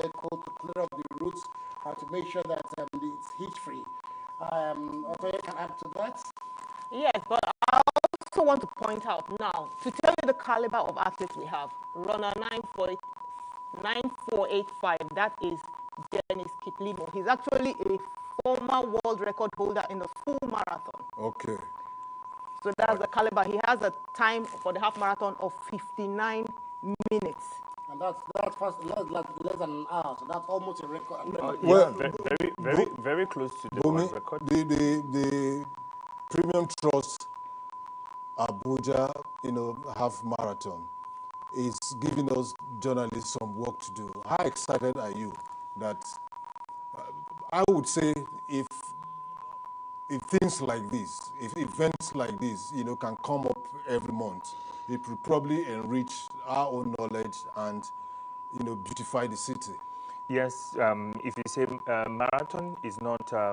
vehicle to clear up the routes to make sure that it's heat-free. Also, you can add to that? Yes, but I also want to point out now, to tell you the caliber of athletes we have, runner 9485, that is Dennis Kiplimo. He's actually a former world record holder in the full marathon. Okay. So that's the caliber. He has a time for the half marathon of 59 minutes. And that's fast, less than an hour, so that's almost a record. Well, very close to the Bumi, world record. The Premium Trust Abuja, half marathon is giving us journalists some work to do. How excited are you that I would say if things like this, if events like this, can come up every month, it will probably enrich our own knowledge and, beautify the city. Yes, if you say marathon is not a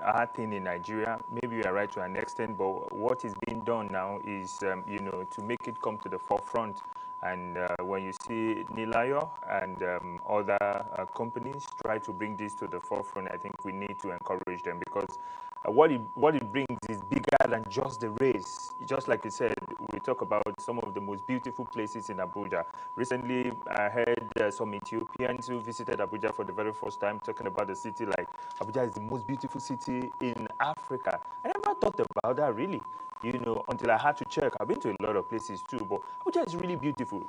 hard thing in Nigeria, maybe you are right to an extent, but what is being done now is, to make it come to the forefront. And when you see Nilayo and other companies try to bring this to the forefront, I think we need to encourage them, because what it brings is bigger than just the race. Just like you said, we talk about some of the most beautiful places in Abuja. Recently, I heard some Ethiopians who visited Abuja for the very first time talking about the city like Abuja is the most beautiful city in Africa. I never thought about that really, until I had to check. I've been to a lot of places too, but Abuja is really beautiful.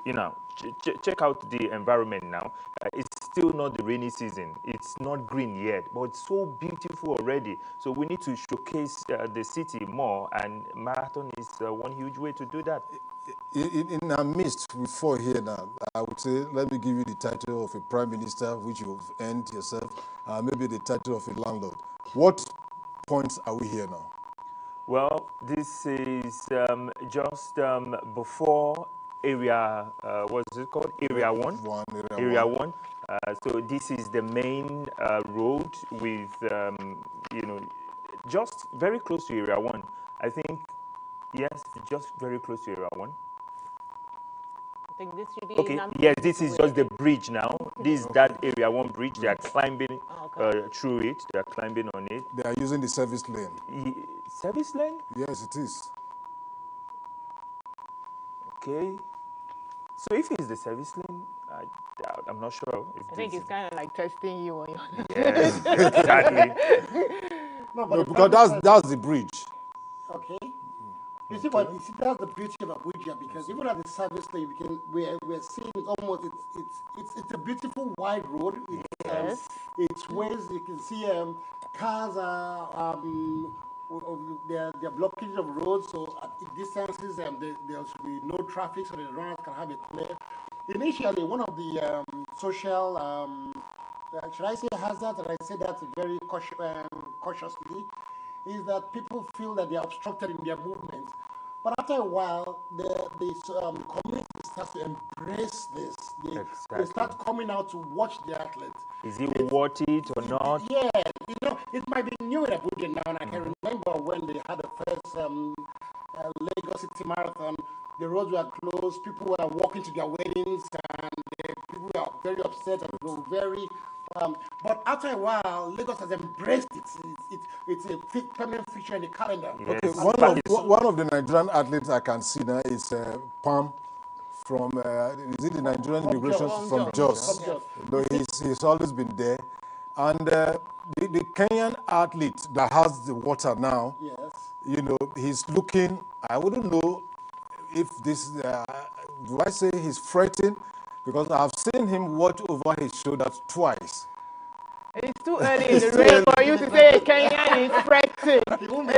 Check out the environment now. It's still not the rainy season. It's not green yet, but it's so beautiful already. So we need to showcase the city more, and marathon is one huge way to do that. In our midst, with four here now, I would say, let me give you the title of a prime minister, which you've earned yourself, maybe the title of a landlord. What points are we here now? Well, this is just before area, what's it called? Area 1. Area 1. So this is the main road with, just very close to Area 1. I think, yes, just very close to Area 1. I think this should be okay, yes, this is just the bridge now. This is that Area 1 bridge. They are climbing through it. They are climbing on it. They are using the service lane. Service lane? Yes, it is. Okay. So if it's the service lane, I'm not sure. I think it's kind of like testing you on your... Yes, exactly. No, because that's the bridge. Okay. You see, but that's the beauty of Abuja, because even at the service lane, we're seeing it almost. It's a beautiful wide road. It's ways you can see cars are they're blocking of roads, so at distances there should be no traffic, so the runners can have it clear. Initially, one of the social should I say hazard, and I say that very cautiously, is that people feel that they are obstructed in their movements. But after a while, the community starts to embrace this. They start coming out to watch the athletes. Is it worth it or not? Yeah, it might be new in Abuja now, and I can remember when they had the first Lagos City Marathon. The roads were closed, people were walking to their weddings, and people were very upset and were very... but after a while, Lagos has embraced it. It's a permanent feature in the calendar. Yes. Okay, one of the Nigerian athletes I can see now is Pam from, is it the Nigerian immigration from Jos? No, he's always been there. And the Kenyan athlete that has the water now, he's looking, I wouldn't know if this, do I say he's fretting? Because I've seen him watch over his shoulders twice. It's too early in the race for you to say Kenya is fretting. He won't be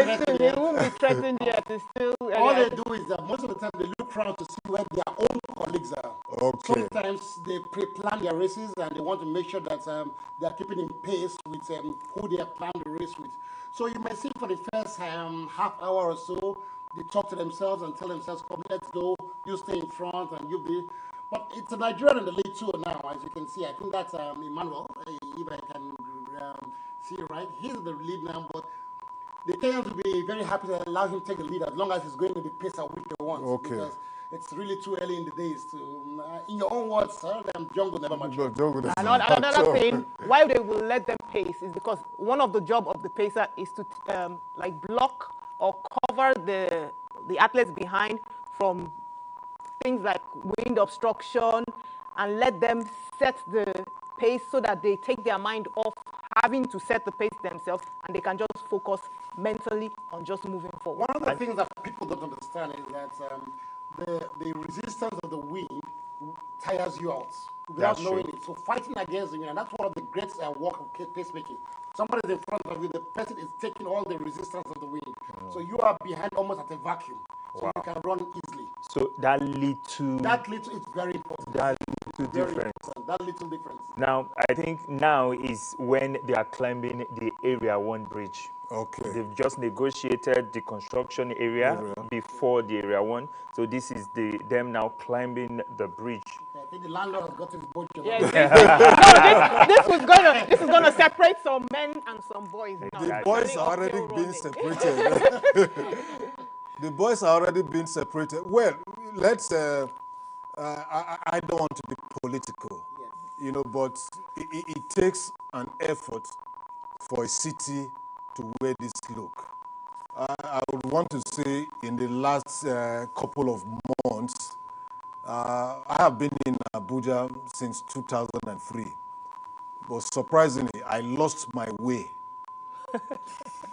threatened yet. It's still early. All they do is that most of the time they look around to see where their own colleagues are. Okay. Sometimes they pre-plan their races and they want to make sure that they are keeping in pace with who they have planned the race with. So you may see for the first half hour or so, they talk to themselves and tell themselves, come, let's go, you stay in front and you be... But it's a Nigerian in the lead too now, as you can see. I think that's Emmanuel, if I can see it right. He's the lead now, but the Kenyans will be very happy to allow him to take the lead as long as he's going with the pace at which they want. Okay. Because it's really too early in the days to, in your own words, sir, jungle never mature. Another thing, why they will let them pace is because one of the job of the pacer is to like block or cover the athletes behind from things like wind obstruction and let them set the pace so that they take their mind off having to set the pace themselves and they can just focus mentally on just moving forward. One of the things that people don't understand is that the resistance of the wind tires you out without knowing it. So fighting against the wind, and that's one of the great work of pacemaking. Somebody is in front of you, the person is taking all the resistance of the wind. So you are behind almost at a vacuum. So you can run easily. So that little is very important. That little difference. That little difference. Now, I think now is when they are climbing the Area 1 bridge. Okay. They've just negotiated the construction area before the Area 1. So this is them now climbing the bridge. I think the landlord has got his budget. Yeah, this is gonna separate some men and some boys. The boys are already being separated. The boys are already being separated. Well, let's. I don't want to be political, you know, but it takes an effort for a city to wear this look. I would want to say in the last couple of months, I have been in Abuja since 2003, but surprisingly, I lost my way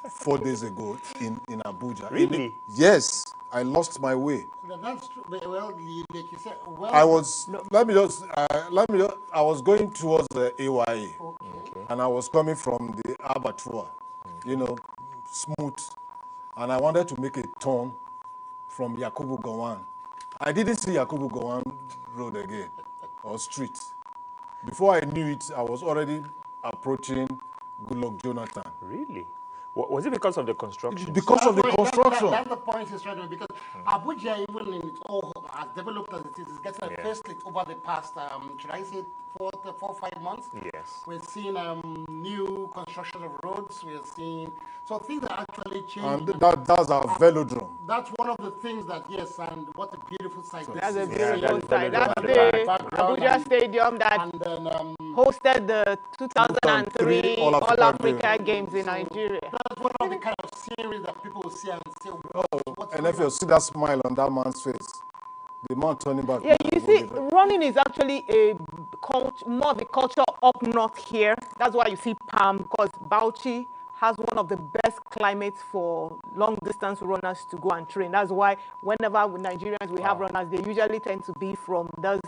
4 days ago in Abuja. Really? Yes, I lost my way. That's true. Well, like you said, I was. Let me just. I was going towards the AYA, and I was coming from the abattoir, you know, smooth, and I wanted to make a turn from Yakubu Gowon. I didn't see Yakubu Gowon road again, or street. Before I knew it, I was already approaching Goodluck Jonathan. Really? Was it because of the construction? Because of the construction. That's the point he's trying to make. Because Abuja, even in its own, as developed as it is getting a facelift over the past, should I say, 4 or 5 months? Yes. We're seeing new construction of roads. We're seeing, so things are actually changing. And that's our velodrome. That's one of the things that, yes, and what a beautiful sight. That's a this is. beautiful sight. That's the the Abuja Stadium that hosted the 2003 All Africa Games in Nigeria. That's one of the kind of scenery that people will see and say, what's And if you see that smile on that man's face, the man turning back. Yeah, you see, running is actually more of a culture up north here. That's why you see Palm, because Bauchi has one of the best climates for long-distance runners to go and train. That's why whenever with Nigerians we have runners, they usually tend to be from those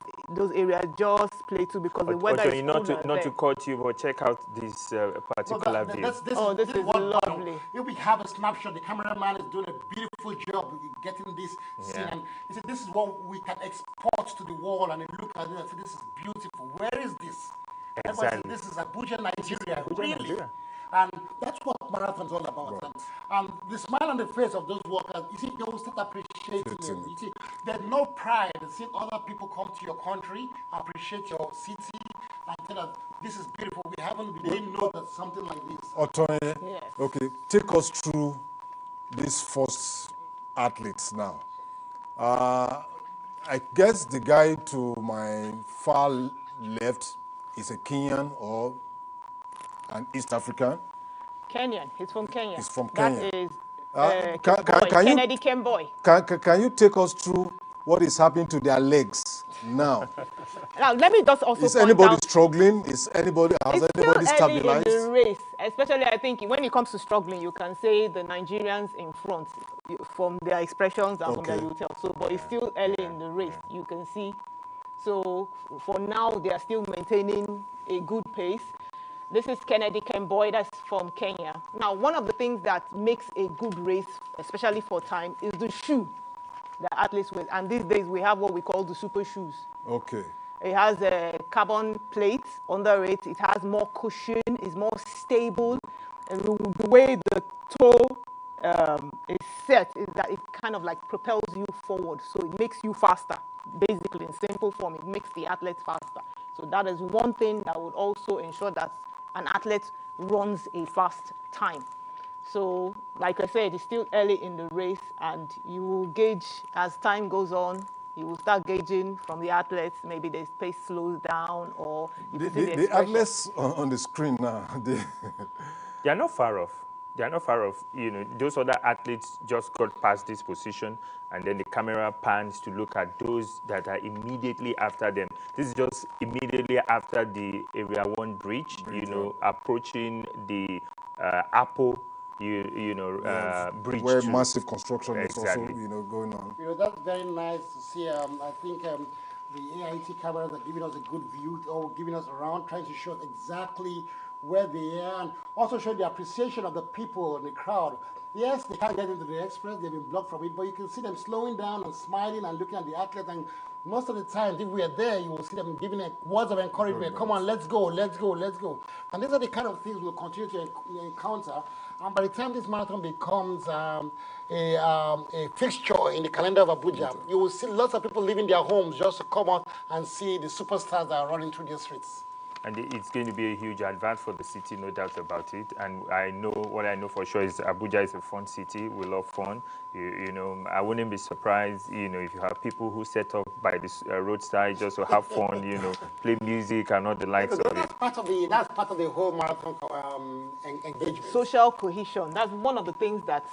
areas, just Plateau, because the weather is not to cut you, but check out this particular view. This is lovely. If we have a snapshot, the cameraman is doing a beautiful job getting this scene. And he said, this is what we can export to the world, and they look at it and say, this is beautiful. Where is this? Exactly. This is Abuja, Nigeria. Really? Nigeria. And that's what marathon's all about. Right. And the smile on the face of those workers, you see, they will start appreciating it. You see, there's no pride in seeing other people come to your country, appreciate your city, and tell us, this is beautiful. We didn't know that something like this. Otoye, okay, take us through these first athletes now. I guess the guy to my far left is a Kenyan or an East African. Kenyan. He's from Kenya. He's from Kenya. That is Kennedy Kemboy. Can you take us through what is happening to their legs now? Now, let me just also Is anybody struggling? Has anybody stabilized? In the race, especially I think when it comes to struggling, you can say the Nigerians in front from their expressions and from their utils. So, but it's still early in the race. You can see. So for now, they are still maintaining a good pace. This is Kennedy Kemboy, that's from Kenya. Now, one of the things that makes a good race, especially for time, is the shoe that athletes wear. And these days, we have what we call the super shoes. Okay. It has a carbon plate under it. It has more cushion. It's more stable. And the way the toe is set is that it kind of like propels you forward. So it makes you faster. Basically, in simple form, it makes the athlete faster. So that is one thing that would also ensure that an athlete runs a fast time. So, like I said, it's still early in the race, and you will gauge as time goes on You will start gauging from the athletes, maybe the pace slows down, or you can see the The expression. athletes on the screen now, They are not far off. They are not far off. You know, those other athletes just got past this position, and then the camera pans to look at those that are immediately after them. This is just immediately after the Area 1 bridge, you know, approaching the Apple, bridge. where massive construction Exactly. is also, going on. That's very nice to see. I think the AIT cameras are giving us a good view, or giving us around, trying to show exactly where they are, and also show the appreciation of the people in the crowd. Yes, they can't get into the express, they've been blocked from it, but you can see them slowing down and smiling and looking at the athletes, and most of the time, if we are there, you will see them giving words of encouragement. Come on, let's go, let's go, let's go. And these are the kind of things we'll continue to encounter. And by the time this marathon becomes a fixture in the calendar of Abuja, you will see lots of people leaving their homes just to come out and see the superstars that are running through the streets. And it's going to be a huge advance for the city, no doubt about it. And what I know for sure is Abuja is a fun city. We love fun. I wouldn't be surprised, if you have people who set up by this roadside just to have fun, play music and all the likes of it. That's part of the whole marathon engagement. Social cohesion. That's one of the things that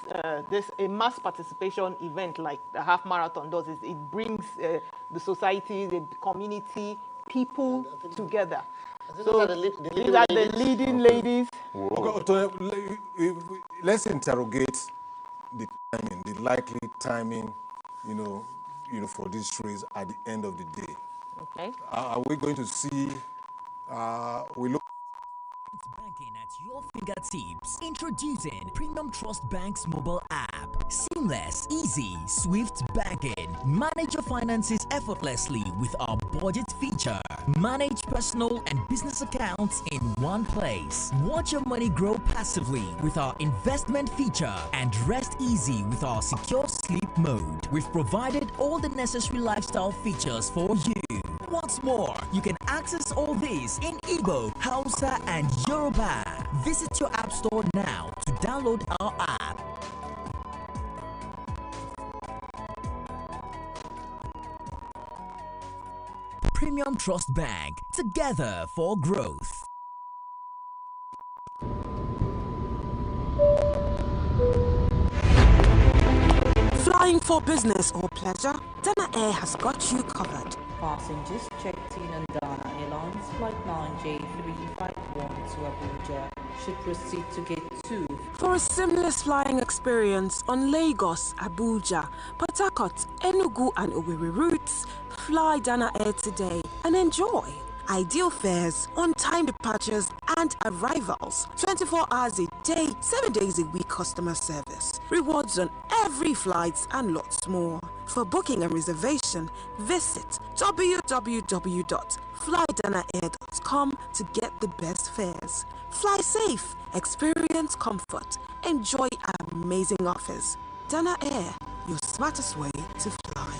a mass participation event like the half marathon does. Is it brings the society, the community, people together. So these are the leading ladies. Okay, let's interrogate the timing, the likely timing, for this race at the end of the day. Okay. Are we going to see? We look. Banking at your fingertips. Introducing Premium Trust Bank's mobile app. Seamless, easy, swift banking. Manage your finances effortlessly with our budget feature. Manage personal and business accounts in one place. Watch your money grow passively with our investment feature, and rest easy with our secure sleep mode. We've provided all the necessary lifestyle features for you. What's more, you can access all this in Igbo, Hausa, and Yoruba. Visit your app store now to download our app. Premium Trust Bank, together for growth. Flying for business or pleasure? Dana Air has got you covered. Passengers checked in on Dana Airlines Flight 9J351 to Abuja should proceed to Gate 2. For a seamless flying experience on Lagos, Abuja, Port Harcourt, Enugu and Owerri routes, fly Dana Air today and enjoy. Ideal fares, on-time departures and arrivals, 24 hours a day, 7 days a week customer service, rewards on every flight and lots more. For booking and reservation, visit www.flydanair.com to get the best fares. Fly safe, experience comfort, enjoy amazing offers. Dana Air, your smartest way to fly.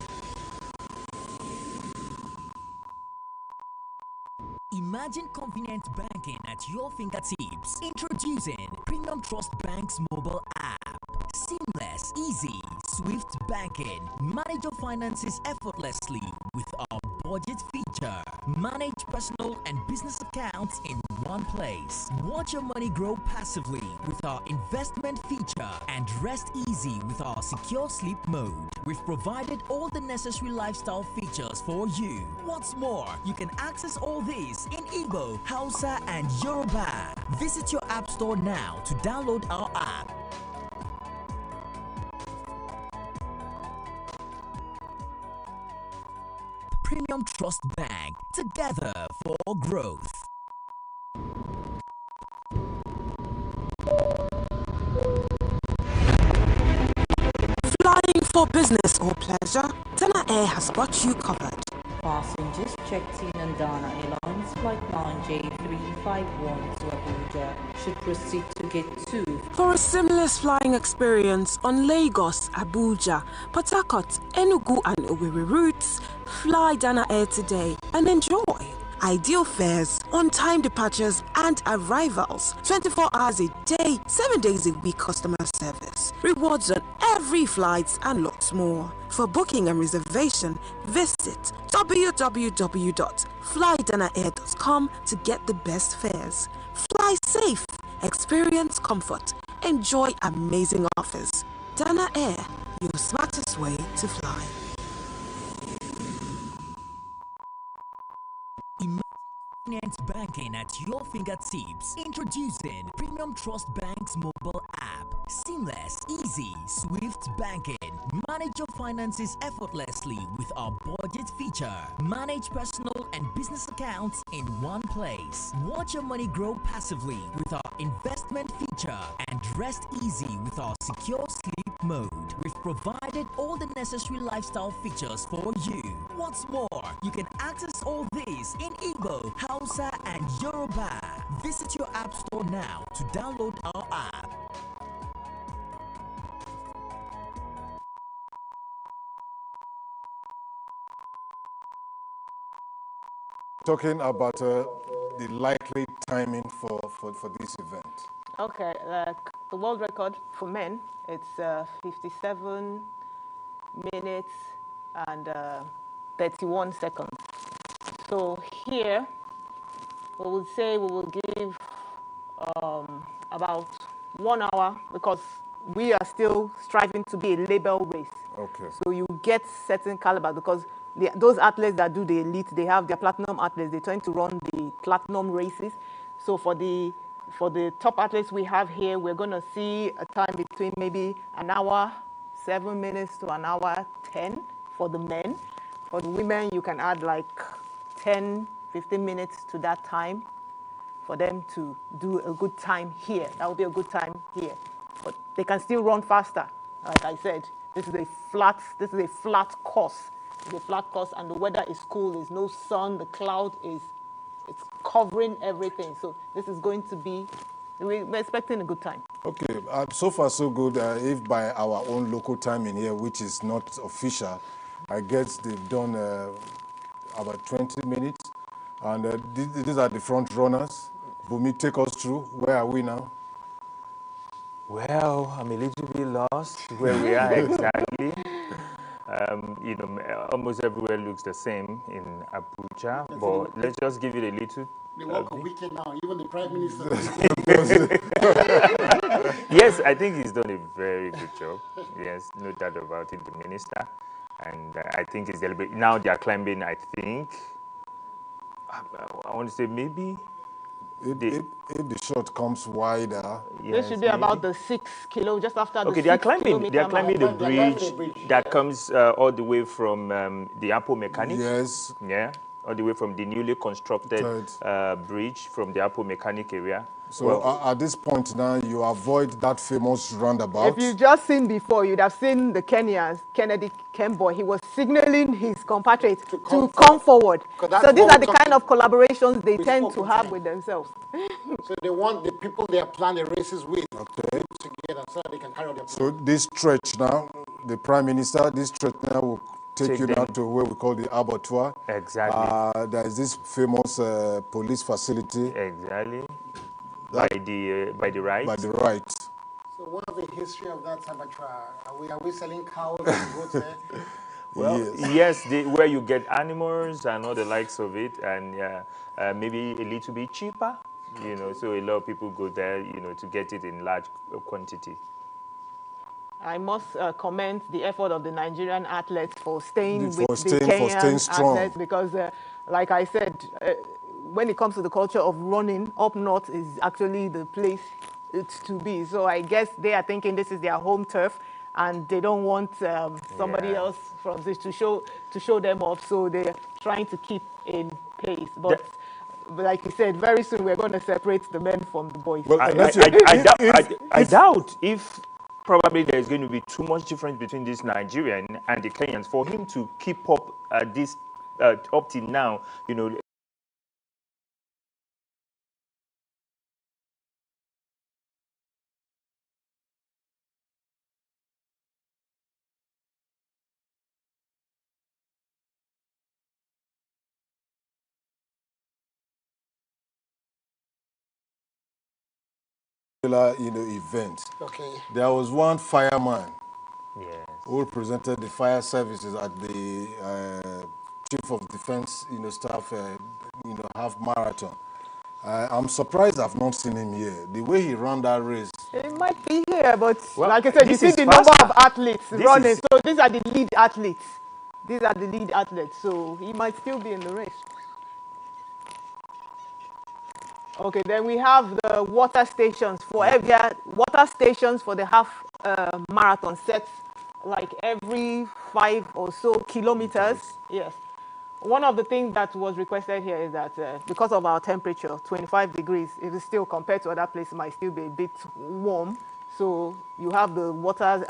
Imagine convenient banking at your fingertips. Introducing Premium Trust Bank's mobile app. Seamless, easy, swift banking. Manage your finances effortlessly with our budget feature. Manage personal and business accounts in one place. Watch your money grow passively with our investment feature, and rest easy with our secure sleep mode. We've provided all the necessary lifestyle features for you. What's more, you can access all this in Igbo, Hausa, and Yoruba. Visit your app store now to download our app. Premium Trust Bank, together for growth. Flying for business or pleasure? Dana Air has got you covered. Passengers checked in on Dana Airlines Flight 9J351 to Abuja should proceed to Gate 2. For a seamless flying experience on Lagos, Abuja, Port Harcourt, Enugu and Owerri routes, fly Dana Air today and enjoy. Ideal fares, on-time departures and arrivals, 24 hours a day, 7 days a week customer service, rewards on every flight and lots more. For booking and reservation, visit www.flydanair.com to get the best fares. Fly safe, experience comfort, enjoy amazing offers. Dana Air, your smartest way to fly. Convenient banking at your fingertips. Introducing Premium Trust Bank's mobile app. Seamless, easy, swift banking. Manage your finances effortlessly with our budget feature. Manage personal and business accounts in one place. Watch your money grow passively with our investment feature. And rest easy with our secure sleep mode. We've provided all the necessary lifestyle features for you. What's more, you can access all these in Igbo, Hausa, and Yoruba. Visit your app store now to download our app. Talking about the likely timing for this event. Okay, the world record for men, it's 57 minutes and 31 seconds. So here, we would say we will give about 1 hour because we are still striving to be a label race. Okay. So you get certain caliber because those athletes that do the elite, they have their platinum athletes. They tend to run the platinum races. So for the top athletes we have here, we're going to see a time between maybe an hour, 7 minutes to an hour 10 for the men. For the women, you can add like 10, 15 minutes to that time for them to do a good time here. That would be a good time here. But they can still run faster. Like I said, this is a flat course. It's a flat course and the weather is cool. There's no sun. The cloud it's covering everything. So this is going to be, we're expecting a good time. Okay, so far so good. If by our own local time in here, which is not official, I guess they've done about 20 minutes. And these are the front runners. Bumi, take us through. Where are we now? Well, I'm a little bit lost where we are exactly. Almost everywhere looks the same in Abuja, but let's just give it a little. They work a weekend now, even the Prime Minister. Yes, I think he's done a very good job. Yes, no doubt about it, the minister. And I think it's deliberate. Now they are climbing, I think, I want to say maybe. If the shot comes wider. Yes, This should be about the 6 kilo, just after the okay, 6 they are climbing the They're climbing the bridge bridge. that comes all the way from the Apple Mechanic. Yes. Yeah, all the way from the newly constructed bridge from the Apple Mechanic area. So at this point now, you avoid that famous roundabout. If you've just seen before, you'd have seen the Kenyans, Kennedy Kemboy, he was signaling his compatriots to come forward. So these are the kind of collaborations they tend to have with themselves. So they want the people they are planning races with Okay. together so that they can carry on their plan. So this stretch now, the Prime Minister, this stretch now will take you them down to where we call the abattoir. Exactly. There is this famous police facility. Exactly. By the right. By the right. So what's the history of that abattoir? Are we selling cows and goats there? Well, yes, where you get animals and all the likes of it, and maybe a little bit cheaper, so a lot of people go there, to get it in large quantity. I must commend the effort of the Nigerian athletes for staying with the Kenyan athletes because, like I said, when it comes to the culture of running, up north is actually the place to be. So I guess they are thinking this is their home turf, and they don't want somebody else from this to show them off. So they're trying to keep in pace. But like you said, very soon we're going to separate the men from the boys. Well, I doubt if probably there's going to be too much difference between this Nigerian and the Kenyans for him to keep up this up till now, event. Okay. There was one fireman. Yes. who represented the fire services at the Chief of Defense, staff, half marathon. I'm surprised I've not seen him here. The way he ran that race. It might be here, but Well, like I said, you this see is the number faster. of athletes This running. is- So these are the lead athletes. These are the lead athletes. So he might still be in the race. Okay, then we have the water stations for water stations for the half marathon sets like every 5 or so kilometers. Yes. One of the things that was requested here is that because of our temperature, 25 degrees, it is still compared to other places might still be a bit warm. So you have the waters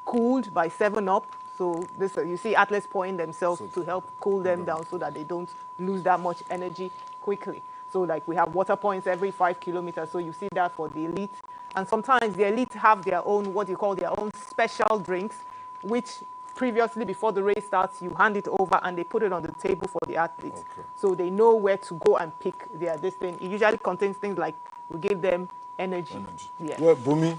cooled by 7-Up. So this you see athletes pouring themselves to help cool them down so that they don't lose that much energy quickly. So like we have water points every 5 kilometers. So you see that for the elite. And sometimes the elite have their own, what you call their own special drinks, which previously before the race starts, you hand it over and they put it on the table for the athletes. Okay. So they know where to go and pick this thing. It usually contains things like we give them energy. Yeah. Well, Bumi,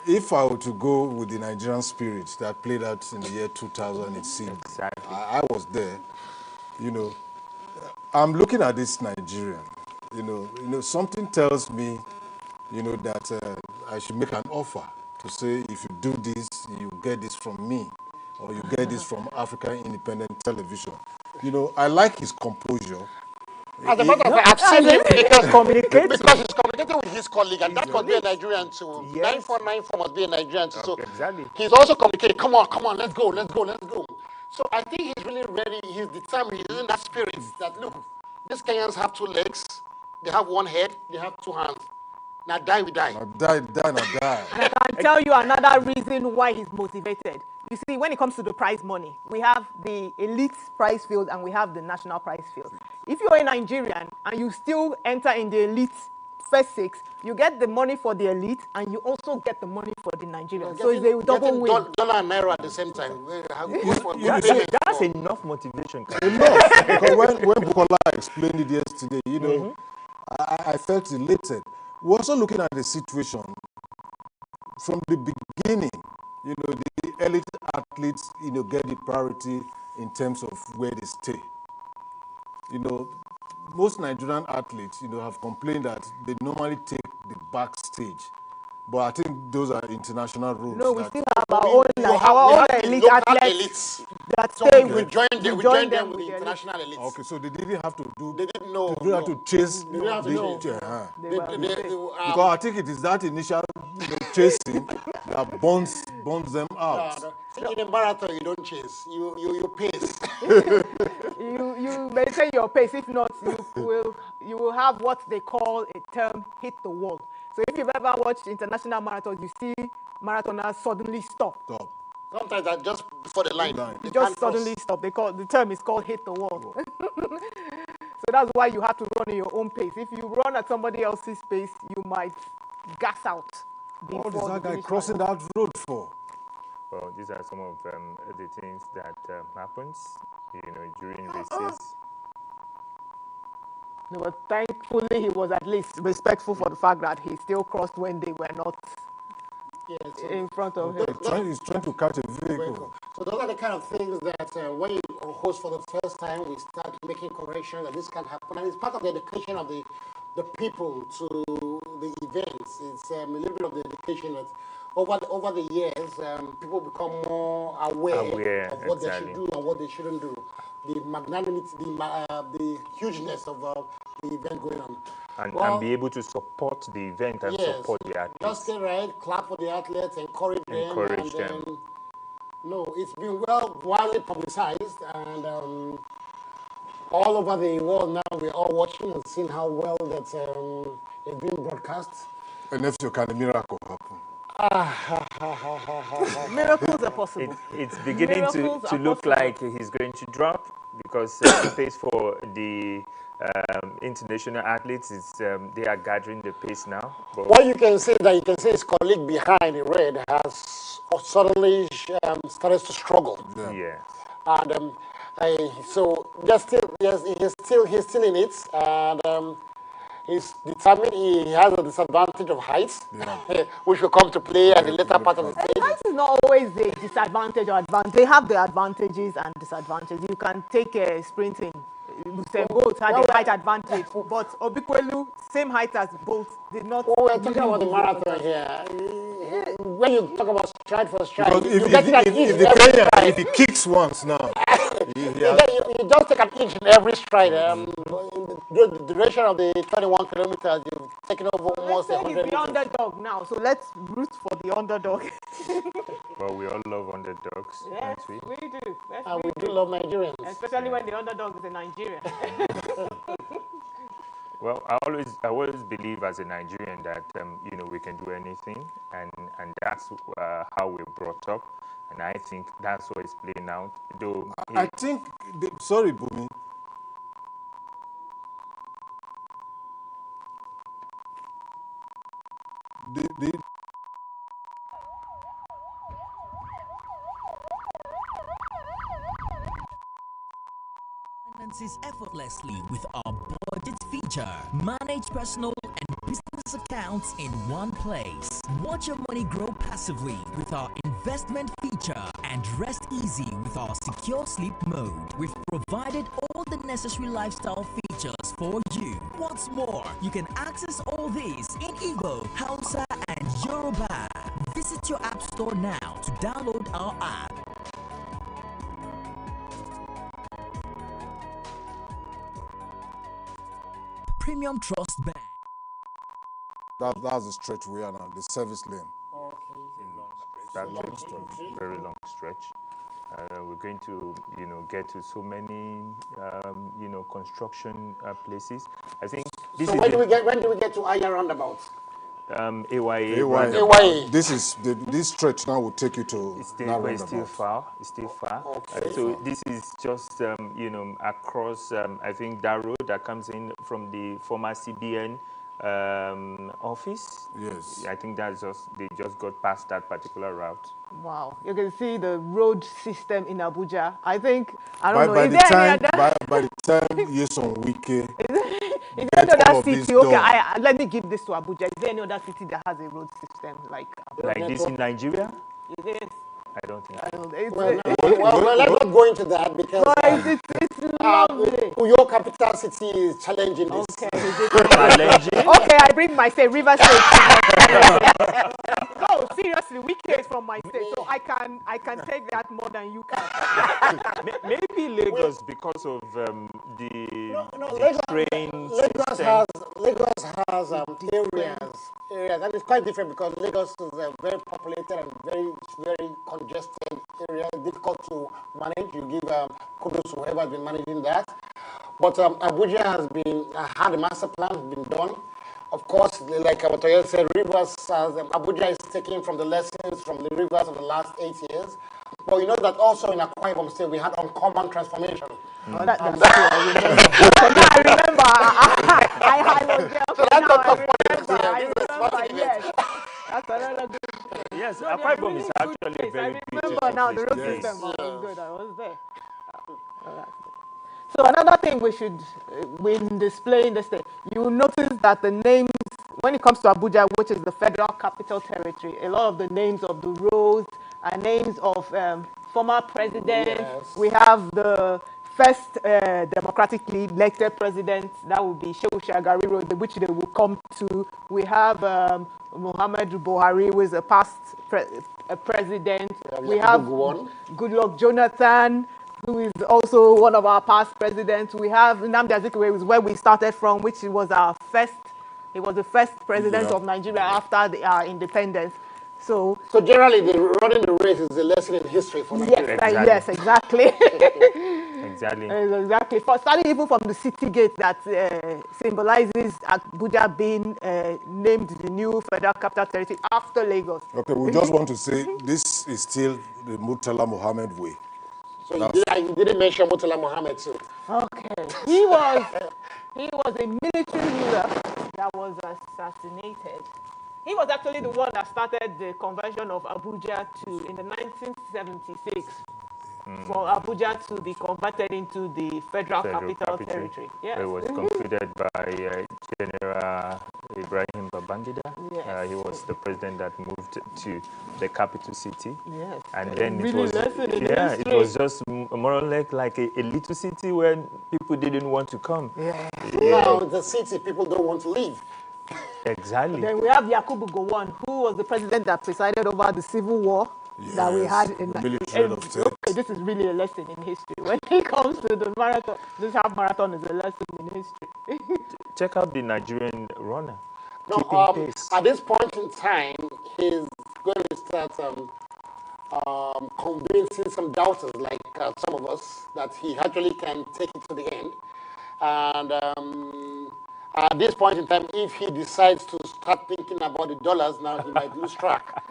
if I were to go with the Nigerian spirit that played out in the year 2000, it seemed, Exactly. I was there, I'm looking at this Nigerian, something tells me, that I should make an offer to say, if you do this, you get this from me, or you get this from African Independent Television. I like his composure. As a matter of fact, I've seen him because Communicate. because he's communicating with his colleague, and that must be a Nigerian too. Yes. 9494 must be a Nigerian too. So Exactly. he's also communicating. Come on, let's go. So I think he's really ready. He's determined. He's in that spirit that look, these Kenyans have 2 legs, they have 1 head, they have 2 hands. Now die we die. Now die. And I can tell you another reason why he's motivated. You see, when it comes to the prize money, we have the elite prize field and we have the national prize field. If you're a Nigerian and you still enter in the elite first 6, you get the money for the elite and you also get the money for the Nigerians. So it's a double win. Dollar and naira at the same time. That's enough motivation. Enough. Because when Bukola explained it yesterday, I felt elated. We're also looking at the situation from the beginning. The elite athletes, get the priority in terms of where they stay. Most Nigerian athletes, have complained that they normally take the backstage. But I think those are international rules. No, we still have our own elite athletes that So stay we with. join them with the elite. international elites. Okay, so they didn't have to do. They didn't know. They didn't have to chase. They didn't have to the- chase. uh-huh. They Because I think it is that initial chasing that burns them out. In a marathon, you don't chase. You pace. you maintain your pace. If not, you will have what they call a term hit the wall. So if you've ever watched international marathons, you see marathoners suddenly stop. Stop. Sometimes that just before the line. They just suddenly stop. The term is called hit the wall. So that's why you have to run in your own pace. If you run at somebody else's pace, you might gas out. What is before that the guy finish crossing line. that road for? Well, these are some of the things that happens, during races. No, but thankfully, he was at least respectful for the fact that he still crossed when they were not in front of him. He's trying to catch a vehicle. So those are the kind of things that when you host for the first time, we start making corrections that this can happen. And it's part of the education of the people to the events. It's a little bit of the education that over the years, people become more aware of what they should do and what they shouldn't do. The magnanimity, the hugeness of the event going on. And be able to support the event and support the athletes. Just stay right, clap for the athletes, encourage them. No, it's been widely publicized, and all over the world now we're all watching and seeing how well that's it's being broadcast. And if you can, a miracle happen. Miracles are possible. It's beginning to look like he's going to drop because the pace for the international athletes is they are gathering the pace now. But what you can say his colleague behind in red has suddenly started to struggle. Yeah. And so he's still in it, and He's determined. He has a disadvantage of height, which will come to play at the later part of the stage. Height is not always a disadvantage or advantage. They have the advantages and disadvantages. You can take a sprinting. Usain Bolt had a height advantage, but Obikwelu, same height as Bolt, did not. Oh, we're talking about the marathon here. When you talk about stride for stride, Because you get it at each and every Kenyan, stride. if he kicks once now, You just take an inch in every stride. In the duration of the 21 kilometers, you've taken over almost Let's say 100 he's the meters. underdog now, so let's root for the underdog. Well, we all love underdogs, Yes, don't we? we do. Yes, And we do love Nigerians. especially when the underdog is in Nigeria. Well, I always believe as a Nigerian that you know, we can do anything, and that's how we're brought up, and I think that's what is playing out. Though I think, sorry, Bumi. The finances effortlessly with our budget feature. Manage personal and business accounts in one place. Watch your money grow passively with our investment feature and rest easy with our secure sleep mode. We've provided all the necessary lifestyle features for you. What's more, you can access all these in Igbo, Hausa, and Yoruba. Visit your app store now to download our app. Premium Trust Bank. that's the stretch we are now, the service lane. that's a very long stretch. We're going to, you know, get to so many, you know, construction places. I think this So is when do we get to Aya roundabout? AYA. AYA. This stretch now will take you to It's that still, it's still roundabout. far. It's still far. Okay. So this is just, you know, across. I think that road that comes in from the former CBN office. Yes. I think that's they just got past that particular route. Wow, you can see the road system in Abuja. I think, I don't know, By is the there time, any other? by the time Yeson Wike Is there get any all other of this city? Okay, done. let me give this to Abuja. Is there any other city that has a road system like Abuja? Like this in Nigeria? It is. I don't think. I don't know. Well, let's not go into that because It's lovely. your capital city is challenging this. Okay. Challenging. Okay, I bring my state, River State. No, seriously, Wike is from my state, so I can take that more than you can. Maybe Lagos because of the train Lagos has areas that is quite different because Lagos is a very populated and very congested area, difficult to manage. You give kudos to whoever has been managing that. But Abuja has been had a master plan been done. Of course, like Abatoye said, Abuja is taking from the lessons from the rivers of the last 8 years. But you know that also in Akwa Ibom State we had uncommon transformation. Oh, that's true, I remember. I was there. So that's I remember, yes. That's another good. Yes, No, Akwa Ibom really is good actually a place. very I beautiful remember now, the road place. system was good. I was there. So another thing when displaying the state, you will notice that the names, when it comes to Abuja, which is the federal capital territory, a lot of the names of the roads are names of former presidents. Yes. We have the first democratically elected president, that would be Shehu Shagari Road, which they will come to. We have Muhammad Buhari, who is a past president. We have Goodluck Jonathan, who is also one of our past presidents. We have Nnamdi Azikiwe, who is where we started from, which was he was the first president of Nigeria after our independence. So generally, running the race is a lesson in history for Nigeria. yes, exactly. Exactly. Exactly. Starting even from the city gate that symbolizes Abuja being named the new federal capital territory after Lagos. Okay, we just want to say this is still the Murtala Mohammed way. So you didn't mention Murtala Mohammed too. Okay. He was a military ruler that was assassinated. He was actually the one that started the conversion of Abuja in the 1976 for Abuja to be converted into the federal capital territory. Yes. It was concluded by General Ibrahim Babangida. Yes. He was the president that moved to the capital city. Yes. And then really it was, it was just more or less like a little city where people didn't want to come. Yeah. Now the city, people don't want to leave. Exactly. Then we have Yakubu Gowon, who was the president that presided over the civil war that we had in the military of state. Okay, this is really a lesson in history. When it comes to the marathon, this half marathon is a lesson in history. Check out the Nigerian runner. No, Keeping pace. at this point in time, he's going to start convincing some doubters, like some of us, that he actually can take it to the end. And at this point in time, if he decides to start thinking about the dollars, now he might lose track.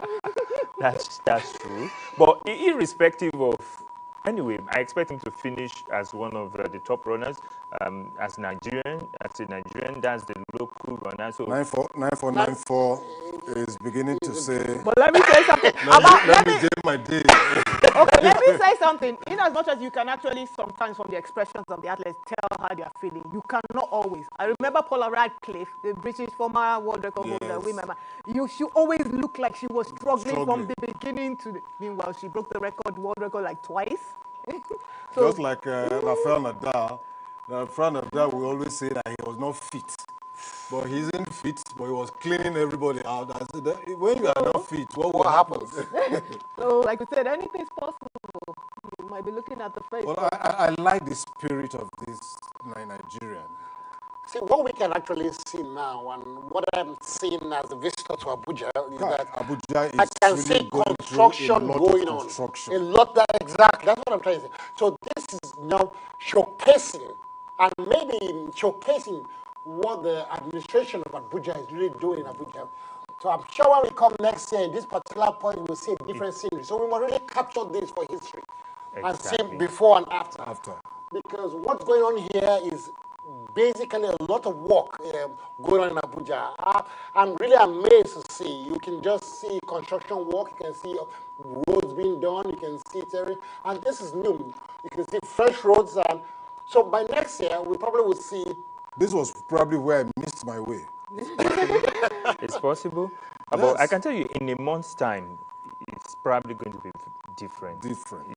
That's true. But irrespective of, anyway, I expect him to finish as one of the top runners. As a Nigerian, that's the local runner. So 9494 is beginning to say, But let me say something. let me get my day. Okay, let me say something. In as much as you can actually sometimes from the expressions of the athletes tell how they are feeling, you cannot always. I remember Paula Radcliffe, the British former world record holder, remember, she always looked like she was struggling from the beginning to the, meanwhile, she broke the world record like twice. So, Just like Rafael Nadal. Rafael Nadal, we always say that he was not fit. But he isn't fit, but he was cleaning everybody out. I said, when you are not fit, what happens? so, like we said, anything's possible. You might be looking at the face. Well, I like the spirit of this Nigerian. See, what we can actually see now, and what I'm seeing as a visitor to Abuja, is that Abuja is I can really see going construction through a lot going of on. construction. A lot, exactly. That's what I'm trying to say. So this is now showcasing, and maybe showcasing what the administration of Abuja is really doing in Abuja. So I'm sure when we come next year, in this particular point, we'll see a different scenery. So we must really capture this for history and see before and after. Because what's going on here is basically a lot of work going on in Abuja. I'm really amazed to see. You can just see construction work, you can see roads being done, you can see terrain, and this is new. You can see fresh roads, and so by next year, we probably will see. This was probably where I missed my way. It's possible. Yes. But I can tell you, in a month's time, it's probably going to be different.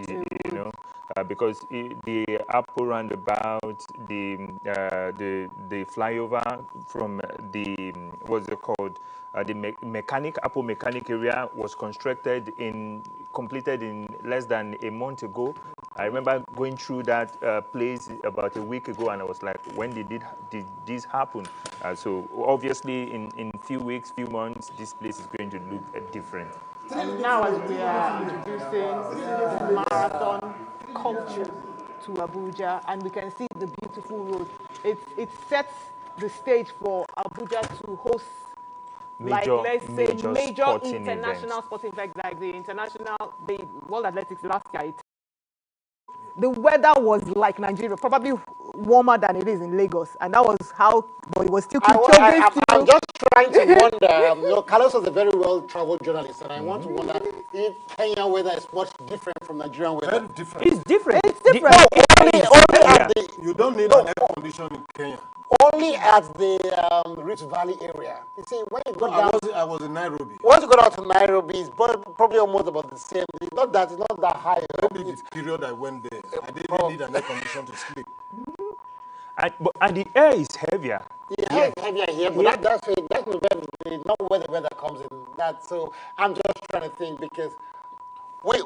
You know, because the Apple roundabout, the flyover from the what's it called, the Apple mechanic area was completed in less than a month ago. I remember going through that place about a week ago, and I was like, when did this happen? So obviously, in few weeks, few months, this place is going to look different. And now as we are introducing the marathon culture to Abuja, and we can see the beautiful road, it sets the stage for Abuja to host major international sporting events, like the World Athletics last year. The weather was like Nigeria, probably warmer than it is in Lagos, and that was how. But it was still I'm just trying to wonder. You know, Carlos was a very well-traveled journalist, and I want to wonder if Kenya weather is much different from Nigerian weather. Very different. It's different. It's different. You don't need an air condition in Kenya. Only at the Rift Valley area. You see, when you go down, I was in Nairobi. Once you go down to Nairobi, it's probably almost about the same. It's not that high. Maybe the period I went there, I didn't need an air condition to sleep. And the air is heavier. The air is heavier here, but that's not where the weather comes in. So I'm just trying to think, because we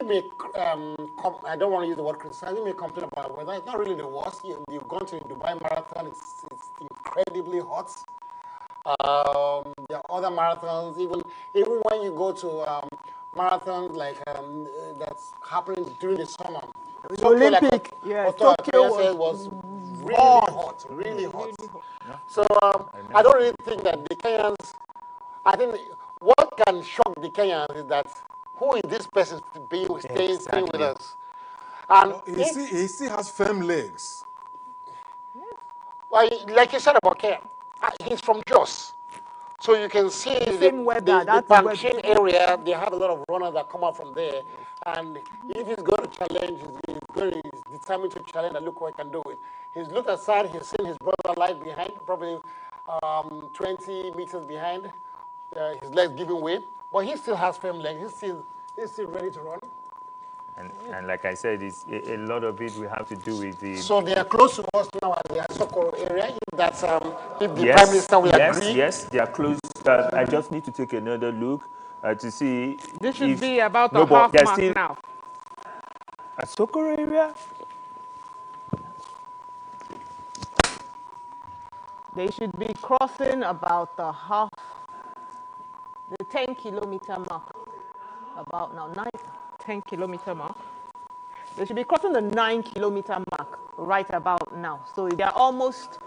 may, I don't want to use the word criticize, we may complain about weather. It's not really the worst. You've gone to the Dubai Marathon, it's incredibly hot. There are other marathons, even when you go to marathons like that's happening during the summer. Olympic, Tokyo was really hot. Yeah. So I don't really think that the Kenyans, I think what can shock the Kenyans is that who is this person staying with us? And he still has firm legs. Well, like you said about Kenya, he's from Jos. So you can see the Panchin area, they have a lot of runners that come out from there. And if he's going to challenge, he's determined to challenge and look what he can do it. He's looked aside, he's seen his brother life behind, probably 20 meters behind, his legs giving way, but he still has firm legs. He's still ready to run. And like I said, it's a lot of it we have to do with the. So they are close to us now at the Asokoro area. If that's if the Yes, Prime Minister will yes, agree. yes, they are close. I just need to take another look to see This should if be about no, a but half they're mark still now. a Sokoro area. They should be crossing about the 10-kilometer mark. About now, 10-kilometer mark. They should be crossing the 9-kilometer mark right about now. So they're almost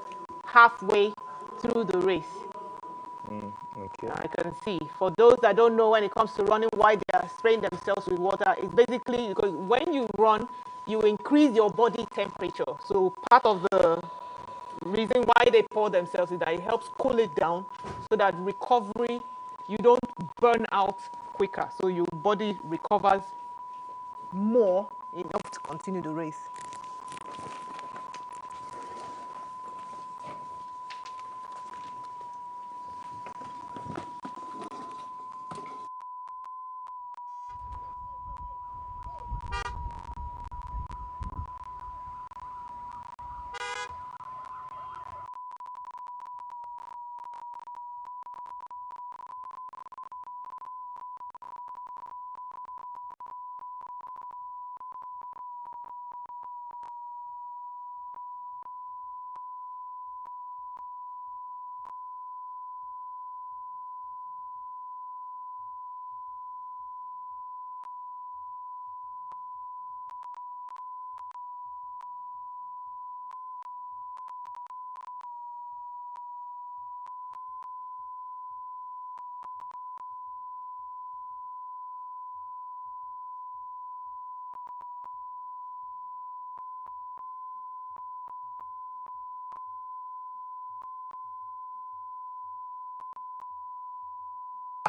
halfway through the race. Okay. I can see. For those that don't know, when it comes to running, why they are spraying themselves with water, it's basically because when you run, you increase your body temperature. So part of the reason why they pour themselves is that it helps cool it down so that recovery, you don't burn out quicker. So your body recovers more enough to continue the race.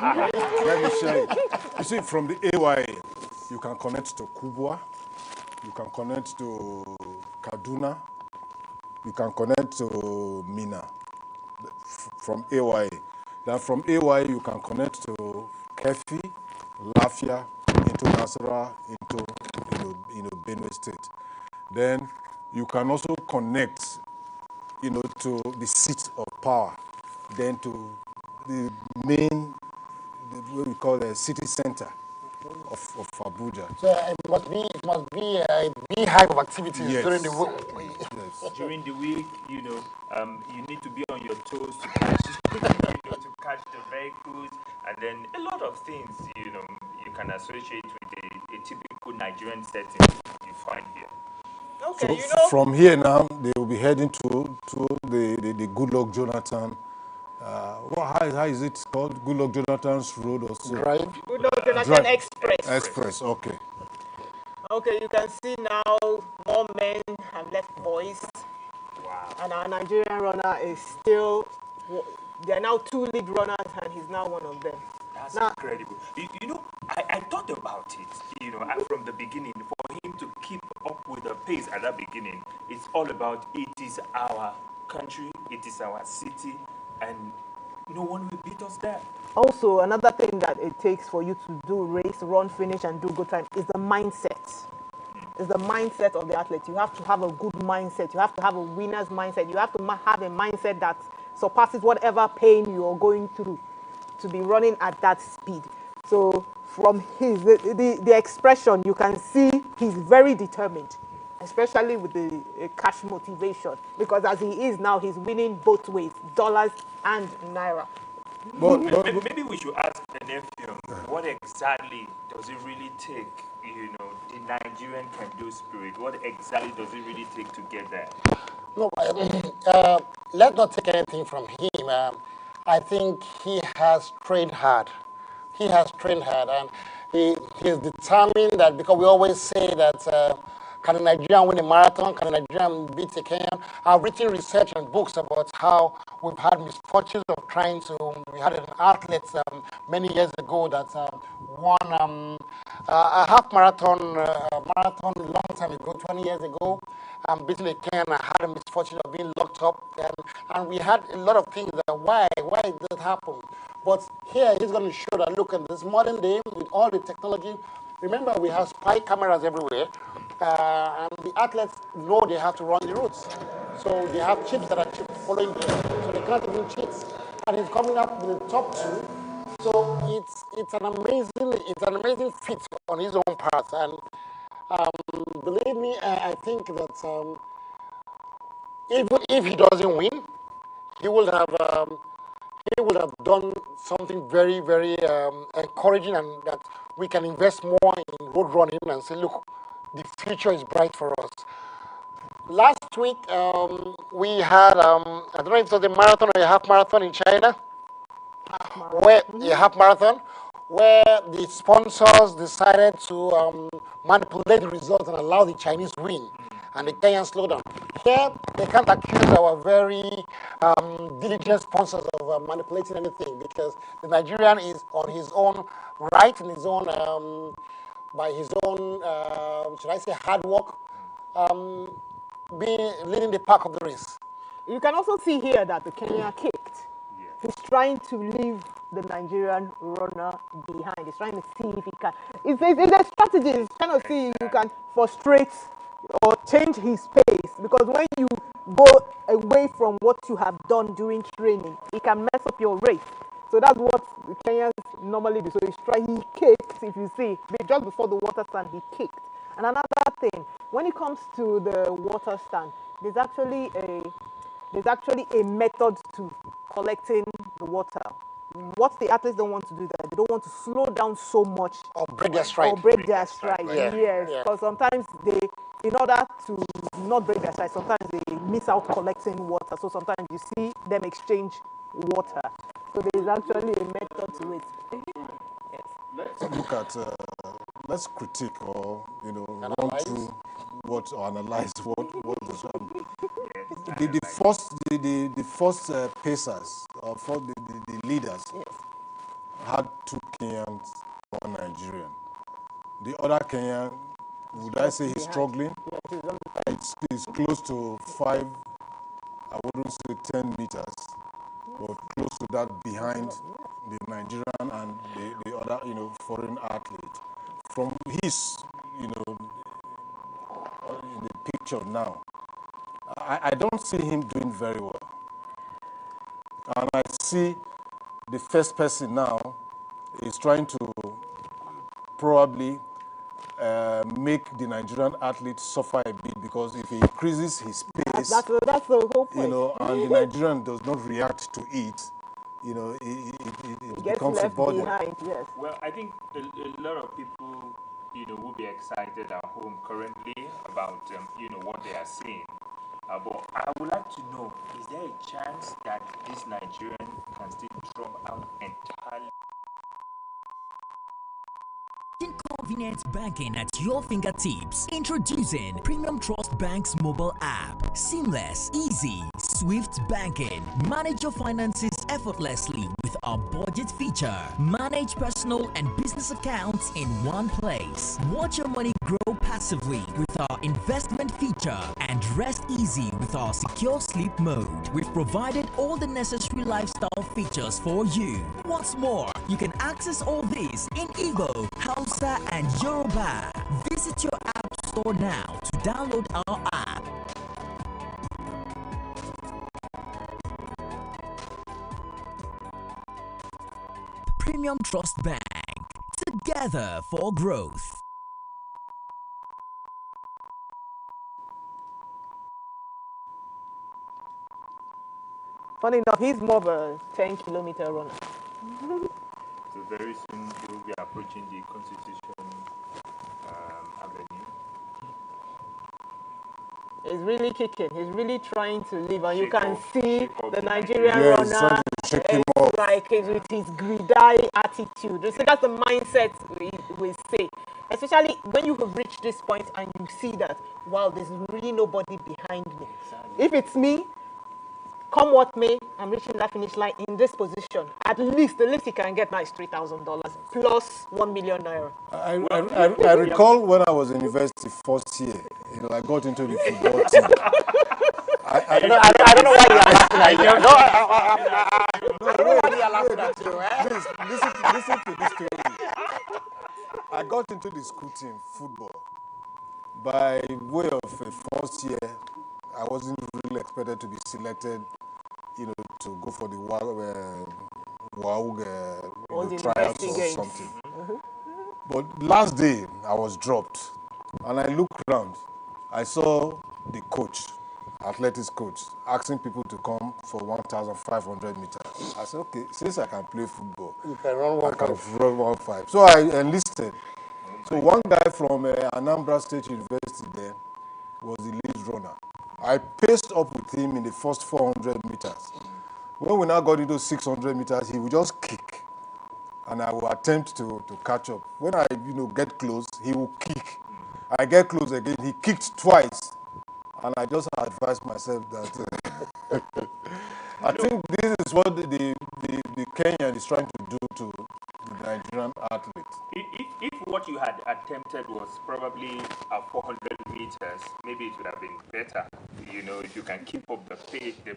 Let me share it. You see, from the AYA, you can connect to Kubwa, you can connect to Kaduna, you can connect to Mina from AYA. Then from AYA, you can connect to Kefi, Lafia, into Nasara, into Benue State. Then you can also connect, to the seat of power, then to the main, what we call the city center of Abuja. So it must be a beehive of activities Yes. during the week. Yes. During the week, you need to be on your toes to catch, to catch the vehicles, and then a lot of things, you can associate with a typical Nigerian setting you find here. Okay, So from here now, they will be heading to the Goodluck Jonathan. How is it called? Goodluck Jonathan's Road or so? Drive. Goodluck Jonathan Drive. Express. Express, okay. Okay, you can see now more men have left boys. Wow. And our Nigerian runner is still, there are now 2 lead runners and he's now one of them. That's Now, incredible. I thought about it, from the beginning. For him to keep up with the pace at that beginning, it's all about it is our country, it is our city, and no one will beat us there. also, another thing that it takes for you to do race, run, finish, and do good time is the mindset. It's the mindset of the athlete. You have to have a good mindset. You have to have a winner's mindset. You have to have a mindset that surpasses whatever pain you're going through to be running at that speed. So from the expression, you can see he's very determined, especially with the cash motivation. Because as he is now, he's winning both ways, dollars and naira. Maybe we should ask the nephew, what exactly does it really take, the Nigerian can-do spirit? What exactly does it really take to get there? No, let's not take anything from him. I think he has trained hard. He has trained hard, and he is determined that, because we always say that can a Nigerian win a marathon? Can a Nigerian beat a Kenyan? I've written research and books about how we've had misfortunes of trying to. We had an athlete many years ago that won a half marathon, long time ago, 20 years ago, beating a Kenyan and had the misfortune of being locked up. And we had a lot of things that why did that happen? But here he's going to show that, look, in this modern day, with all the technology, remember we have spy cameras everywhere, and the athletes know they have to run the routes. So they have chips that are following them, so they can't even cheat. And he's coming up with the top two. So it's an amazing feat on his own part, and believe me, I think that even if he doesn't win, he will have done something very, very encouraging, and that we can invest more in road running and say, look, the future is bright for us. Last week, we had, I don't know if it was a marathon or a half marathon in China, where a half marathon, where the sponsors decided to manipulate the results and allow the Chinese win, and the Kenyans slow down. Here, they can't accuse our very diligent sponsors of manipulating anything, because the Nigerian is on his own right, in his own, by his own, should I say, hard work, leading the pack of the race. You can also see here that the Kenya kicked. He's trying to leave the Nigerian runner behind. He's trying to see if he can. It's a strategy. He's trying to see if you can frustrate or change his pace. Because when you go away from what you have done during training, it can mess up your race. So that's what the Kenyans normally do. So he kicked, if you see, just before the water stand, he kicked. And another thing, when it comes to the water stand, there's actually a method to collecting the water. What the athletes don't want to do that, they don't want to slow down so much or break their stride. Yes, because sometimes in order to not break their stride, sometimes they miss out collecting water. So sometimes you see them exchange water. So there is actually a method to it. Yes. Let's look at, let's critique or run through what or analyze what was happening. The first pacers, or for the leaders, had 2 Kenyans, 1 Nigerian. The other Kenyan, would I say he's struggling? It's close to 5, I wouldn't say 10 meters, but close to that behind the Nigerian and the other, foreign athlete. From his, in the picture now, I don't see him doing very well. And I see the first person now is trying to probably make the Nigerian athlete suffer a bit, because if he increases his pace, that's the whole point. And the Nigerian does not react to it, it becomes a burden. Behind, yes. Well, I think a lot of people, will be excited at home currently about, what they are seeing. But I would like to know, is there a chance that this Nigerian can still drop out entirely? Convenient banking at your fingertips. Introducing Premium Trust Bank's mobile app. Seamless, easy, swift banking. Manage your finances effortlessly with our budget feature. Manage personal and business accounts in one place. Watch your money grow passively with our investment feature, and rest easy with our secure sleep mode. We've provided all the necessary lifestyle features for you. What's more, you can access all these in Igbo, Hausa, and Yoruba. Visit your app store now to download our app. Premium Trust Bank. Together for growth. Funny enough, he's more of a 10-kilometer runner. So very soon you will be approaching the Constitution Avenue. He's really kicking. He's really trying to leave, and you can see the Nigerian runner. It's like with his greedy attitude. So that's the mindset we say. Especially when you have reached this point and you see that, wow, there's really nobody behind me. If it's me, come what may, I'm reaching that finish line in this position. At least, the least he can get now is $3,000 plus 1 million naira. I recall when I was in university first year, I got into the football team. I don't know why you are laughing at you. No, I don't know why you are laughing at you. Please, listen to this story. I got into the school team, football. By way of a first year, I wasn't really expected to be selected, to go for the WAUG tryouts or something. But last day, I was dropped. And I looked around. I saw the coach, athletics coach, asking people to come for 1,500 meters. I said, okay, since I can play football, You can run I can run 1.5. So I enlisted. So one guy from Anambra State University then was the lead runner. I paced up with him in the first 400 meters. When we now got into 600 meters, he would just kick. And I will attempt to catch up. When I, get close, he will kick. I get close again, he kicked twice. And I just advised myself that I think this is what the Kenyan is trying to do to the Nigerian athlete. If what you had attempted was probably at 400 meters, maybe it would have been better. If you can keep up the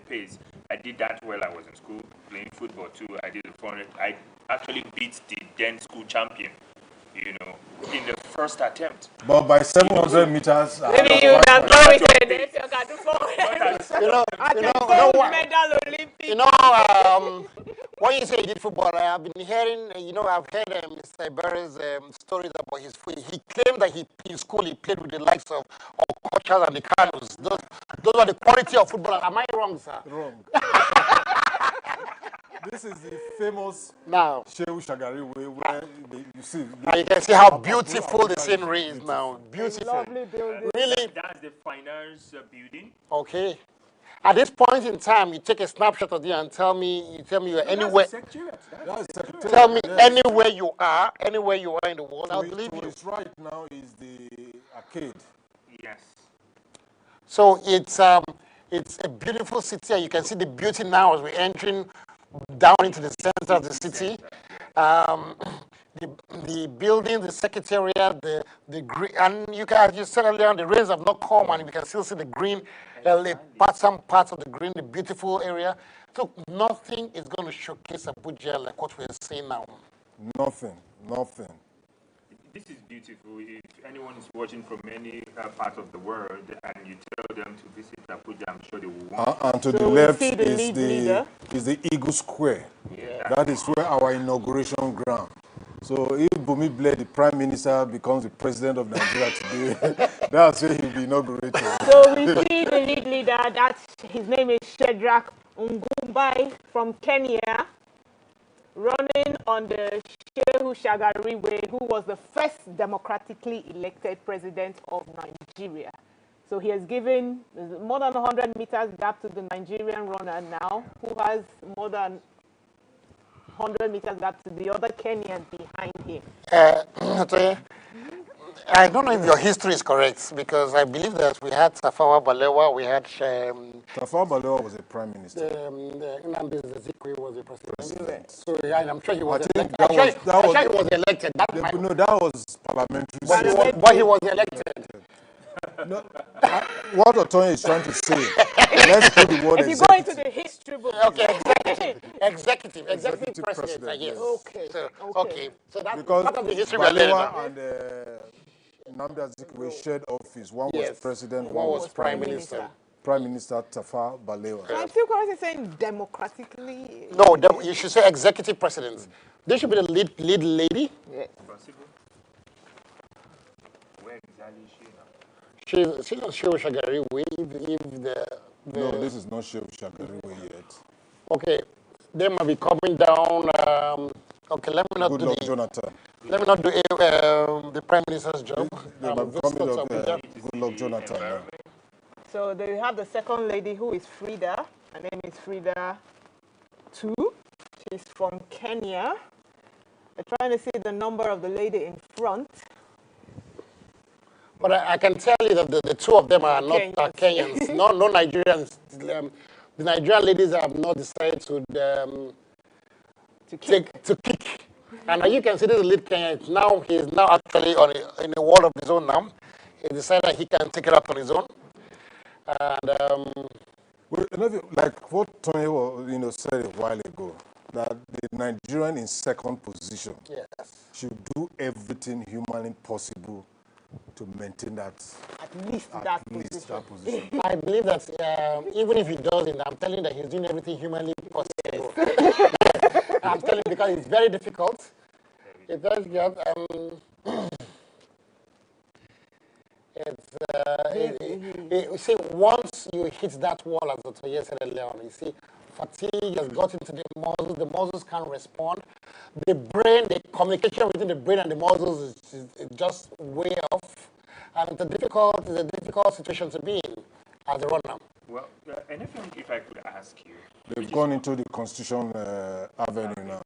pace. I did that while I was in school playing football too. I did the 400. I actually beat the then school champion, in the first attempt. But by 700 meters, Maybe you can throw it in if you can do 400. Medal Olympic. When you say he did football, I've been hearing, I've heard Mr. Ibarra's stories about his foot. He claimed that in school he played with the likes of Kochas and the Kanos. Those are the quality of football. Am I wrong, sir? Wrong. This is the famous now Shehu Shagari way where you see. And you can see how beautiful the scenery is now. Beautiful. Lovely building. Really? That's the finance building. Okay. At this point in time, you take a snapshot of it and tell me you're anywhere. Tell me anywhere you are in the world. I'll believe you. It's right now is the arcade. Yes. So it's a beautiful city, and you can see the beauty now as we're entering down into the center of the city. The building, the secretariat, the green, and as you said earlier, the rains have not come, and we can still see the green, some parts of the green, the beautiful area. So nothing is going to showcase Abuja like what we're seeing now. Nothing. This is beautiful. If anyone is watching from any part of the world and you tell them to visit Abuja, I'm sure they will want. And to the left is the Eagle Square. Yeah. That is where our inauguration ground. So if Bumi Blair, the Prime Minister, becomes the President of Nigeria today, that's where he'll be inaugurated. So we see the lead leader, his name is Shedrack Ngumbai from Kenya, running on the Shehu Shagari Way, who was the first democratically elected president of Nigeria. So he has given more than 100 meters gap to the Nigerian runner now, who has more than 100 meters gap to the other Kenyan behind him. I don't know if your history is correct, because I believe that we had Tafawa Balewa, we had... Tafawa Balewa was a prime minister. Nnamdi Ezekwe was a president. So I'm sure he was elected. He was elected. That was parliamentary. But he was elected. No, what Otonye is trying to say, let's put the word if you go into the history book. Okay, executive president, yes. Okay. So that's part of the history we are learning now. And Nnamdi Ezekwe shared office. One was president, one was prime minister. Prime Minister Tafawa Balewa. I'm still currently saying democratically. No, you should say executive president. There should be the lead lady. Yes. Where exactly is she now? She's not Shehu Shagari Way. No, this is not Shehu Shagari Way yet. Okay, they might be coming down. Okay, let me not Good do luck, Jonathan. Let me not do the prime minister's job. They might be coming up. Good luck, Jonathan. So they have the second lady, who is Frida. Her name is Frida Tu. She's from Kenya. We're trying to see the number of the lady in front. But I can tell you that the two of them are not Kenyans. No Nigerians the Nigerian ladies have not decided to kick. And as you can see, this is lead Kenya. Now he's now actually in a world of his own now. He decided that he can take it up on his own. And well, like what Tony said a while ago, that the Nigerian in second position should do everything humanly possible to maintain that At least that position. I believe that even if he doesn't, I'm telling you that he's doing everything humanly possible. I'm telling you because it's very difficult. It does get, see, once you hit that wall, as Dr. said earlier on, you see, fatigue has got into the muscles can't respond. The brain, the communication between the brain and the muscles is just way off. And it's a difficult situation to be in as a runner. Well, anything, if I could ask you. They've gone into the Constitution Avenue now.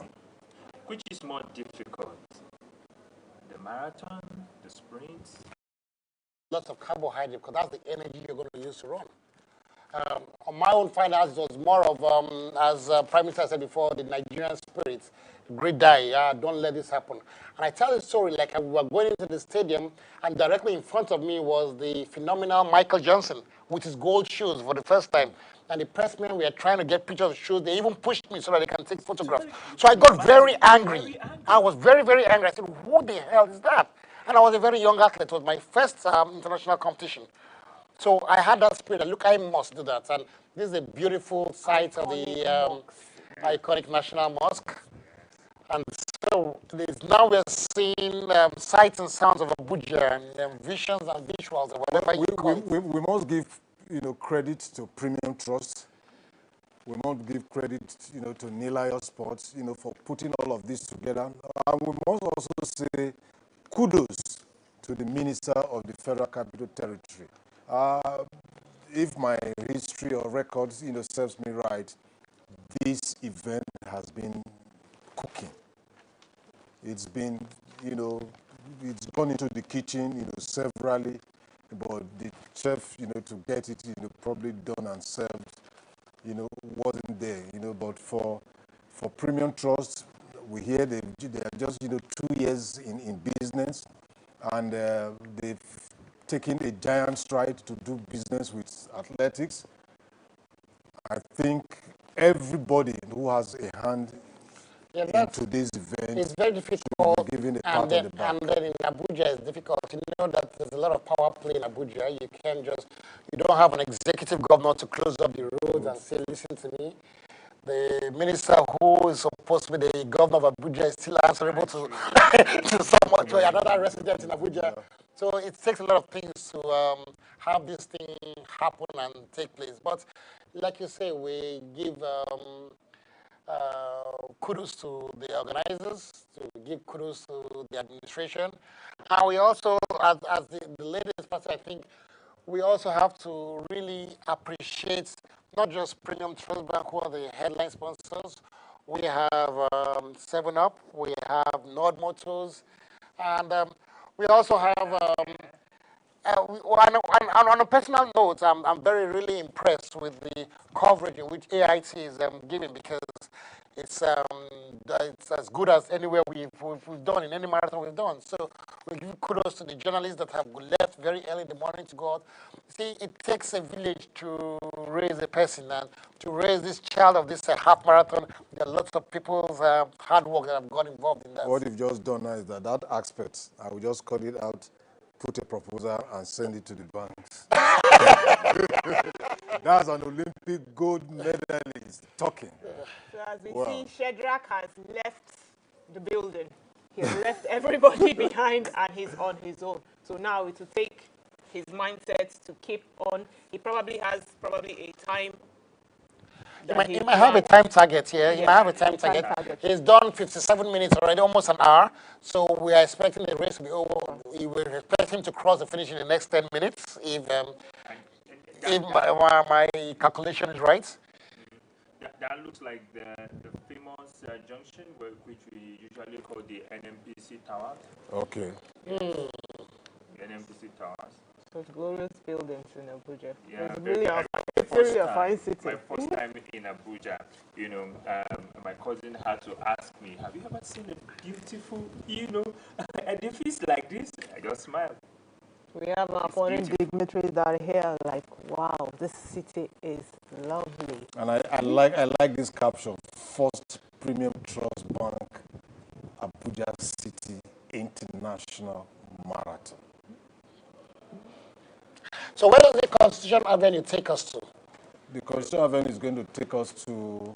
Which is more difficult? The marathon, the sprints? Lots of carbohydrate, because that's the energy you're going to use to run. On my own finance, it was more of, as Prime Minister said before, the Nigerian spirit, great die, don't let this happen. And I tell the story like we were going into the stadium, and directly in front of me was the phenomenal Michael Johnson with his gold shoes for the first time. And the pressmen were trying to get pictures of shoes. They even pushed me so that they can take photographs. So I got very angry. I was very, very angry. I said, who the hell is that? And I was a very young athlete. It was my first international competition. So I had that spirit that, look, I must do that. And this is a beautiful site of the iconic National Mosque. And so now we're seeing sights and sounds of Abuja and visions and visuals or whatever you call it. We must give credit to Premium Trust. We must give credit to Nilaya Sports for putting all of this together. And we must also say kudos to the Minister of the Federal Capital Territory. If my history or records serves me right, this event has been cooking. It's been, it's gone into the kitchen, severally, but the chef, to get it, probably done and served, wasn't there, but for Premium Trust, we hear they are just, 2 years in business, and they've taken a giant stride to do business with athletics. I think everybody who has a hand in today's event, it's very difficult, given a pat on the back. And then in Abuja it's difficult. You know that there's a lot of power play in Abuja. You don't have an executive governor to close up the roads and say, listen to me. The minister who is supposed to be the governor of Abuja is still answerable to, to another resident in Abuja. So it takes a lot of things to have this thing happen and take place. But like you say, we give kudos to the organizers, to give kudos to the administration. And we also, as the latest person, I think, we also have to really appreciate not just Premium Trust Bank, who are the headline sponsors. We have 7-Up, we have Nord Motors, and we also have, on a personal note, I'm really impressed with the coverage in which AIT is giving, because it's as good as anywhere we've done, in any marathon we've done. So we give kudos to the journalists that have left very early in the morning to go out. See, it takes a village to raise a person, and to raise this child of this half marathon, there are lots of people's hard work that have got involved in that. What you've just done now is that aspect, I will just cut it out, put a proposal, and send it to the banks. That's an Olympic gold medalist talking. So as we see, Shedrack has left the building. He has left everybody behind, and he's on his own. So now it will take his mindset to keep on. He probably has a time. He might have a time target here. He might have a time target. He's done 57 minutes already, almost an hour. So we are expecting the race to be over. We will expect him to cross the finish in the next 10 minutes, if my calculation is right. That looks like the famous junction, which we usually call the NMPC Towers. Okay. Yes. The NMPC Towers. Those glorious buildings in Abuja. Yeah, really really a fine city. My first time in Abuja, you know, my cousin had to ask me, have you ever seen a beautiful, you know, edifice like this? I just smiled. We have our foreign dignitaries that are here like, wow, this city is lovely. And I like this caption, First Premium Trust Bank, Abuja City International Marathon. So where does the Constitution Avenue take us to? The Constitution Avenue is going to take us to,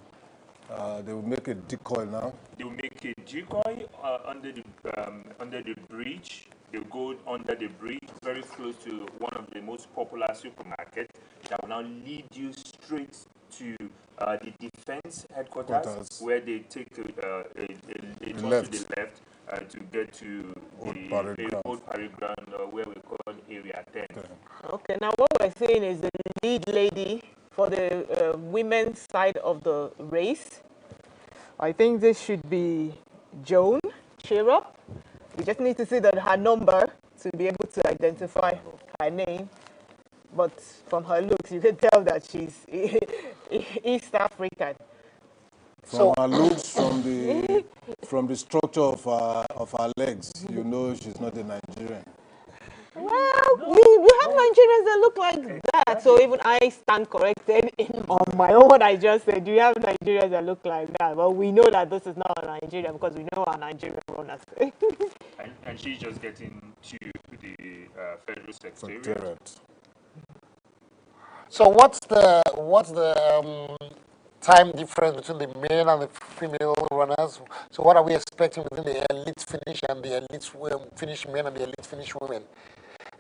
they will make a decoy now. They will make a decoy under the bridge. They'll go under the bridge, very close to one of the most popular supermarkets that will now lead you straight to the defense headquarters, where they take a turn to the left to get to the old parade ground, where we call Area 10. Okay, now what we're saying is the lead lady for the women's side of the race. I think this should be Joan Chirop. We just need to see her number to be able to identify her name. But from her looks, you can tell that she's East African. From her looks, from the structure of her legs, you know she's not a Nigerian. Well, we have Nigerians that look like that, so even I stand corrected on my own what I just said. Do you have Nigerians that look like that? Well, we know that this is not a Nigerian because we know our Nigerian runners. and she's just getting to the Federal Secretariat. So what's the time difference between the male and the female runners? So what are we expecting within the elite finish and the elite finish men and the elite finish women?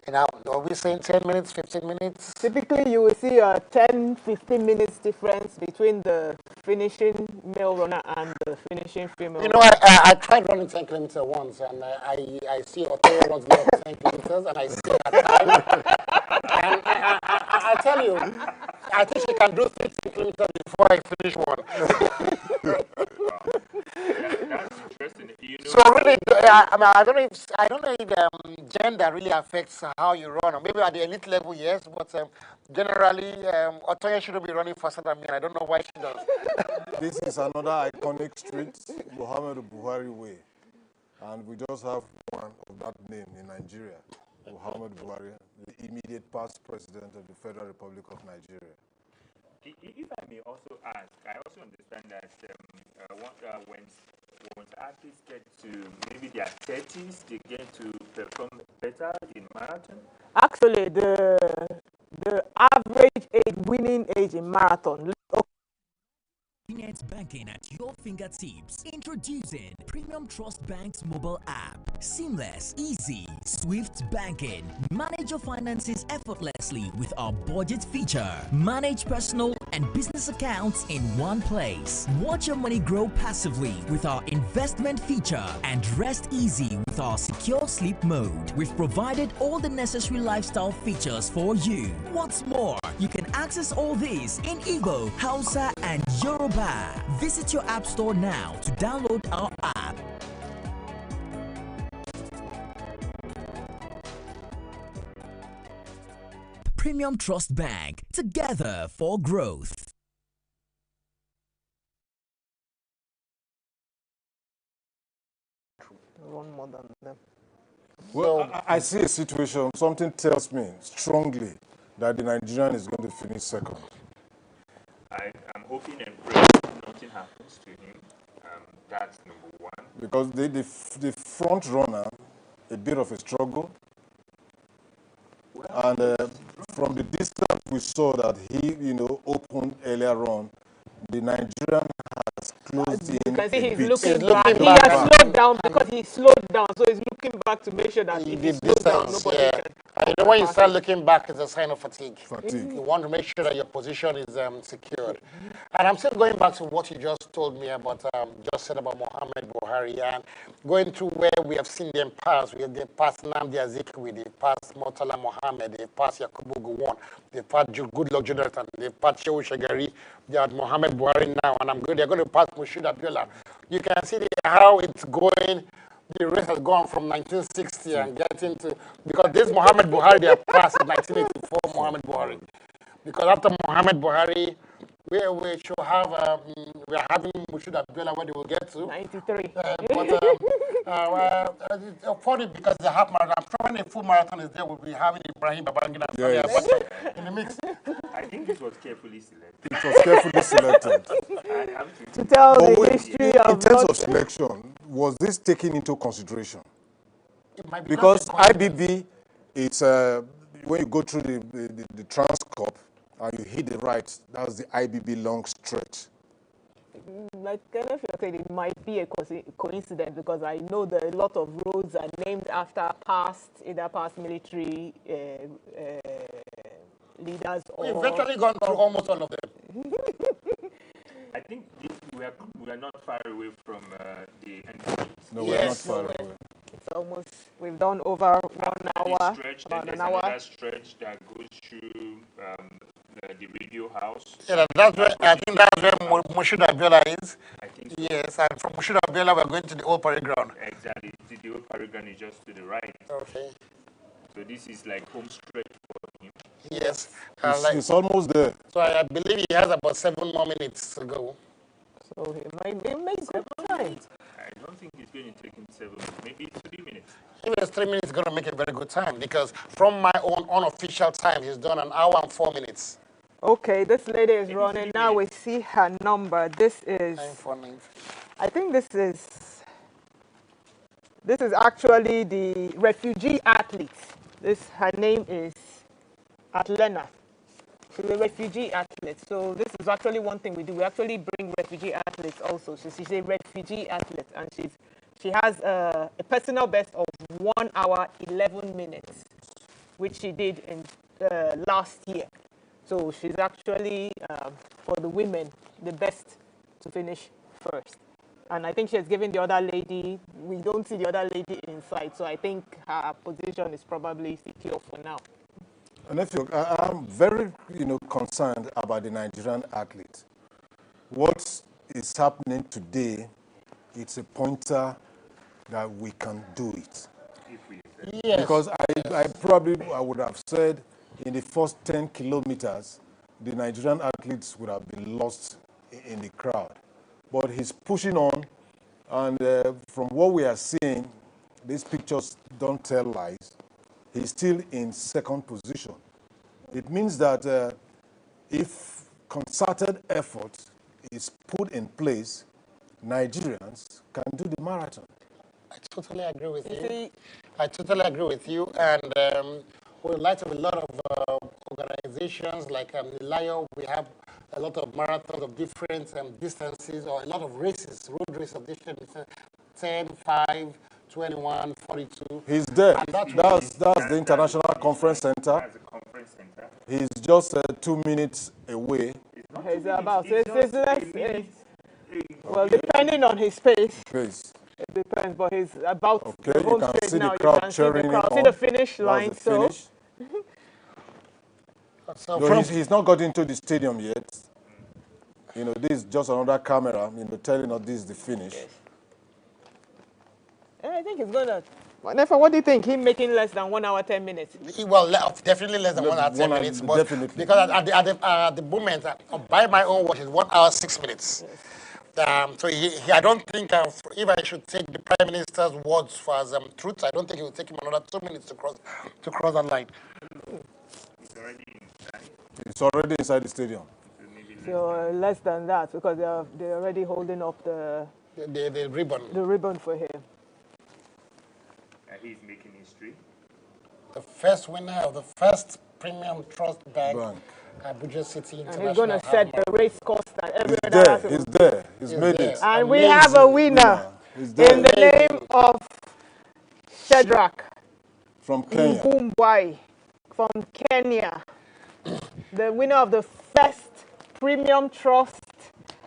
And are we saying 10 minutes, 15 minutes? Typically, you will see a 10, 15 minutes difference between the finishing male runner and the finishing female. You know, I tried running 10 kilometers once, and I see Otto runs there 10 kilometers, and I see that time. And I tell you, I think she can do 15 kilometers before I finish one. That's interesting. You know, So really, I don't know if gender really affects how you run. Or maybe at the elite level, yes, but generally, Otoya shouldn't be running faster than me. And I don't know why she does. This is another iconic street, Muhammadu Buhari Way, and we just have one of that name in Nigeria, Muhammadu Buhari, the immediate past president of the Federal Republic of Nigeria. If I may also ask, I also understand that once athletes get to maybe their 30s, they get to perform better in marathon. Actually, the average winning age in marathon. Convenience banking at your fingertips. Introducing Premium Trust Bank's mobile app. Seamless, easy, swift banking. Manage your finances effortlessly with our budget feature. Manage personal and business accounts in one place. Watch your money grow passively with our investment feature. And rest easy with our secure sleep mode. We've provided all the necessary lifestyle features for you. What's more, you can access all these in Igbo, Hausa, and Yoruba. Visit your app store now to download our app. Premium Trust Bank, together for growth. Run more than them. Well, I see a situation, something tells me strongly that the Nigerian is going to finish second. I'm hoping and praying nothing happens to him. That's number one. Because the front runner, a bit of a struggle. And from the distance, we saw that he, opened earlier on. The Nigerian has closed in. You can see he's bit. looking back. He has slowed down because he slowed down. So he's looking back to make sure that if he slows down, nobody can. You know, when you start looking back, it's a sign of fatigue. Fatigue. You want to make sure that your position is secured. And I'm still going back to what you just told me about, just said about Muhammad Buhari, and going through where we have seen them pass. They passed Nnamdi Azikiwe, they passed Murtala Mohammed, they passed Yakubu Gowon, they passed Goodluck Jonathan, they passed Shehu Shagari, they are Muhammad Buhari now, and they're going to pass Moshood Abiola. You can see how it's going. The race has gone from 1960 and getting to, because this Muhammad Buhari, they have passed in 1984, Muhammad Buhari. Because after Mohammed Buhari, we should have, we're having Mushud Abdullah, where they will get to. 93. It's funny because the half marathon, I'm sure when a full marathon is there, we'll be having Ibrahim Babangida Yes. in the mix. I think this was carefully selected. It was carefully selected. I have To tell But the wait, history in of terms what- of selection, was this taken into consideration? It might be Because not a coincidence. IBB, it's when you go through the Transcorp and you hit the right, that's the IBB long stretch. like Kenneth said, it might be a coincidence because I know that a lot of roads are named after either past military leaders We've or... virtually gone through almost all of them. I think we are not far away from the end. No, Yes. we're not far away. It's almost, we've done over 1 hour, Stretch, about then an there's hour. another stretch that goes through the radio house. Yeah, that's where, I think that's where Mushud Abdullah is. I think so. Yes, and from Mushud Abdullah, we're going to the old parade ground. Exactly. The old paragon is just to the right. Okay. So this is like home stretch for him. Yes. It's almost there. So I believe he has about 7 more minutes to go. So he might make good time. I don't think it's going to take him 7 minutes, maybe 3 minutes. Even 3 minutes is going to make a very good time because from my own unofficial time, he's done 1 hour and 4 minutes. Okay, this lady is running. Now we see her number. This is, 949. I think this is actually the refugee athlete. Her name is Atlena. She's a refugee athlete. So this is actually one thing we do. We actually bring refugee athletes also. So she's a refugee athlete, and she has a personal best of 1 hour 11 minutes, which she did in last year. So she's actually for the women the best to finish first. And I think she has given the other lady. We don't see the other lady inside, so I think her position is probably secure for now. And if I'm very, concerned about the Nigerian athlete. What is happening today, it's a pointer that we can do it. Yes. Because I would have said in the first 10 kilometers, the Nigerian athletes would have been lost in the crowd. But he's pushing on, and from what we are seeing, these pictures don't tell lies. He's still in second position. It means that if concerted effort is put in place, Nigerians can do the marathon. I totally agree with you. See, I totally agree with you. And we like a lot of organizations like Lion. We have a lot of marathons of different distances, or a lot of races, road races of different 10, 5, 21, 42. He's there. And That's the International Conference Center. That's a conference center. He's just 2 minutes away. he's about. Well, depending on his pace, Pace. it depends. But he's about Okay, the you home can straight see the now. You crowd can see the cheering crowd. him See the on. finish That's line. the So finish. So No, from, he's not got into the stadium yet. This is just another camera, telling us this is the finish. I think he's gonna. Therefore, what do you think? Him making less than 1 hour 10 minutes? well, definitely less than 1 hour 10 1 hour, minutes. But definitely. because at the moment, by my own watch, it's 1 hour 6 minutes. So I don't think if I should take the Prime Minister's words for as truth, I don't think it will take him another 2 minutes to cross that line. It's already inside the stadium. So less than that because they're already holding up the The ribbon. ribbon for him. He's making history. The first winner of the first Premium Trust Bank, Bank. Abuja City And International. he's going to set the race course that every He's other there. has to- He's there. He's He's made there. it. And we have a winner He's there. in the name of Shedrack From Kenya. Ngumbwai from Kenya, the winner of the first Premium Trust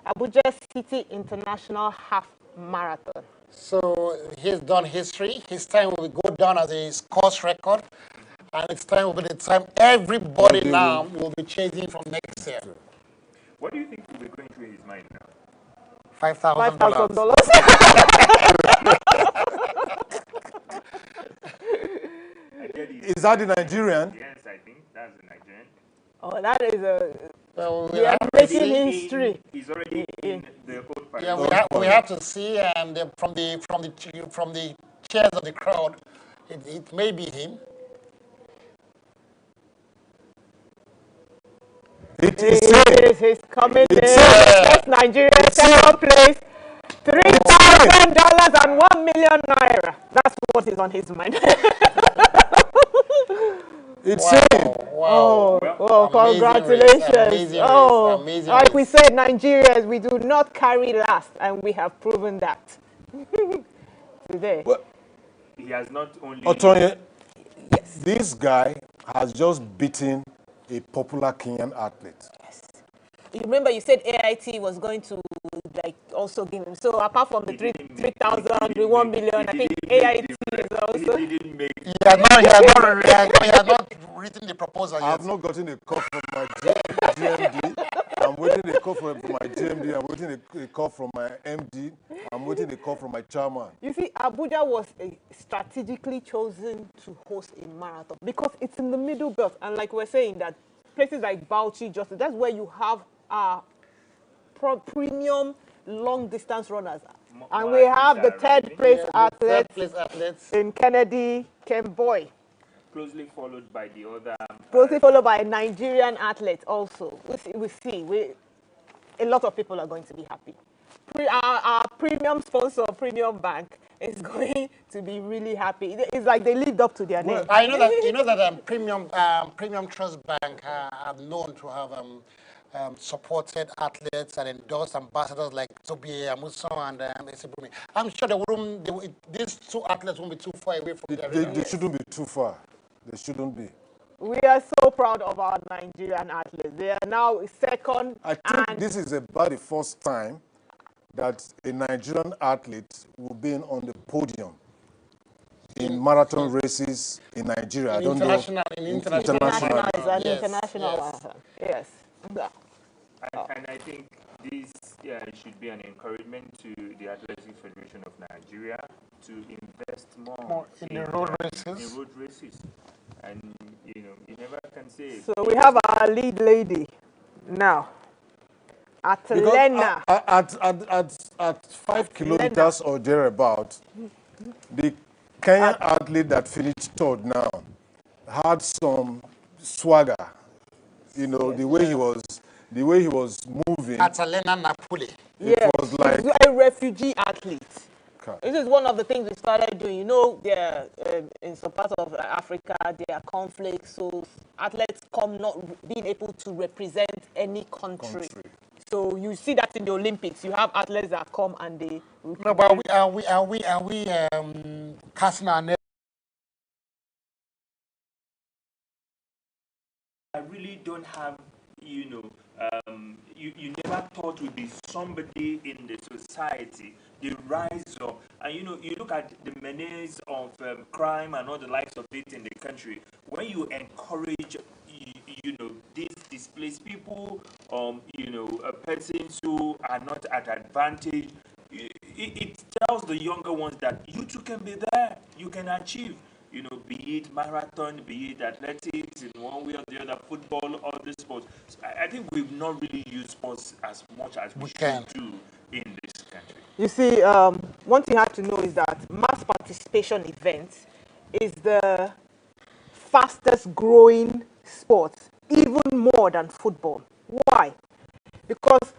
Abuja City International Half Marathon. So he's done history. His time will go down as a course record. And its time will be the time everybody now will be chasing from next year. What do you think will be going through his mind now? $5,000. $5,000. I get it. Is that the Nigerian? Yes, I think that's the Nigerian. Oh, that is a. Well, We are making history. He's already in the old party. Yeah, we have to see, and from the cheers of the crowd, it may be him. It is him. He's coming in. It's him. Yes, Nigeria, second place. $3,000 and 1 million naira. That's what is on his mind. It's him. Wow. Oh, Amazing congratulations. race, amazing Oh, race, amazing like we race. said, Nigerians, we do not carry last, and we have proven that today. Well, He has not only... Otonye, this guy has just beaten a popular Kenyan athlete. You remember you said AIT was going to like also give him. So apart from the 3,000, the 1 million, I think AIT is also. He didn't make... He had not written the proposal I yet. have not gotten a call from my GMD. I'm waiting a call from my GMD. I'm waiting a call from my MD. I'm waiting a call from my chairman. You see, Abuja was strategically chosen to host a marathon because it's in the middle belt, and like we're saying that places like Bauchi, just that's where you have premium long distance runners, and we have the third place athletes in Kennedy Kemboy. Closely followed by the other... Closely followed by Nigerian athletes also. A lot of people are going to be happy. Our premium sponsor, Premium Bank, is going to be really happy. It's like they lived up to their name. I know that Premium Trust Bank are known to have supported athletes and endorsed ambassadors like Tobi Amuso and Esebumi. I'm sure these two athletes won't be too far away from They shouldn't be too far. They shouldn't be. We are so proud of our Nigerian athletes. They are now second. I think this is about the first time that a Nigerian athlete will be on the podium in marathon races in Nigeria. International. Yes. And I think this should be an encouragement to the Athletics Federation of Nigeria to invest more in the road races. And, you never can say... So we have our lead lady now, Atlena. At 5 kilometers or thereabout, the Kenyan athlete that finished third now had some swagger. The way he was moving. Atlena Napoli. Yes, was like he's a refugee athlete. Okay. This is one of the things we started doing. There in some parts of Africa, there are conflicts, so athletes come not being able to represent any country. So you see that in the Olympics, you have athletes that come and they. No, but are we casting our net? I really don't have, you never thought would be somebody in the society. They rise up, and you look at the menace of crime and all the likes of it in the country. When you encourage, these displaced people, persons who are not at advantage, it tells the younger ones that you too can be there. You can achieve. Be it marathon, be it athletics, in one way or the other, football, other sports. So I think we've not really used sports as much as we should do in this country. You see, one thing you have to know is that mass participation events is the fastest growing sport, even more than football. Why? Because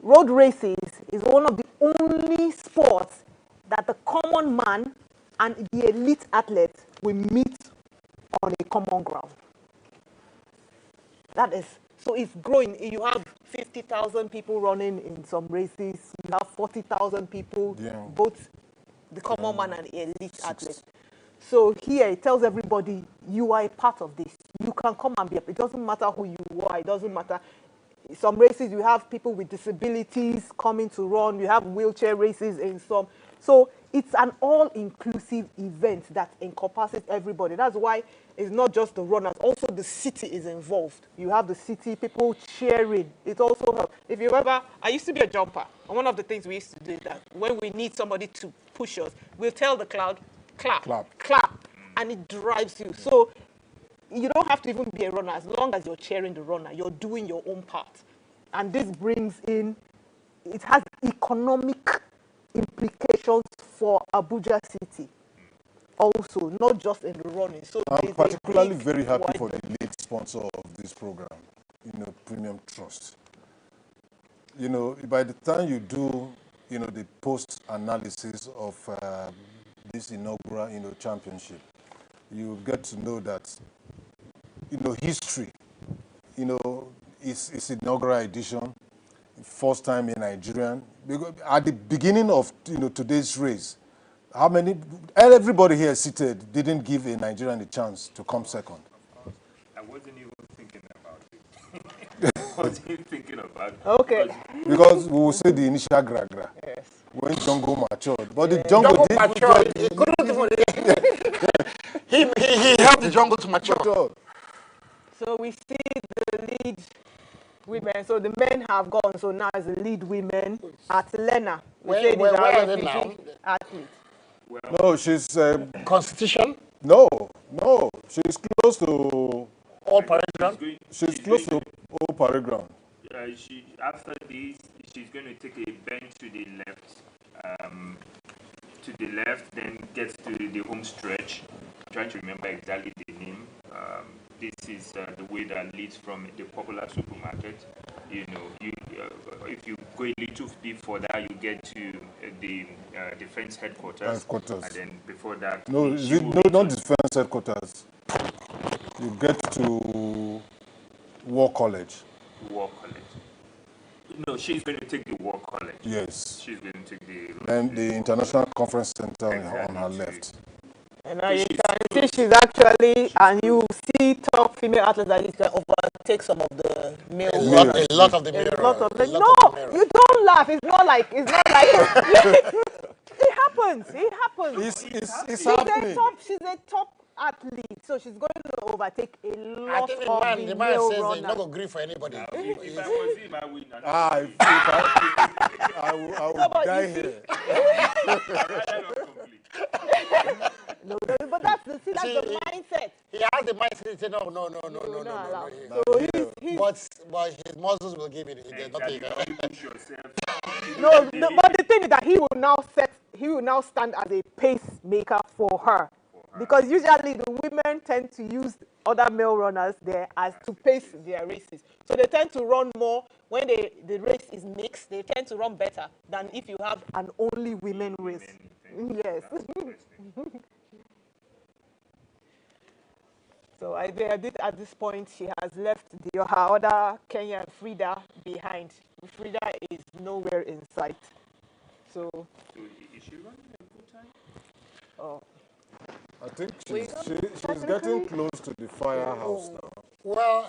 road races is one of the only sports that the common man and the elite athletes will meet on a common ground. That is, so it's growing. You have 50,000 people running in some races. You have 40,000 people, both the common man and the elite athlete. So here it tells everybody, you are a part of this. You can come and be up. It doesn't matter who you are. It doesn't matter. Some races, you have people with disabilities coming to run. You have wheelchair races in some. So it's an all-inclusive event that encompasses everybody. That's why it's not just the runners. Also, the city is involved. You have the city, people cheering. It also helps. If you ever, I used to be a jumper. And one of the things we used to do is that when we need somebody to push us, we'll tell the crowd, clap, clap. And it drives you. So you don't have to even be a runner. As long as you're cheering the runner, you're doing your own part. And this brings in, it has economic implications for Abuja City also, not just in the running. So I'm particularly very happy for the lead sponsor of this program, Premium Trust. By the time you do, the post-analysis of this inaugural, championship, you get to know that, history, its inaugural edition, first time in Nigerian. Because at the beginning of, today's race, everybody here seated didn't give a Nigerian a chance to come second. I wasn't even thinking about it. I wasn't thinking about it. Okay. Because we will say the initial gra-gra. Yes. When Jungle matured. But the Jungle did matured. He helped the Jungle to mature. So we see the lead women. So the men have gone. So now it's the lead women. Atlanta. Where are they now? Athletes. Well, no, she's... Constitution? No. She's close to... All parade ground? She's close to all parade ground. After this, she's going to take a bend to the left. Then gets to the home stretch. I'm trying to remember exactly the name. This is the way that leads from the popular supermarket. If you go a little bit further, you get to the defense headquarters. And then before that, no, not defense headquarters. You get to War College. War College. No, she's going to take the War College. Yes. She's going to take the... And the International Conference Center on her left. And now you can see she's actually, and you see top female athletes that can overtake some of the male. A lot of the male. No, you don't laugh. It's not like it happens. It happens. It's happening. She's a top athlete, so she's going to overtake a lot of the man says runners. he's not going to grieve for anybody. If I was him, I would not. I would die here. No, but that's the mindset. He has the mindset. He said, no. So but his muscles will give it. Exactly. No, but the thing is that he will now stand as a pacemaker for her. Because usually the women tend to use other male runners there as to pace their races. So they tend to run more. When the race is mixed, they tend to run better than if you have an only women race. Yes. So at this point, she has left her other Kenyan Frida behind. Frida is nowhere in sight. So is she running a good time? Oh. I think she's getting close to the firehouse now. Well,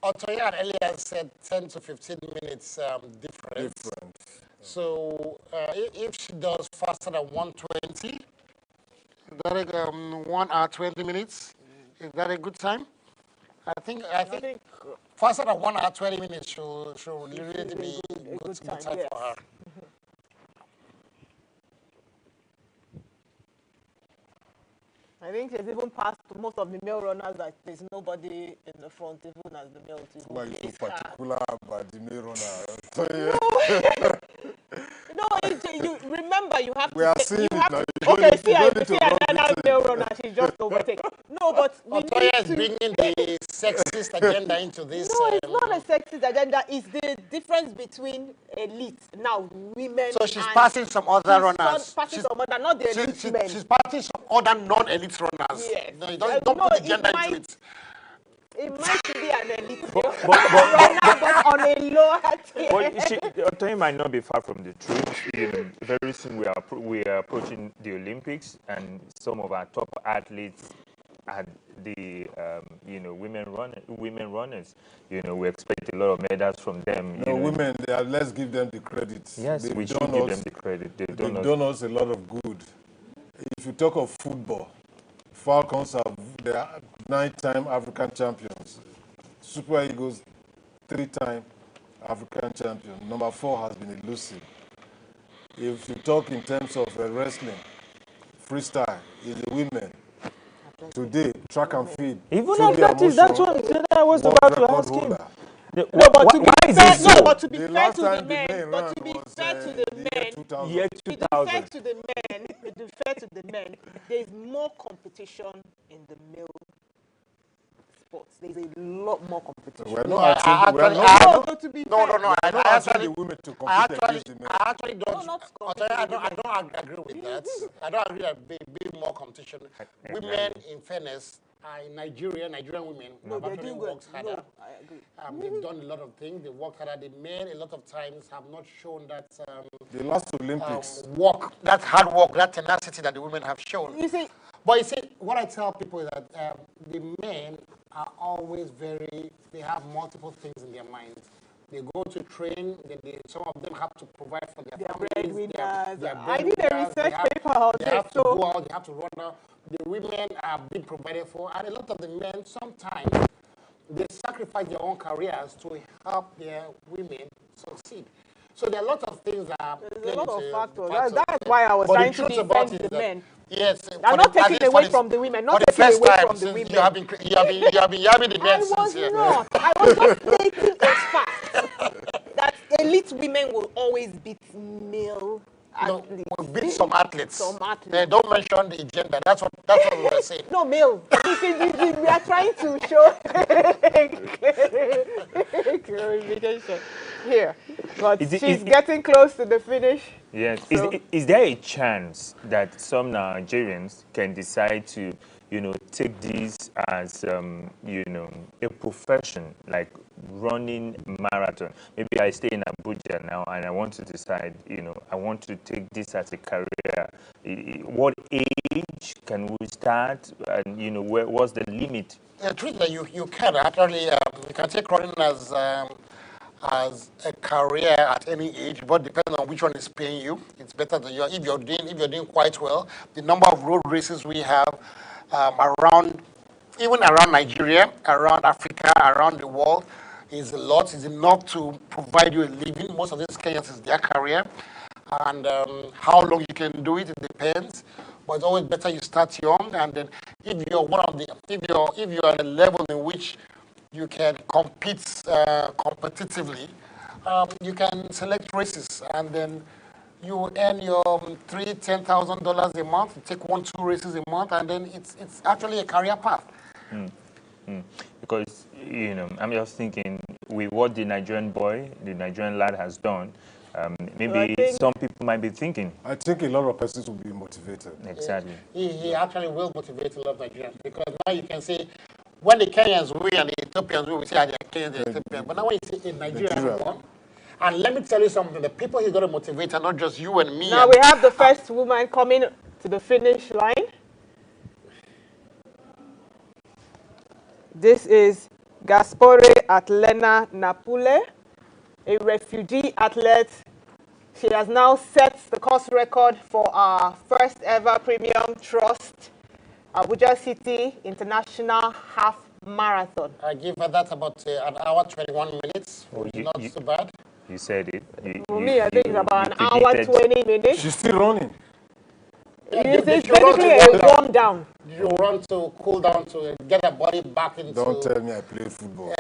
Otoyan earlier said 10 to 15 minutes difference. So if she does faster than 120, that 1 hour 20 minutes, is that a good time? I think faster than 1 hour 20 minutes should really be a good time yes. for her. I think she's even passed most of the male runners that there's nobody in the front, even as the male team. Why are you so particular about the male runner? No, you remember you have we to. Are seeing it now. Okay, see another male runner. She's just overtake. No, but Otoya is bringing the sexist agenda into this. No, it's not a sexist agenda. It's the difference between elite now, women. So she's passing some other runners. Passing some other, not the elite men. She's passing some other non-elite runners. Yes. No, don't put the gender into it. It might be an elite runner, but on a lower tier. Otoya might not be far from the truth. Very soon we are approaching the Olympics, and some of our top athletes are the women runners. We expect a lot of medals from them. Women. Let's give them the credit. Yes, we should give them the credit. They've done us a lot of good. If you talk of football, Falcons are 9-time African champions. Super Eagles, 3-time African champion. Number 4 has been elusive. If you talk in terms of wrestling, freestyle is the women. Today, track and field. Even Tunde that is that's Amosun, what I was world about to record ask him. holder. No, but to be Why is fair, it so? no, but to be The fair last to the time the men, men but ran to be was fair to the the year men, 2000. Year to be 2000. fair to the men, to be fair to the men, there is more competition in the male sports. There's a lot more competition. We're No, not asking, we're actually, not, No, to be no, fair. no. we're not asking the women to I compete actually, against the men. I actually don't. No, not I competition. don't agree with that. I don't agree that there be more competition. Women, in fairness, in Nigerian women No, have they're actually doing good. worked harder. No, I agree. They've done a lot of things. They worked harder. The men, a lot of times, have not shown that The last Olympics. work, that hard work, that tenacity that the women have shown. You see, But you see, what I tell people is that the men are always they have multiple things in their minds. They go to train, some of them have to provide for their families. breadwinners. I did a research paper on They this, have to so go out, they have to run out. The women are being provided for, and a lot of the men, sometimes, they sacrifice their own careers to help their women succeed. So there are a lot of things that are there's a lot of into factors. parts of That's it. why I was But trying the to truth about defend it is the that, men. yes, I'm not taking away from the women, not taking away from the since women. you have been yabbing the men I was since, yeah. not. I was just stating a fact that elite women will always beat male No, athletes. we beat some athletes. Some athletes. They don't mention the gender. That's what we were saying. No, male. We are trying to show clarification here. But she's getting close to the finish. Yes. So, Is there a chance that some Nigerians can decide to, take this as, a profession, like running marathon? Maybe I stay in Abuja now and I want to decide, I want to take this as a career. What age can we start? And, what's the limit? The truth that you can actually, you can take running as a career at any age, but depending on which one is paying you, it's better than you. If you're doing quite well, the number of road races we have even around Nigeria, around Africa, around the world, is a lot. Is enough to provide you a living. Most of these Kenyans is their career, and how long you can do it depends. But it's always better you start young, and then if you're at a level in which you can compete competitively, you can select races, and then you earn your $10,000 a month. You take 1-2 races a month, and then it's actually a career path. Because, I'm just thinking, with what the Nigerian lad has done, maybe some people might be thinking. I think a lot of persons will be motivated. Exactly. He actually will motivate a lot of Nigerians, because now you can say, when the Kenyans win and the Ethiopians win, we say they are Kenyans, they're Ethiopians. But now when you see a Nigerian won, and let me tell you something, the people he's going to motivate are not just you and me. now we have the first woman coming to the finish line. This is Gaspore Atlena Napule, a refugee athlete. She has now set the course record for our first ever Premium Trust Abuja City International Half Marathon. I give her that about an hour, 21 minutes, which is not so bad. You said it. For me, I think it's about an hour, 20 minutes. She's still running. It's basically a warm down. You run to cool down, to get her body back into... Don't tell me I played football.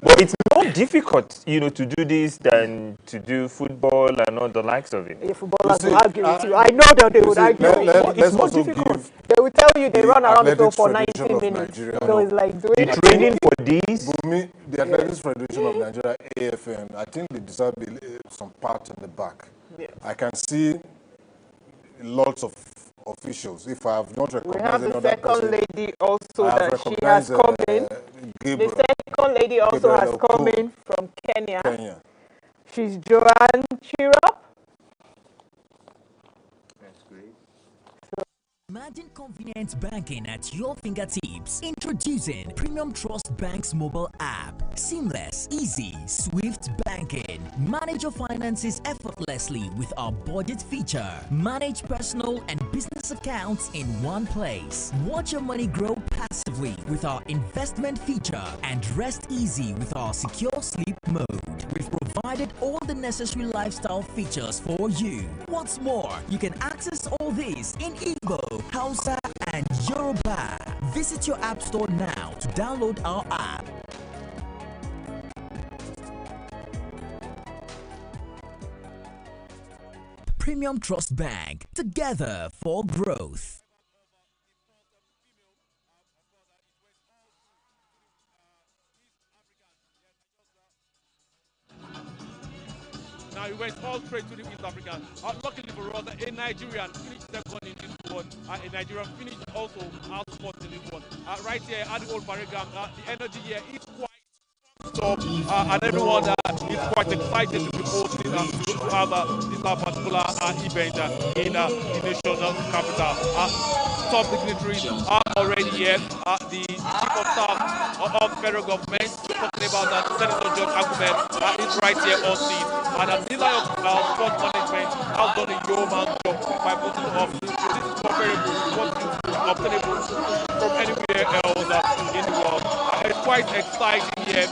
But it's more difficult, to do this than to do football and all the likes of it. The footballers You see, will argue with you. I know that they would argue with you. Let's also give They will tell you they run around the field Athletics for Federation 90 of minutes. Nigeria. So it's like doing The training for this, Bumi, the Athletics Federation of Nigeria, AFN, I think they deserve some part in the back. Yes. I can see lots of officials. If I have not We recognized have the another second person, lady also I have that she has recognized come in. Gabriel, The second lady also Gabriel has come Okoh. in from Kenya. Kenya. She's Joanne Chirop. that's great. Imagine convenient banking at your fingertips. Introducing Premium Trust Bank's mobile app. Seamless, easy, swift banking. Manage your finances effortlessly with our budget feature. Manage personal and business accounts in one place. Watch your money grow passively with our investment feature. And rest easy with our secure sleep mode. We've provided provided all the necessary lifestyle features for you. What's more, you can access all these in Igbo, Hausa, and Yoruba. Visit your app store now to download our app. Premium Trust Bank, together for growth. Now he went all straight to the East African. Luckily for us, a Nigerian finished second in this one. A Nigerian finished also out fourth in this one. Right here at the old Barragam, the energy here is quite top, and everyone is quite excited to be hosting to have this particular event in the national capital. Top dignitaries are already here. The chief of staff of the federal government, talking about Senator George Akumed, is right here on scene. And the dealer of sports management has done a yeoman job by putting off. This is comparable to what is obtainable from anywhere else in the world. It's quite exciting here.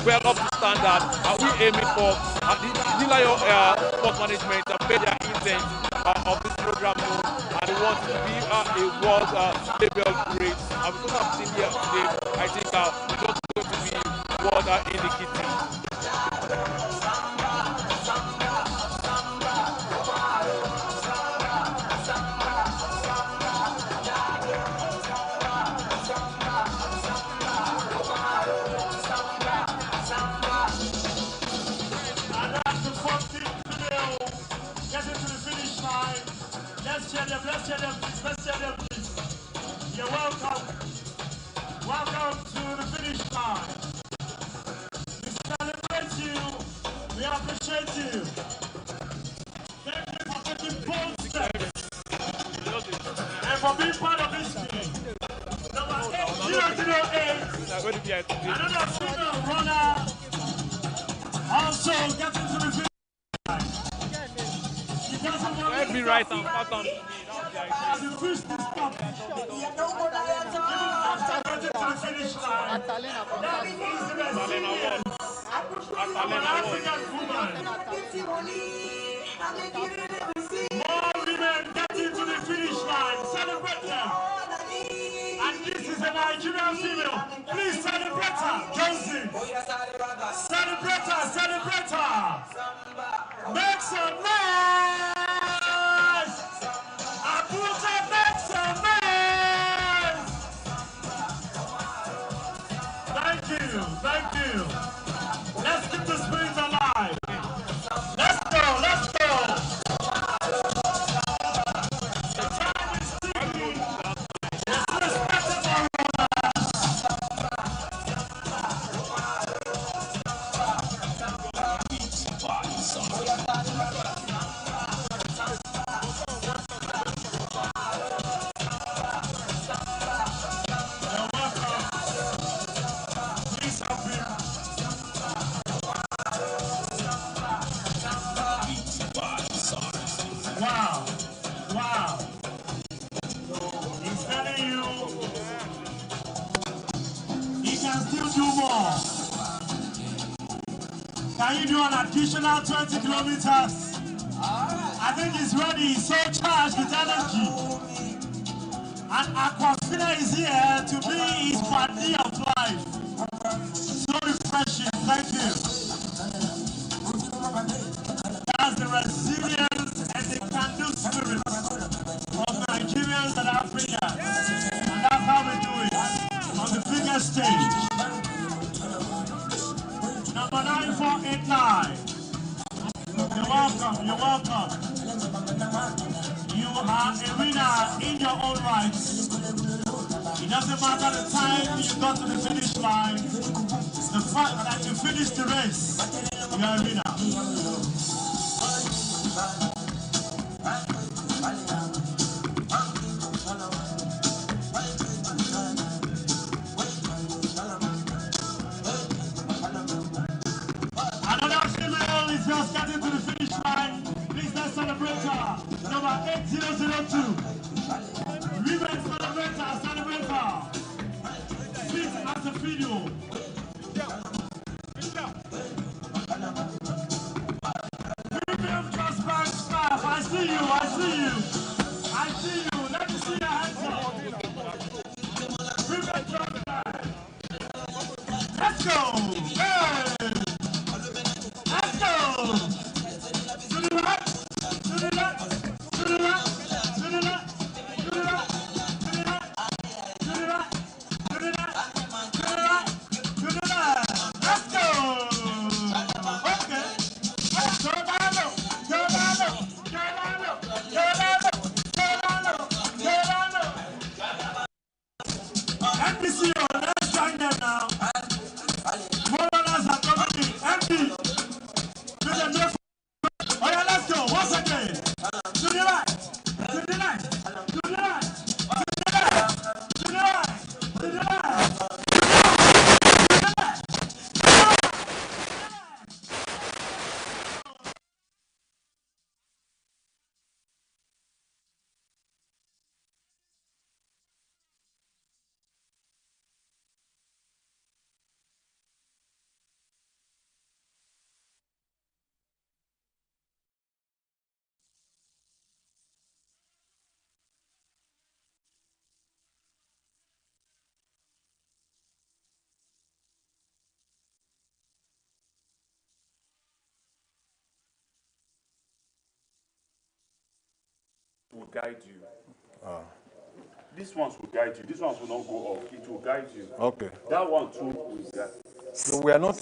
Well up to standard. We're aiming for the dealer sports management pay their intent of this program known, and they want it to be a world label great. And because I'm sitting here today, I think it's just going to be world in the kitchen. Let's hear them, please. You're welcome. Welcome to the finish line. We celebrate you. We appreciate you. Thank you for taking bold steps and for being part of this team. Number 8008, another female runner, also getting to the finish line. She doesn't want to be right and fat on me. More women getting to the finish line. Celebrate them. And this is a Nigerian female. Please celebrate her. Johnson. Celebrate her. Celebrate her. Make some noise. Abuja, make some noise. Thank you. Thank you. Let's keep the spirit alive. Let's go. Let's go. The time is ticking. Let's respect our Wow. Wow. He's telling you he can still do more. Can you do an additional 20 kilometers? I think he's ready. He's so charged with energy. And Aquafina is here to be his partner of life. So refreshing. Thank you. That's the resilience and the can-do spirit of Nigerians and Africans. And that's how we do it on the biggest stage. Number 9489. You're welcome. You're welcome. You are a winner in your own rights. It doesn't matter the time you got to the finish line. The fact that you finished the race, you are a winner. Another female is just getting to the finish line. Please let's celebrate her. Number 8002. Women celebrate her, celebrate her. Sit at the video. guide you. These ones will guide you. These ones will not go off. It will guide you. Okay. That one too will guide. So we are not.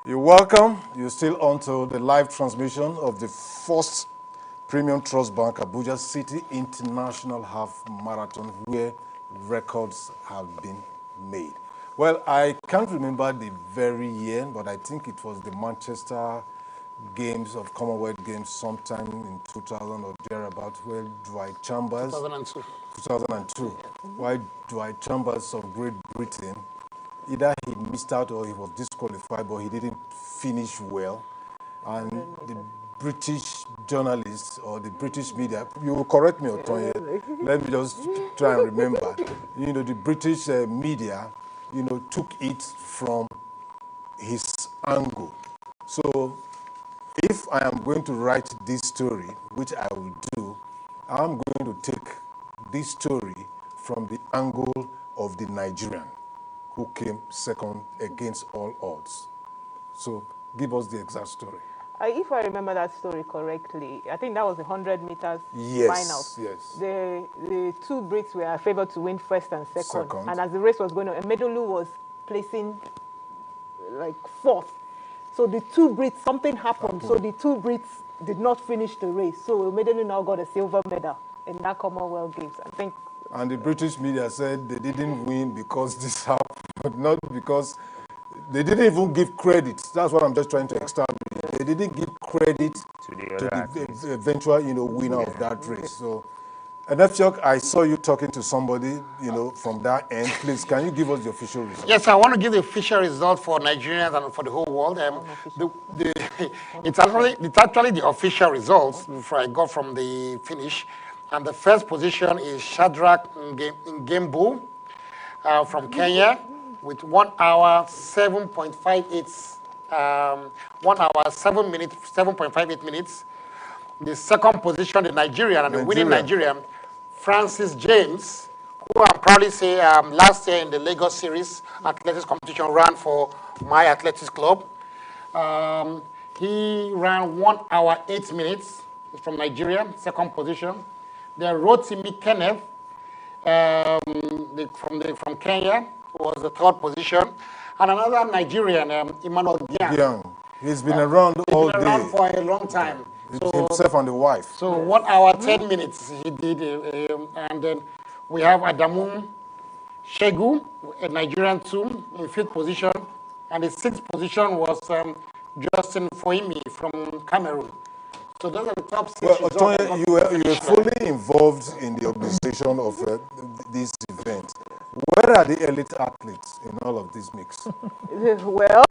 You're welcome. You're still on to the live transmission of the first Premium Trust Bank Abuja City International Half Marathon, where records have been made. Well, I can't remember the very year, but I think it was the Manchester Games of Commonwealth Games sometime in 2000 or thereabout, where Dwight Chambers, 2002, why Dwight Chambers of Great Britain, either he missed out or he was disqualified, but he didn't finish well. And the British journalists or the British media, you will correct me, Otonye, let me just try and remember. You know, the British media, you know, took it from his angle. So if I am going to write this story, which I will do, I'm going to take this story from the angle of the Nigerian who came second against all odds. So give us the exact story. If I remember that story correctly, I think that was the 100 meters final. Yes, yes. The two Brits were favored to win first and second. Second. And as the race was going on, Emedolu was placing like fourth. So the two Brits, something happened. So the two Brits did not finish the race. So Emedolu now got a silver medal in that Commonwealth Games. I think. And the British media said they didn't win because this happened, not because they didn't even give credit. That's what I'm just trying to establish. They didn't give credit To the to other the athletes. eventual, winner of that race. So, and Efchok, I saw you talking to somebody, from that end. Please, can you give us the official result? Yes, I want to give the official result for Nigerians and for the whole world. It's actually the official results before I got from the finish. And the first position is Shadrach Ngembu from Kenya with 1 hour 7.58. 1 hour 7 minutes 7.58 minutes. The second position, the Nigerian and the winning Nigerian, Francis James, who I'm proudly say last year in the Lagos Series athletics competition ran for my athletics club. He ran 1 hour 8 minutes. He's from Nigeria, second position. Then Rotimi Kenneth from Kenya was the third position. And another Nigerian, Emmanuel Diang. He's been around all day. He's been around for a long time. So, himself and the wife. So 1 hour 10 minutes he did, and then we have Adamu Shegu, a Nigerian too, in fifth position, and the sixth position was Justin Foimi from Cameroon. So those are the top six. Well, Otoye, you were fully involved in the organization of this event. Where are the elite athletes in all of this mix? Well,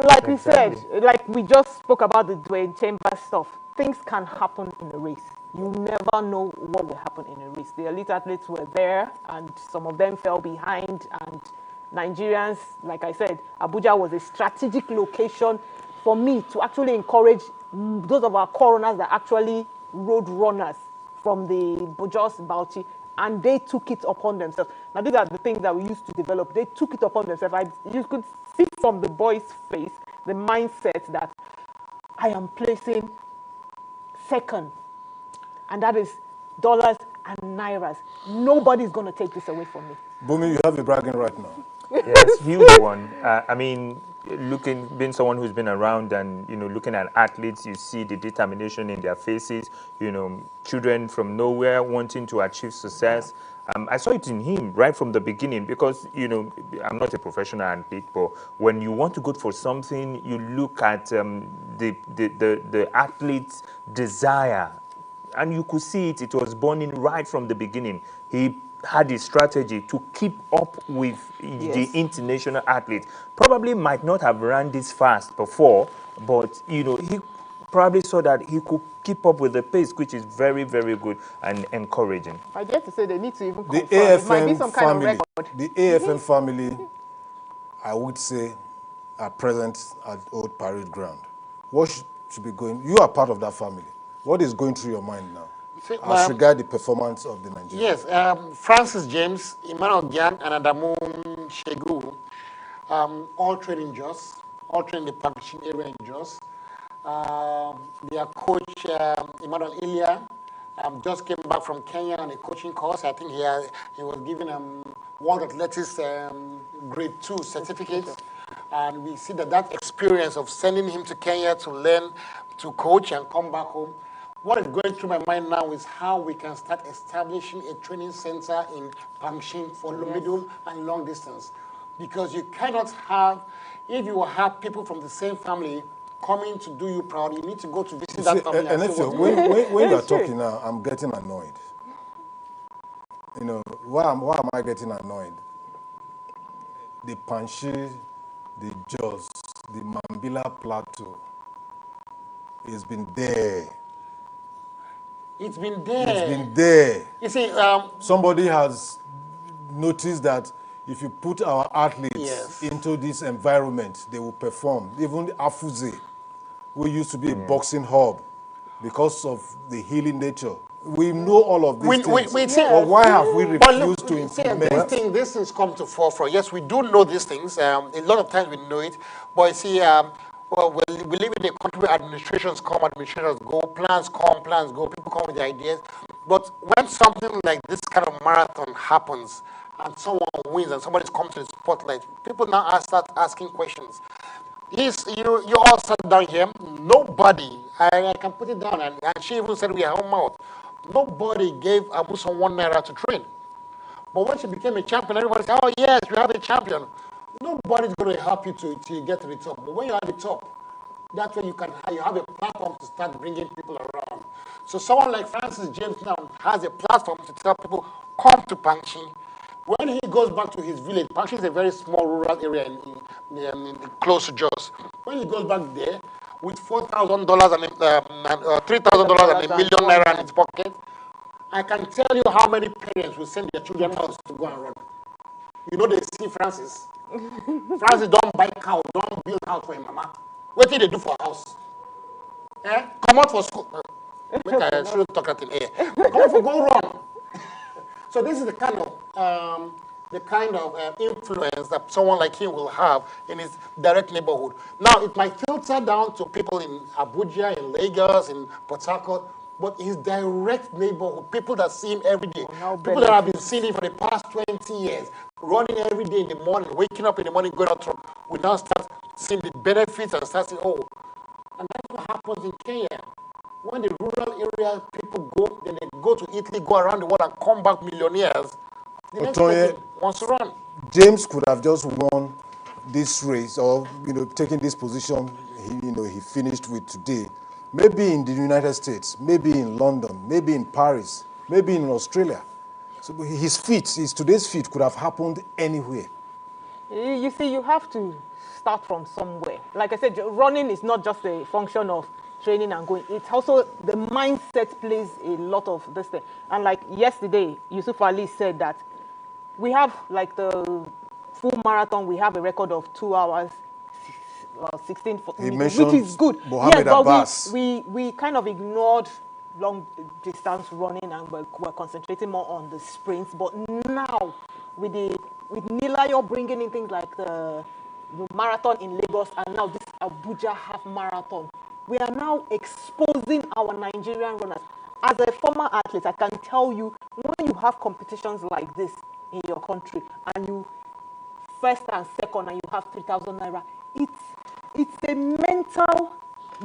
like we said, like we just spoke about the Dwayne Chambers stuff, things can happen in a race. You never know what will happen in a race. The elite athletes were there, and some of them fell behind, and Nigerians, like I said, Abuja was a strategic location for me to actually encourage those of our coroners that actually road runners from the Bojos, Bauchi, and they took it upon themselves. Now, these are the things that we used to develop. They took it upon themselves. You could see from the boy's face the mindset that I am placing second, and that is dollars and nairas. Nobody's going to take this away from me. Bumi, you have a bragging right now. Yes, huge one. I mean, being someone who's been around and, looking at athletes, you see the determination in their faces, children from nowhere wanting to achieve success. I saw it in him right from the beginning because, I'm not a professional athlete, but when you want to go for something, you look at the athlete's desire, and you could see it. It was burning right from the beginning. He had a strategy to keep up with the international athlete. Probably might not have run this fast before, but he probably saw that he could keep up with the pace, which is very, very good and encouraging. I dare to say they need to even The confirm. It might be some kind of family, record. the AFM family, I would say, are present at Old Parade Ground. What should be going? You are part of that family. What is going through your mind now? As regard the performance of the Nigerians? Yes, Francis James, Emmanuel Diang, and Adamu Shegu, all train in Jos, all train in the publishing area in Jos. Their coach, Emmanuel Ilya, just came back from Kenya on a coaching course. I think he was given World Athletics Grade 2 certificate. And we see that experience of sending him to Kenya to learn, to coach and come back home. What is going through my mind now is how we can start establishing a training center in Pangshin for middle and long distance. Because you cannot have, if you have people from the same family coming to do you proud, you need to go to visit that family. And if when you are talking now, I'm getting annoyed. Why am I getting annoyed? The Panshi, the Jos, the Mambila Plateau, it's been there. It's been there. It's been there. You see, somebody has noticed that if you put our athletes into this environment, they will perform. Even Afuze, who used to be a boxing hub, because of the healing nature. We know all of these things. But why have we refused to implement? These things come to forefront. Yes, we do know these things. A lot of times we know it. But you see, Well, we live in a country where administrations come, administrations go, plans come, plans go, people come with their ideas. But when something like this kind of marathon happens and someone wins and somebody's come to the spotlight, people now start asking questions. Yes, you all sat down here. Nobody, I can put it down, and she even said we are her mouth. Nobody gave Abuja 1 naira to train. But when she became a champion, everybody said, oh yes, we have a champion. Nobody's going to help you to get to the top. But when you're at the top, that's when you have a platform to start bringing people around. So someone like Francis James now has a platform to tell people, come to Panchi. When he goes back to his village, Panchi is a very small rural area close to Jos. When he goes back there with $4,000 and $3,000 and $1,000,000 in his pocket, I can tell you how many parents will send their children out to go and run. You know they see Francis. Francis don't buy cow, don't build house for him, mama. What did they do for house? Come out for school. I shouldn't talk that in air. Come out for go run. So this is the kind of influence that someone like him will have in his direct neighborhood. Now, it might filter down to people in Abuja, in Lagos, in Port Harcourt, but his direct neighborhood, people that see him every day, people that have been seeing him for the past 20 years, running every day in the morning, waking up in the morning, going out to work, we now start seeing the benefits and start saying, oh, and that's what happens in Kenya. When the rural area people go, then they go to Italy, go around the world and come back millionaires. The next person wants to run. James could have just won this race or, taken this position he finished with today. Maybe in the United States, maybe in London, maybe in Paris, maybe in Australia. So today's feat could have happened anywhere. You see, you have to start from somewhere. Like I said, running is not just a function of training and going. It's also the mindset plays a lot of this thing. And like yesterday, Yusuf Ali said that we have like the full marathon, we have a record of 2 hours, 16 minutes, which is good. Mohammed Abbas. We kind of ignored long distance running and we're concentrating more on the sprints. But now with Nilayo bringing in things like the marathon in Lagos and now this Abuja half marathon, we are now exposing our Nigerian runners. As a former athlete, I can tell you, when you have competitions like this in your country and you first and second and you have 3,000 naira, it's a mental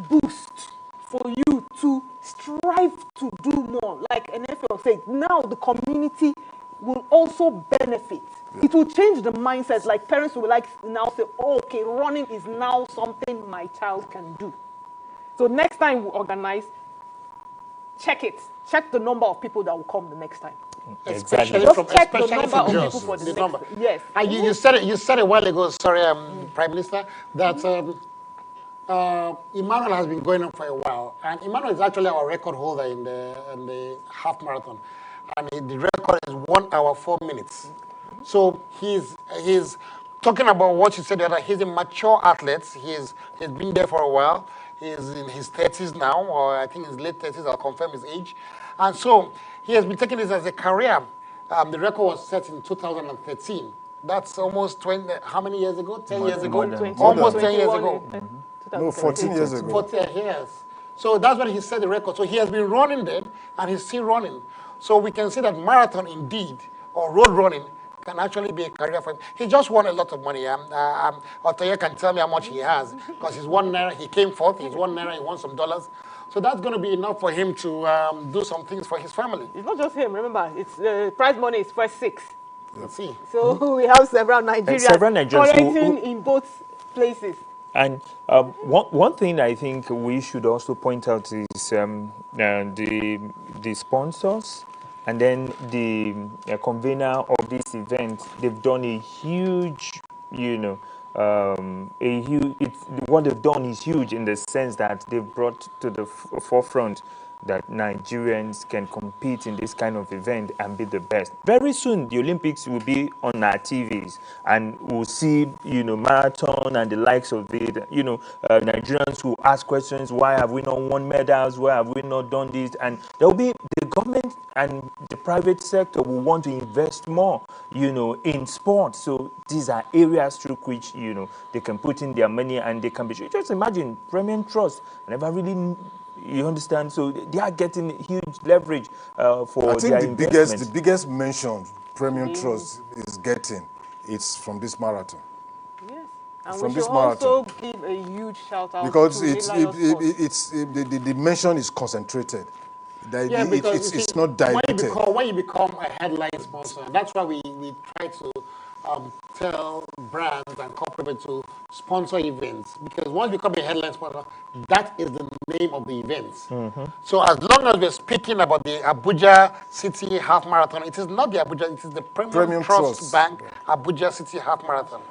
boost for you to strive to do more. Like NFL said, now the community will also benefit. Yeah. It will change the mindset. Like parents will now say, oh, okay, running is now something my child can do. So next time we organize, check it. Check the number of people that will come the next time. Especially just from, check especially the number from of Jos, people for the number. next. Yes. And you said a while ago, sorry, Prime Minister, that Emmanuel has been going on for a while, and Emmanuel is actually our record holder in the half marathon, and the record is 1 hour 4 minutes. So he's talking about what you said the other. He's a mature athlete. He's been there for a while. He's in his 30s now, or I think his late 30s. I'll confirm his age, and so he has been taking this as a career. The record was set in 2013. That's almost 20. How many years ago? 10 years ago. Almost 10 years ago. No, 14 years ago. 14 years. So that's when he set the record. So he has been running then, and he's still running. So we can see that marathon indeed, or road running, can actually be a career for him. He just won a lot of money. Otoye can tell me how much he has, because he's 1 naira, he came forth, he's 1 naira, he won some dollars. So that's going to be enough for him to do some things for his family. It's not just him, remember, it's prize money is first 6. Let's see. So we have several Nigerians collecting in both places. And one thing I think we should also point out is the sponsors and then the convener of this event. They've done a huge, what they've done is huge in the sense that they've brought to the forefront that Nigerians can compete in this kind of event and be the best. Very soon, the Olympics will be on our TVs, and we'll see, marathon and the likes of it. Nigerians who ask questions: why have we not won medals? Why have we not done this? And there will be the government and the private sector will want to invest more, in sports. So these are areas through which, they can put in their money and they can be. Just imagine Premium Trust never really. You understand? So they are getting huge leverage for I think their the biggest mention Premium Trust is getting, it's from this marathon. Yes. And From we this should marathon. also give a huge shout out Because to the mention is concentrated. Yeah, because it's not diluted. when you become a headline sponsor, that's why we try to tell brands and corporates to sponsor events. Because once you become a headline sponsor, that is the name of the events. So as long as we're speaking about the Abuja City Half Marathon, it is not the Abuja, it is the Premium Trust Bank Abuja City Half Marathon.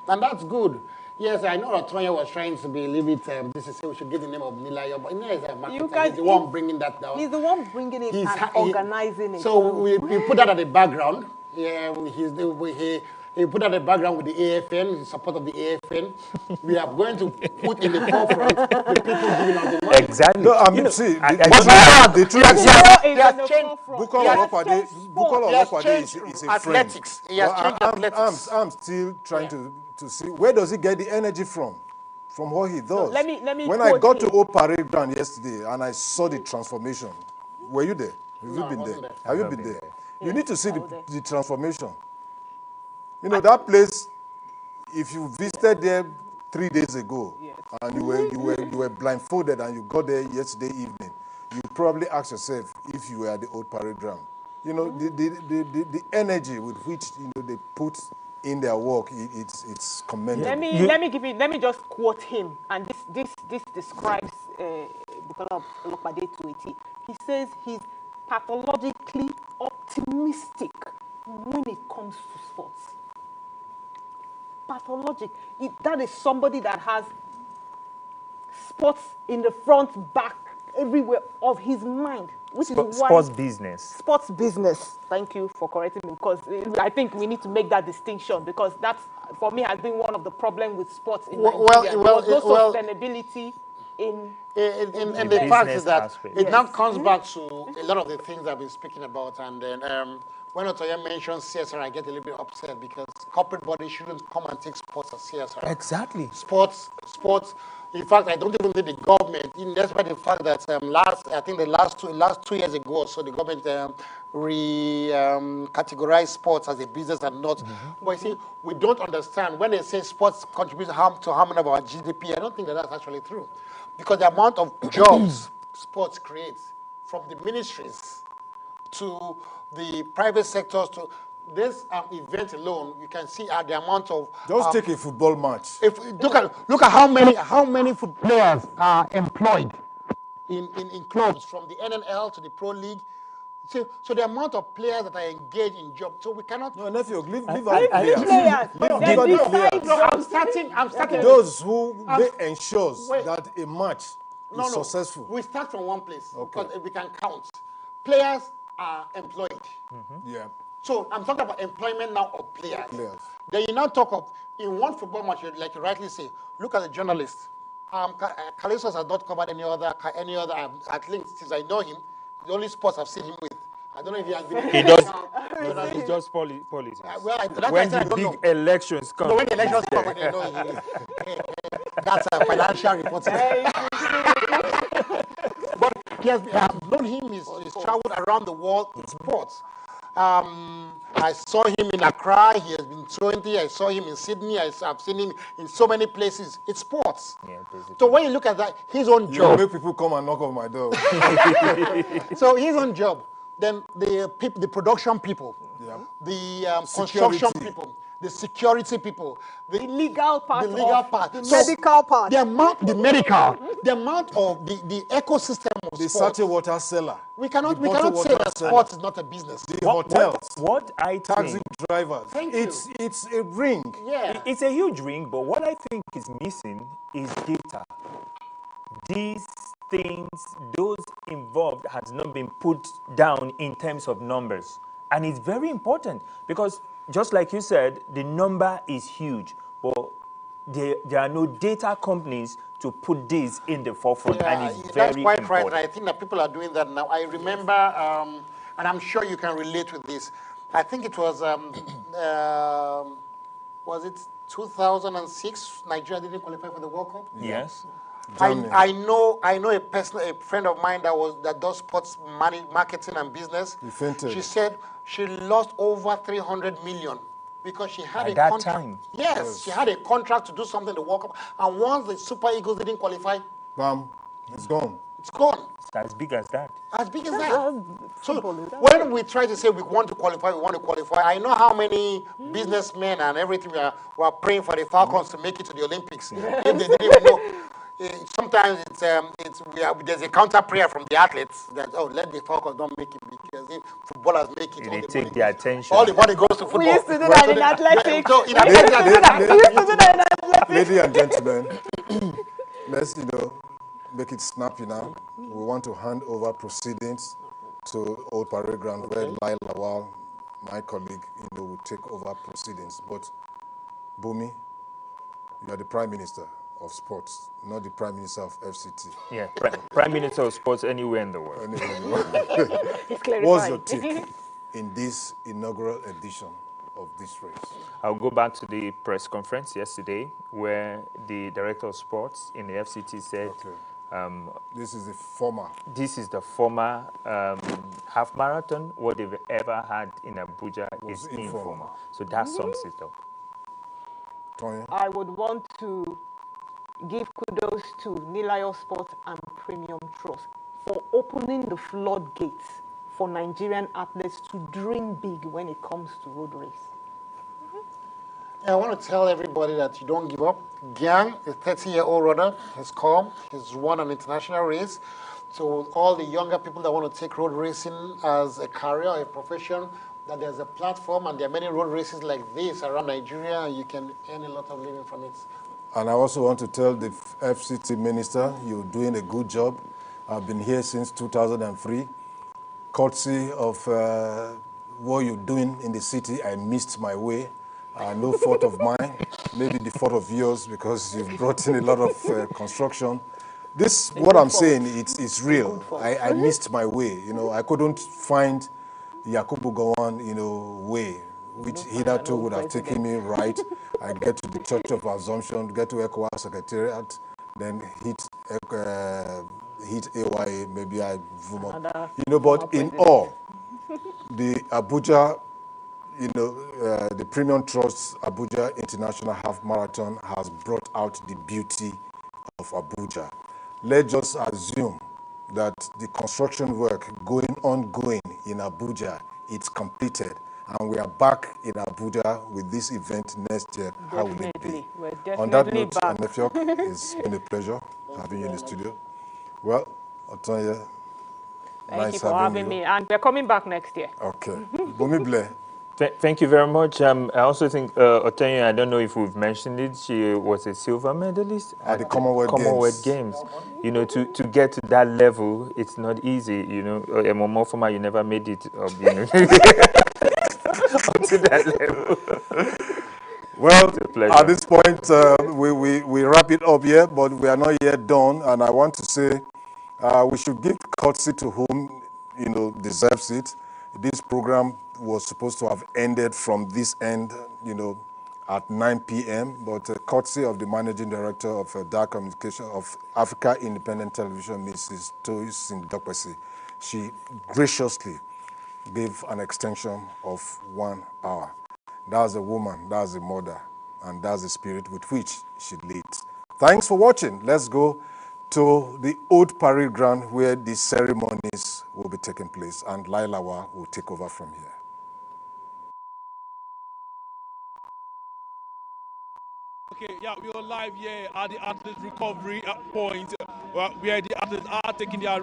And that's good. Yes, I know that Tonya was trying to be a little bit, this is say we should give the name of Nilayo, but Nilayo is a marketer. He's the one bringing that down. He's the one bringing it and organizing it. So we put that at the background. Yeah, he put that at the background with the AFN, the support of the AFN. We are going to put in the forefront the people giving out the money. Exactly. No, I mean, see, the truth is Bukola Olopade is a athletics. friend. He has changed athletics. I'm still trying to see, where does he get the energy from what he does? Let me when I got to Old Parade Ground yesterday and I saw the transformation, were you there? Have you been there? Have you been there? You need to see the transformation. That place, if you visited there 3 days ago, and you were blindfolded and you got there yesterday evening, you probably ask yourself if you were at the Old Parade Ground. The energy with which they put in their work, it's commendable. Let me just quote him, and this describes Bukola Olopade to it. He says he's pathologically optimistic when it comes to sports. Pathologic. That is somebody that has sports in the front, back, everywhere of his mind. Which is why sports business. Sports business. Thank you for correcting me, because I think we need to make that distinction, because that, for me, has been one of the problems with sports in Nigeria. There's no sustainability in the fact is that aspect. It now comes back to a lot of the things I've been speaking about, and then when Otoya mentions CSR, I get a little bit upset because corporate bodies shouldn't come and take sports as CSR. Exactly. Sports. In fact, I don't even think the government, despite the fact that last 2 years ago or so, the government categorized sports as a business and not. But you see, we don't understand when they say sports contributes to how many of our GDP. I don't think that's actually true, because the amount of jobs sports creates, from the ministries to the private sectors to this event alone, you can see the amount of. Just take a football match. If look at how many players are employed in clubs, from the NNL to the Pro League. So the amount of players that are engaged in jobs. So we cannot. No, nephew, leave out players. No, I'm starting. Those who ensures that a match is successful. We start from one place, because we can count. Players are employed. Yeah. So I'm talking about employment now of players. Then you now talk of, in one football match, like you rightly say, look at the journalists. Kalisos has not covered any other at least since I know him. The only sports I've seen him with. I don't know if he has been. He does. No, he's just politics. When the big elections come. When the elections come, they know he. That's a financial reporting. But I've known him. He's traveled around the world in sports. I saw him in Accra. He has been 20. I saw him in Sydney. I've seen him in so many places. It's sports. Yeah, so when you look at that, his own job. Make people come and knock on my door. So his own job. Then the production people, the construction people, the security people, the legal part, the medical part, the amount of the ecosystem of the sports. Sache water seller. We cannot say that sports is not a business. The hotels, what I taxi think, drivers. It's a ring. Yeah, it's a huge ring. But what I think is missing is data. This things, those involved has not been put down in terms of numbers. And it's very important because just like you said, the number is huge, but there are no data companies to put this in the forefront, and it's very that's quite important. right. I think that people are doing that now. I remember, and I'm sure you can relate with this. I think it was it 2006? Nigeria didn't qualify for the World Cup. Yes. I know a friend of mine that does sports marketing and business. He fainted. She said she lost over 300 million because she had At a that contract. time? Yes, she had a contract to do something in the World Cup, and once the Super Eagles didn't qualify, Bam, it's gone. it's gone. It's as big as that. As big as that. So Football is that when we try to say we want to qualify, I know how many businessmen and everything we are praying for the Falcons to make it to the Olympics. If they didn't even know. Sometimes there's a counter prayer from the athletes that let the Falcons don't make it because if footballers make it, They take the attention. all the money goes to football. We used to do that in athletics. So in athletics, Ladies and gentlemen, let's make it snappy now. We want to hand over proceedings to Old Parade Ground where Lai Lawal, my colleague, will take over proceedings. But Bumi, you are the Prime Minister of Sports, not the Prime Minister of FCT. Yeah, Prime Minister of Sports anywhere in the world. Anyway, in the world. It's clarifying. What's your take in this inaugural edition of this race? I'll go back to the press conference yesterday where the Director of Sports in the FCT said, this is the former. This is the former half marathon. What they've ever had in Abuja is informal. So that sums it up. Tonya? I would want to give kudos to Nilayo Sports and Premium Trust for opening the floodgates for Nigerian athletes to dream big when it comes to road race. I want to tell everybody that you don't give up. Gyang, a 30-year-old runner, has come. He's won an international race. So all the younger people that want to take road racing as a career or a profession, that there's a platform and there are many road races like this around Nigeria, and you can earn a lot of living from it. And I also want to tell the FCT minister, you're doing a good job. I've been here since 2003. Courtesy of what you're doing in the city, I missed my way. No fault of mine, maybe the fault of yours because you've brought in a lot of construction. This, what I'm saying, it's real. I missed my way. I couldn't find Yakubu Gowon, way, which hitherto would have taken me right. I get to the Church of Assumption, get to ECOWAS Secretariat, then hit AYA, maybe I but in all, the Abuja, the Premium Trust Abuja International Half Marathon has brought out the beauty of Abuja. Let's just assume that the construction work ongoing in Abuja, it's completed. And we are back in Abuja with this event next year. How will it be? We're definitely On that note, back. Nefiok, it's been a pleasure having you in the studio. Well, Otonya, Thank you for having me. And we're coming back next year. Okay. Bumi Ble. Thank you very much. I also think, Otonya, I don't know if we've mentioned it, she was a silver medalist at the Commonwealth Games. To get to that level, it's not easy. A more former, you never made it up, up to that level. Well, at this point, we wrap it up here, but we are not yet done. And I want to say we should give courtesy to whom, deserves it. This program was supposed to have ended from this end, at 9 p.m., but courtesy of the Managing Director of Dark Communication of Africa Independent Television, Mrs. Toyin Dokpesi, she graciously gave an extension of 1 hour. That's a woman, that's a mother, and that's the spirit with which she leads. Thanks for watching. Let's go to the Old Parade Ground where the ceremonies will be taking place, and Lailawa will take over from here. Okay, yeah, we are live here at the athletes recovery point where the athletes are taking their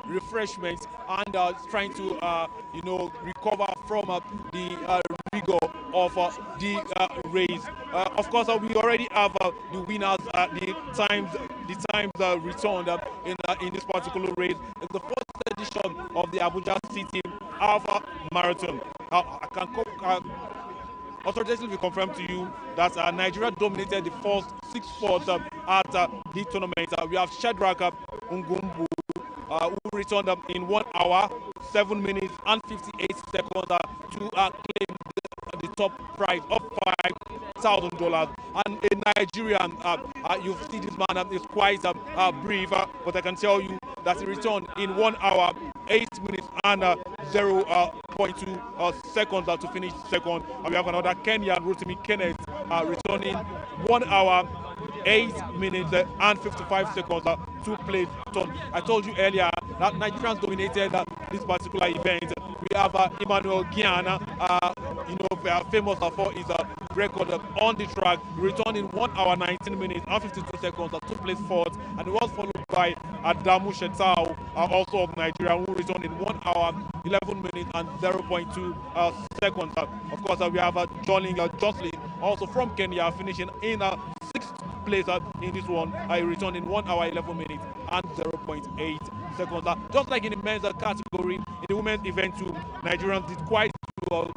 refreshments and trying to, recover from the figure of the race. Of course, we already have the winners, the times returned in this particular race. It's the first edition of the Abuja City Alpha Marathon. I can authoritatively confirm to you that Nigeria dominated the first 6 spots at the tournament. We have Shadrach Ngumbu, who returned in 1 hour, 7 minutes, and 58 seconds to claim the top prize of $5,000. And a Nigerian, you see this man is quite brief, but I can tell you that he returned in 1 hour, 8 minutes, and 0.2 seconds to finish second. And we have another Kenyan, Rotimi Kenneth, returning 1 hour, 8 minutes and 55 seconds to place third. I told you earlier that Nigerians dominated this particular event. We have Emmanuel Giana, famous for his record on the track, returned in 1 hour, 19 minutes and 52 seconds to place fourth, and it was followed by Adamu Shetau, also of Nigeria, who returned in 1 hour, 11 minutes and 0.2 seconds. Of course, we have Jocelyn, also from Kenya, finishing in 6th place in this one. I returned in 1 hour, 11 minutes and 0.8 seconds. Just like in the men's category, in the women's event too, Nigerians did quite well,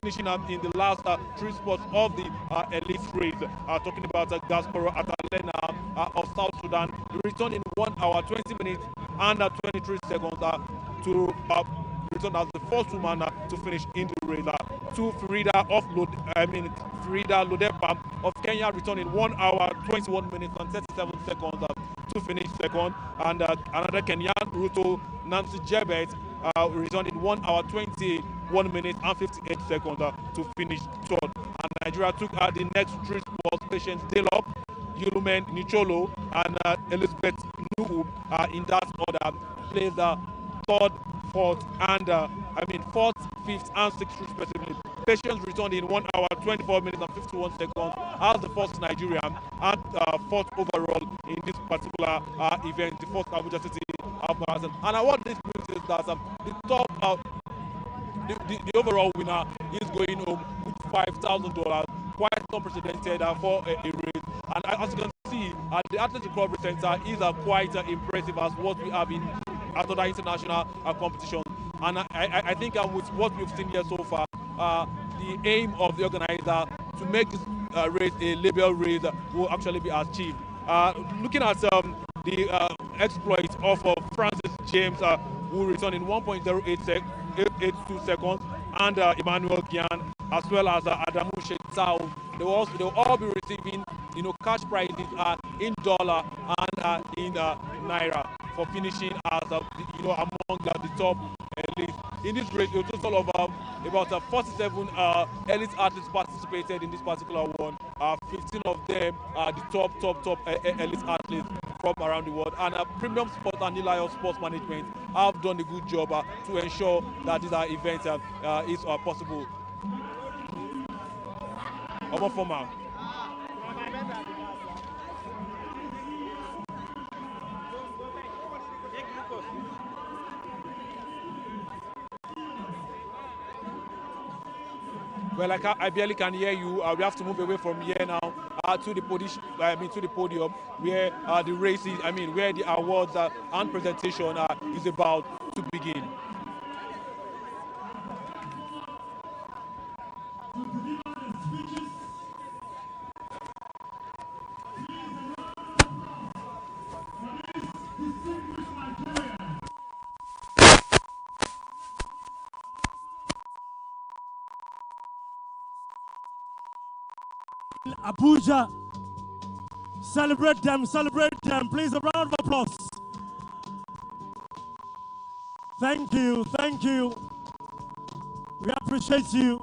finishing up in the last 3 spots of the elite race. Talking about Gasparo Atalena of South Sudan, he returned in 1 hour, 20 minutes and 23 seconds to return as the first woman to finish in the race. To Frida Lodepa of Kenya returned in 1 hour, 21 minutes and 37 seconds to finish second. And another Kenyan, Ruto Nancy Jebet, returned in 1 hour, 21 minutes and 58 seconds to finish third. And Nigeria took the next 3 spots: Patience Delop, Yulumen Nicholo, and Elizabeth Nuhu in that order, placed third, fourth, and fourth, fifth, and sixth respectively. Patience returned in 1 hour, 24 minutes and 51 seconds as the first Nigerian and fourth overall in this particular event, the first Abuja City Marathon. And what this brings is that the top, the overall winner is going home with $5,000, quite unprecedented for a race. And as you can see, the Athletic Recovery Center is quite impressive as what we have in other international competitions. And I think with what we've seen here so far, the aim of the organizer to make this race a label race will actually be achieved. Looking at the exploit of Francis James, who returned in 1.0882 seconds, and Emmanuel Gian, as well as Adamu Shetau, they will all be receiving cash prizes in dollar and in naira for finishing as among the top elite. In this race, a total of about 47 elite athletes participated in this particular one. 15 of them are the top elite athletes from around the world. And Premium Sports and Nilaya Sports Management have done a good job to ensure that these events is possible. Former. Well, I barely can hear you. We have to move away from here now to the podium, where the race is, where the awards and presentation is about to begin. Abuja, celebrate them, please, a round of applause. Thank you, we appreciate you.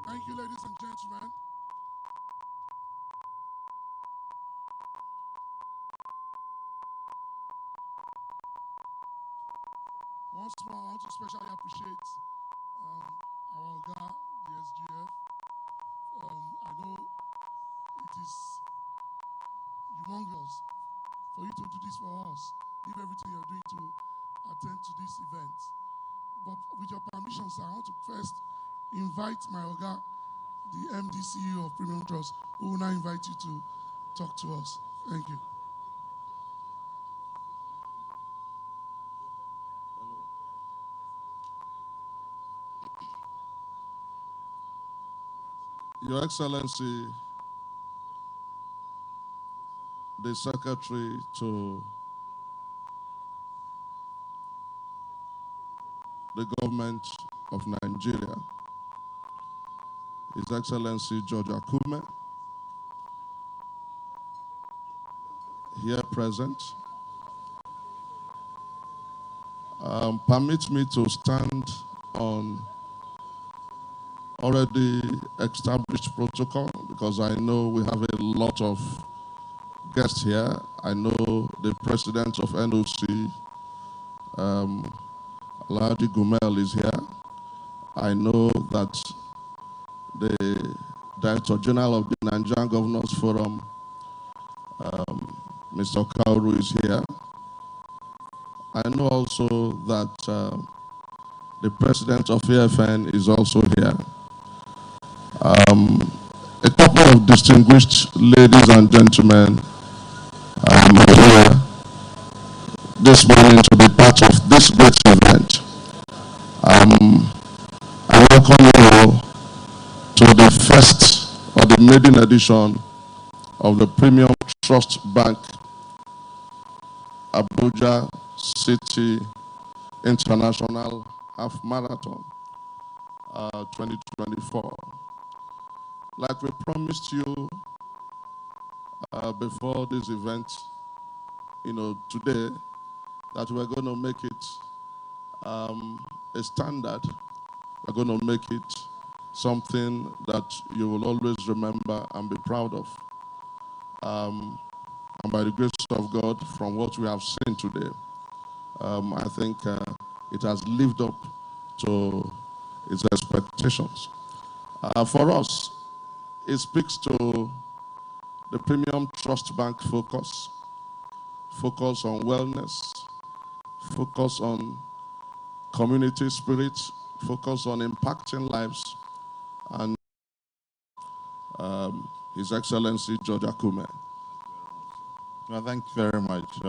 Thank you, ladies and gentlemen. Once more, I want to especially appreciate our Oga, the SGF. I know it is humongous for you to do this for us. Leave everything you're doing to attend to this event. But with your permission, sir, I want to first invite my Oga, the MD CEO of Premium Trust, who will now invite you to talk to us. Thank you. Your Excellency, the Secretary to the Government of Nigeria, His Excellency George Akume, here present. Permit me to stand on already established protocol because I know we have a lot of guests here. I know the President of NOC, Alhaji Gumel, is here. I know that the Director General of the Nigerian Governors Forum, Mr. Kauru, is here. I know also that the President of AFN is also here. A couple of distinguished ladies and gentlemen are here this morning to be part of this great event. I welcome you all to the first or the maiden edition of the Premium Trust Bank Abuja City International Half Marathon 2024. Like we promised you before this event, today, that we're going to make it a standard. We're going to make it something that you will always remember and be proud of. And by the grace of God, from what we have seen today, I think it has lived up to its expectations. For us, it speaks to the Premium Trust Bank focus on wellness, focus on community spirit, focus on impacting lives, and His Excellency George Akume. Well, thank you very much.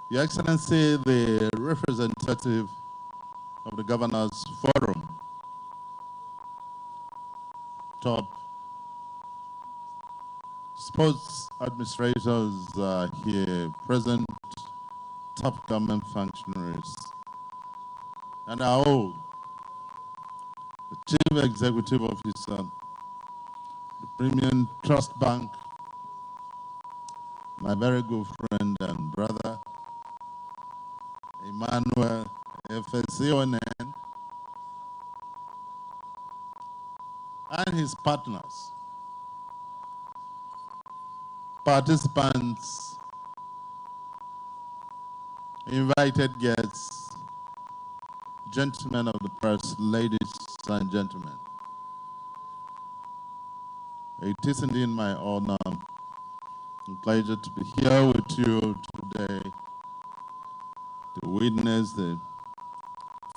Your Excellency, the representative of the Governors Forum, top sports administrators here present, top government functionaries, and our own, the Chief Executive Officer, the Premium Trust Bank, my very good friend and brother, Emmanuel FSCONN, and his partners, participants, invited guests, gentlemen of the press, ladies and gentlemen. It is indeed my honor and pleasure to be here with you today to witness the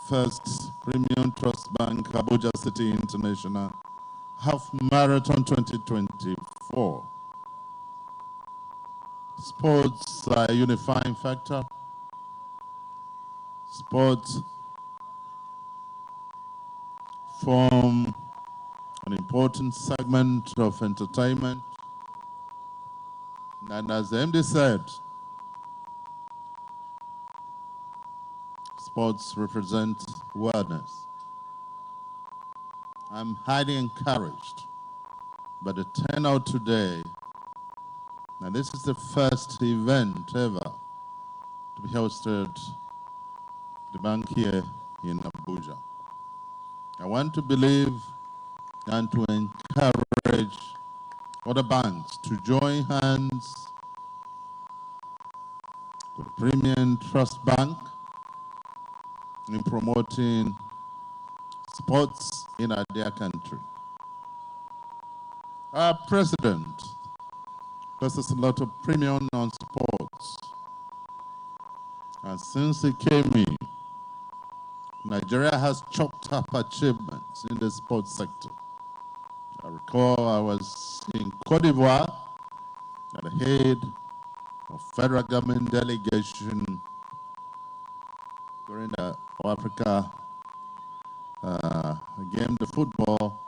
first Premium Trust Bank Abuja City International Half Marathon 2024. Sports are a unifying factor. Sports form an important segment of entertainment. And as the MD said, sports represent wellness. I'm highly encouraged by the turnout today. Now, this is the first event ever to be hosted at the bank here in Abuja. I want to believe and to encourage other banks to join hands with Premium Trust Bank in promoting sports in our dear country. Our president places a lot of premium on sports. And since he came in, Nigeria has chalked up achievements in the sports sector. I recall I was in Cote d'Ivoire at the head of federal government delegation during the Africa game, the football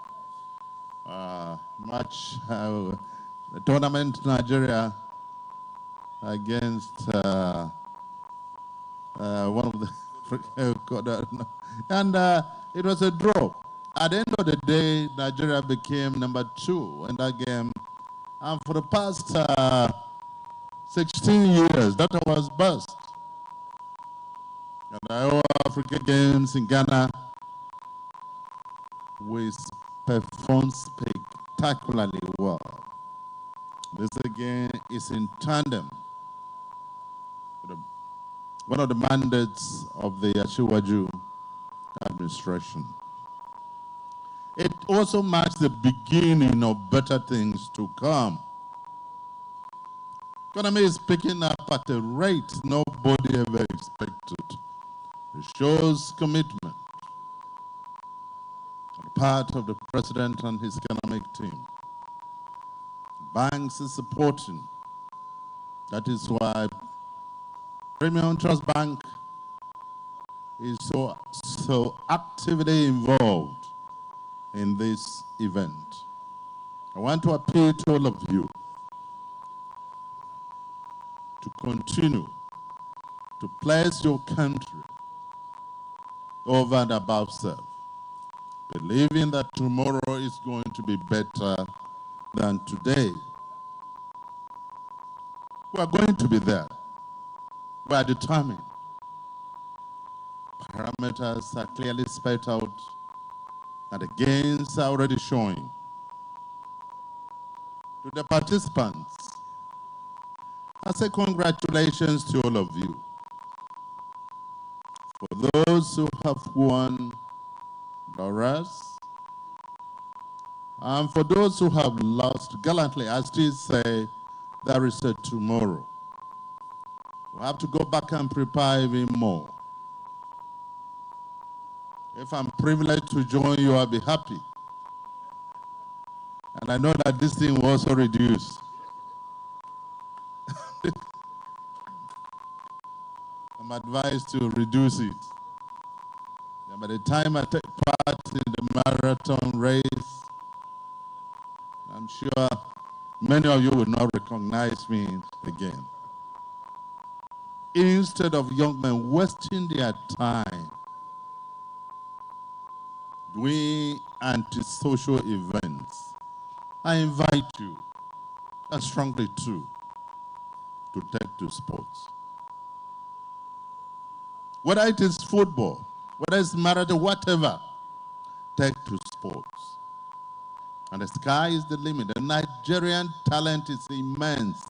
match, the tournament Nigeria against one of the and it was a draw. At the end of the day, Nigeria became number 2 in that game, and for the past 16 years, that was bust. And the Africa Games in Ghana, we performed spectacularly well. This again is in tandem with one of the mandates of the Asiwaju administration. It also marks the beginning of better things to come. Economy is picking up at a rate nobody ever expected. It shows commitment on the part of the president and his economic team. Banks are supporting. That is why Premium Trust Bank is so actively involved in this event. I want to appeal to all of you to continue to place your country over and above self, believing that tomorrow is going to be better than today. We are going to be there. We are determined. Parameters are clearly spelled out, and the gains are already showing. To the participants, I say congratulations to all of you. For those who have won laurels, and for those who have lost gallantly, I still say there is a tomorrow. We have to go back and prepare even more. If I'm privileged to join you, I'll be happy. And I know that this thing will also reduce. I'm advised to reduce it. And by the time I take part in the marathon race, I'm sure many of you will not recognize me again. Instead of young men wasting their time doing antisocial events, I invite you, and strongly too, to take to sports. Whether it is football, whether it's marathon, whatever, take to sports. And the sky is the limit. The Nigerian talent is immense.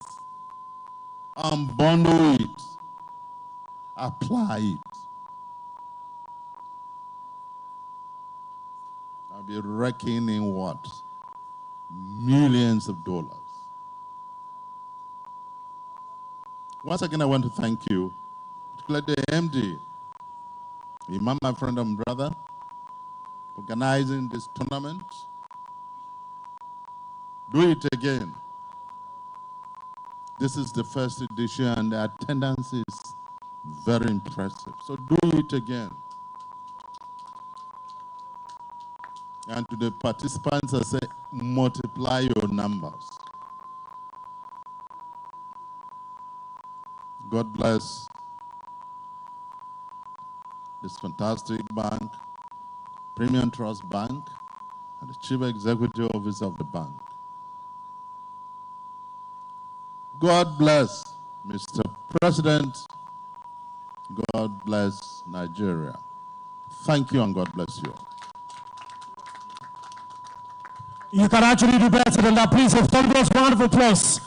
Unbundle it. Apply it. I'll be raking in what? Millions of dollars. Once again, I want to thank you, particularly the MD, Imam, my friend and brother, organizing this tournament. Do it again. This is the first edition and the attendance is very impressive. So do it again. And to the participants, I say, multiply your numbers. God bless this fantastic bank, Premium Trust Bank, and the Chief Executive Officer of the bank. God bless Mr. President. God bless Nigeria. Thank you and God bless you. You can actually do better than that. Please have thunderous round of applause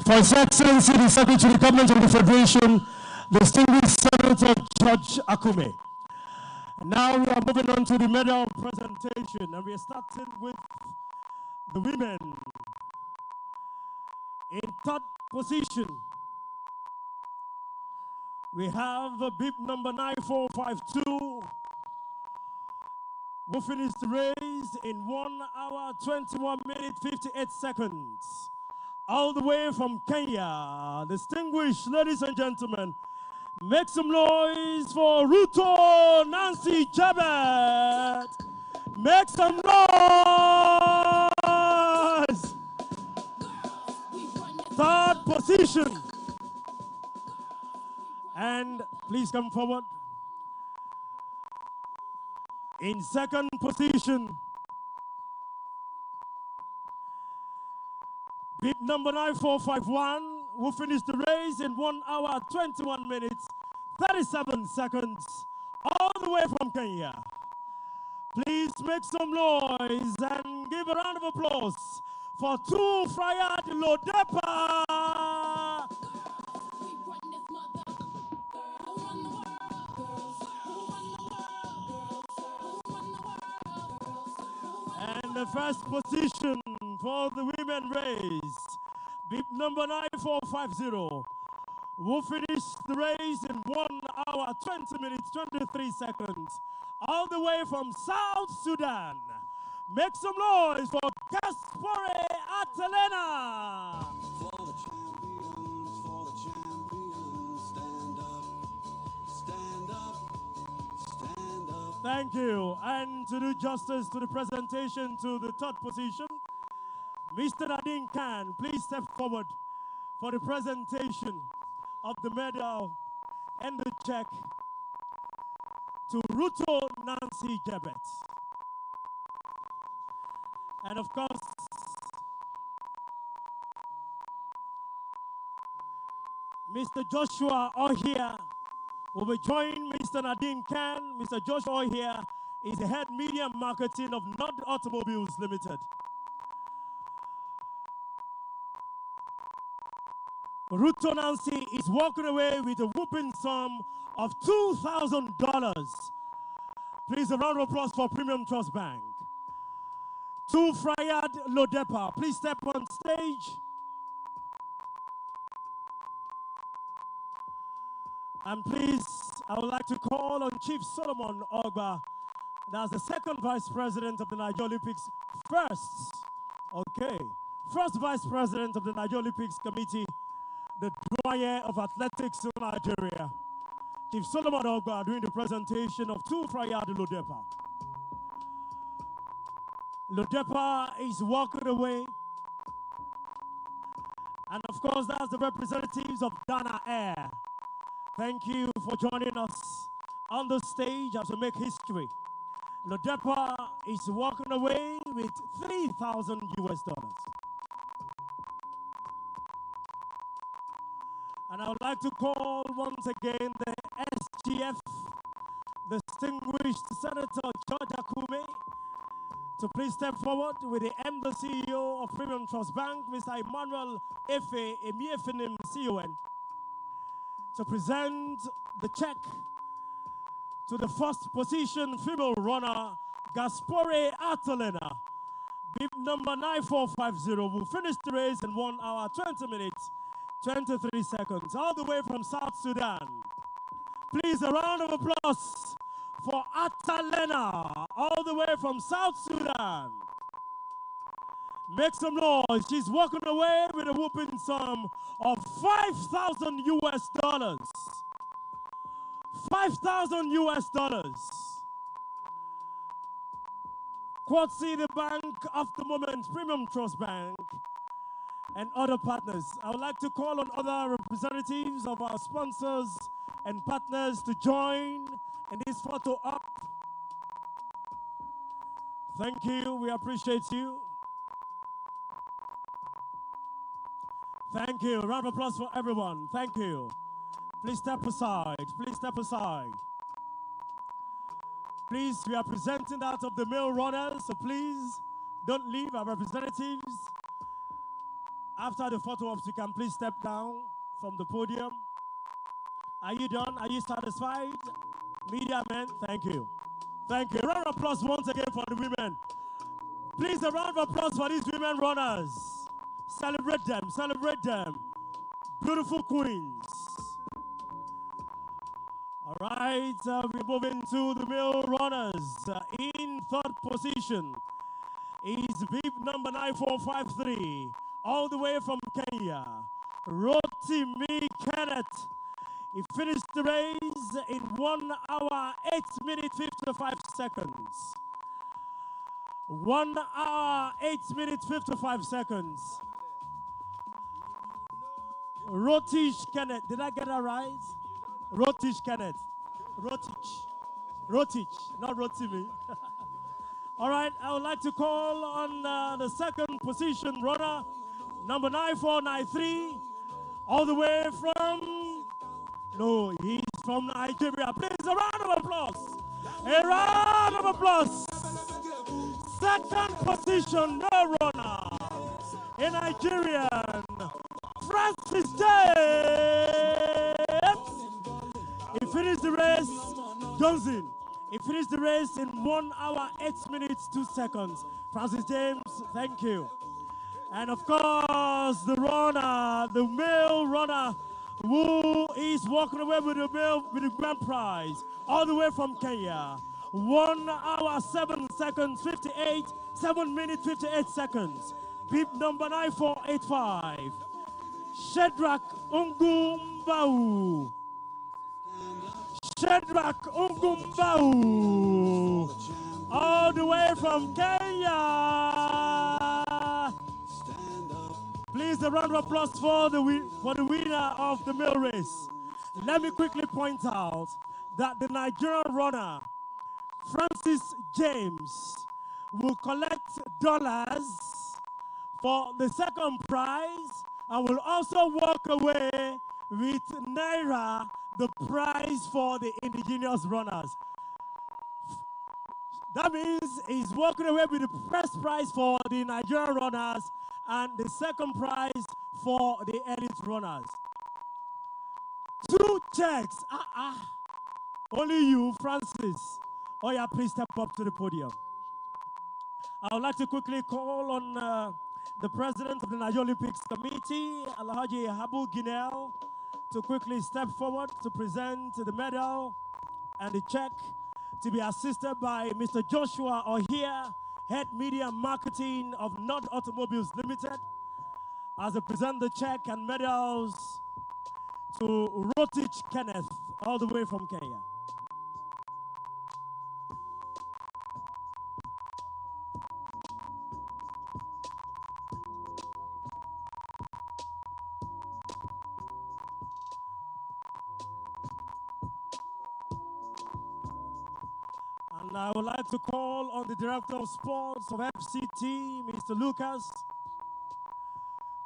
for His Excellency the Secretary of the Government of the Federation, distinguished Senator George Akume. Now we are moving on to the medal presentation, and we are starting with the women. In third position, we have bib number 9452, who finished the race in 1 hour, 21 minutes, 58 seconds. All the way from Kenya, distinguished ladies and gentlemen, make some noise for Ruto Nancy Jebet. Make some noise. Third position. And please come forward. In second position, bib number 9451, who finished the race in 1 hour, 21 minutes, 37 seconds, all the way from Kenya. Please make some noise and give a round of applause for two Friar Lodepa. And the first position for the women race, bib number 9450, who finished the race in 1 hour, 20 minutes, 23 seconds, all the way from South Sudan. Make some noise for Gaspore Atalena. For the champions, stand up, stand up, stand up. Thank you. And to do justice to the presentation to the third position, Mr. Nadine Khan, please step forward for the presentation of the medal and the check to Ruto Nancy Jebet. And of course, Mr. Joshua Ohia will be joining Mr. Nadine Khan. Mr. Joshua Ohia is the head media marketing of Nord Automobiles Limited. Ruto Nancy is walking away with a whooping sum of $2,000. Please, a round of applause for Premium Trust Bank. To Friar Lodepa, please step on stage. And please, I would like to call on Chief Solomon Ogba, that's the second vice president of the Nigeria Olympics, first vice president of the Nigeria Olympics Committee, the doyen of athletics in Nigeria. Chief Solomon Ogba doing the presentation of two Friar Lodepa. Lodepa is walking away. And of course, that's the representatives of Dana Air. Thank you for joining us on the stage as we make history. Lodepa is walking away with $3,000 US. And I would like to call once again the SGF, distinguished Senator George Akume, to please step forward with the MD CEO of Premium Trust Bank, Mr. Emmanuel Efe Emiefenim CON, to present the check to the first position female runner, Gaspore Atalena. Bib number 9450 will finish the race in 1 hour, 20 minutes, 23 seconds, all the way from South Sudan. Please, a round of applause for Atalena, all the way from South Sudan. Make some noise. She's walking away with a whooping sum of $5,000 US. $5,000 US. Quote-C the bank of the moment, Premium Trust Bank, and other partners. I would like to call on other representatives of our sponsors and partners to join in this photo op. Thank you. We appreciate you. Thank you. Round of applause for everyone. Thank you. Please step aside. Please step aside. Please, we are presenting that of the male runners, so please don't leave. Our representatives, after the photo ops, you can please step down from the podium. Are you done? Are you satisfied? Media men, thank you. Thank you. A round of applause once again for the women. Please, a round of applause for these women runners. Celebrate them, celebrate them. Beautiful queens. All right, we're moving to the male runners. In third position is bib number 9453, all the way from Kenya, Rotimi Kenneth. He finished the race in 1 hour, 8 minutes, 55 seconds. 1 hour, 8 minutes, 55 seconds. Rotish Kenneth, did I get that right? Rotish Kenneth. Rotich, not Rotimi. All right, I would like to call on the second position runner, number 9493, all the way from, no, he's from Nigeria. Please, a round of applause. A round of applause. Second position, no runner, a Nigerian, Francis James. He finished the race, Johnson. He finished the race in 1 hour, 8 minutes, 2 seconds. Francis James, thank you. And of course, the runner, the male runner, who is walking away with the grand prize, all the way from Kenya. 1 hour, 7 seconds, 7 minutes, 58 seconds. Bib number 9485. Shedrack Ungumbau. Shedrack Ungumbau. All the way from Kenya. Please, a round of applause for the winner of the male race. Let me quickly point out that the Nigerian runner, Francis James, will collect dollars for the second prize and will also walk away with Naira, the prize for the indigenous runners. That means he's walking away with the first prize for the Nigerian runners and the second prize for the elite runners. 2 checks. Only you, Francis. Oh yeah, please step up to the podium. I would like to quickly call on the president of the Nigeria Olympics Committee, Alhaji Habu Ginel, to quickly step forward to present the medal and the check, to be assisted by Mr. Joshua Ohia, Head Media Marketing of Nord Automobiles Limited, as they present the check and medals to Rotich Kenneth, all the way from Kenya. And I would like to call on the Director of Sports of FCT, Mr. Lucas,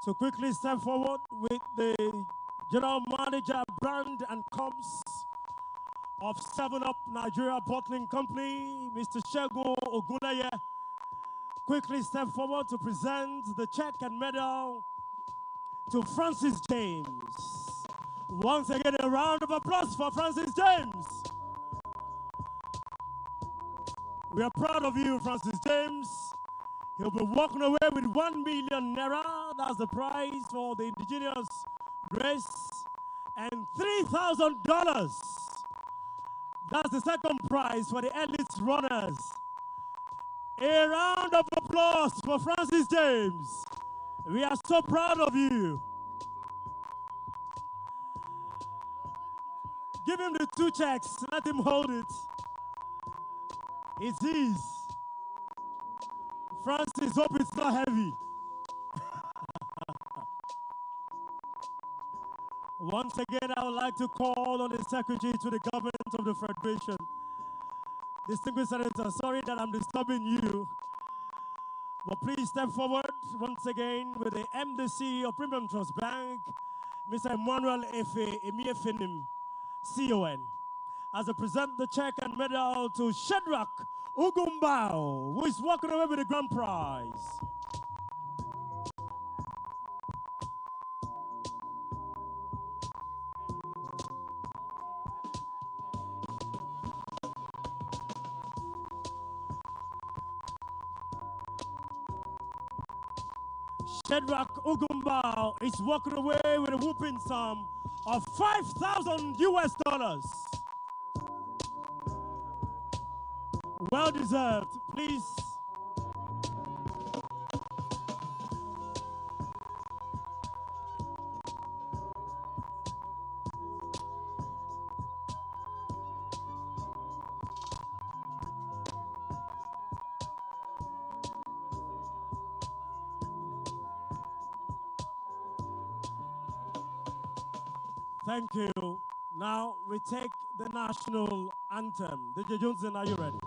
to quickly step forward with the General Manager, Brand and Comms of 7-Up Nigeria Bottling Company, Mr. Shego Oguneye. Quickly step forward to present the check and medal to Francis James. Once again, a round of applause for Francis James. We are proud of you, Francis James. He'll be walking away with 1 million naira. That's the prize for the indigenous race. And $3,000. That's the second prize for the elite runners. A round of applause for Francis James. We are so proud of you. Give him the 2 checks. Let him hold it. It's his. Francis, hope it's not heavy. Once again, I would like to call on the Secretary to the Government of the Federation. Distinguished Senator, sorry that I'm disturbing you, but please step forward once again with the MDC of Premium Trust Bank, Mr. Emmanuel Emiefenim, CON, as I present the check and medal to Shedrack Ugumbao, who is walking away with the grand prize. Shadrach Ugumbao is walking away with a whooping sum of $5,000. Well deserved. Please. Thank you. Now we take the national anthem. DJ Johnson, are you ready?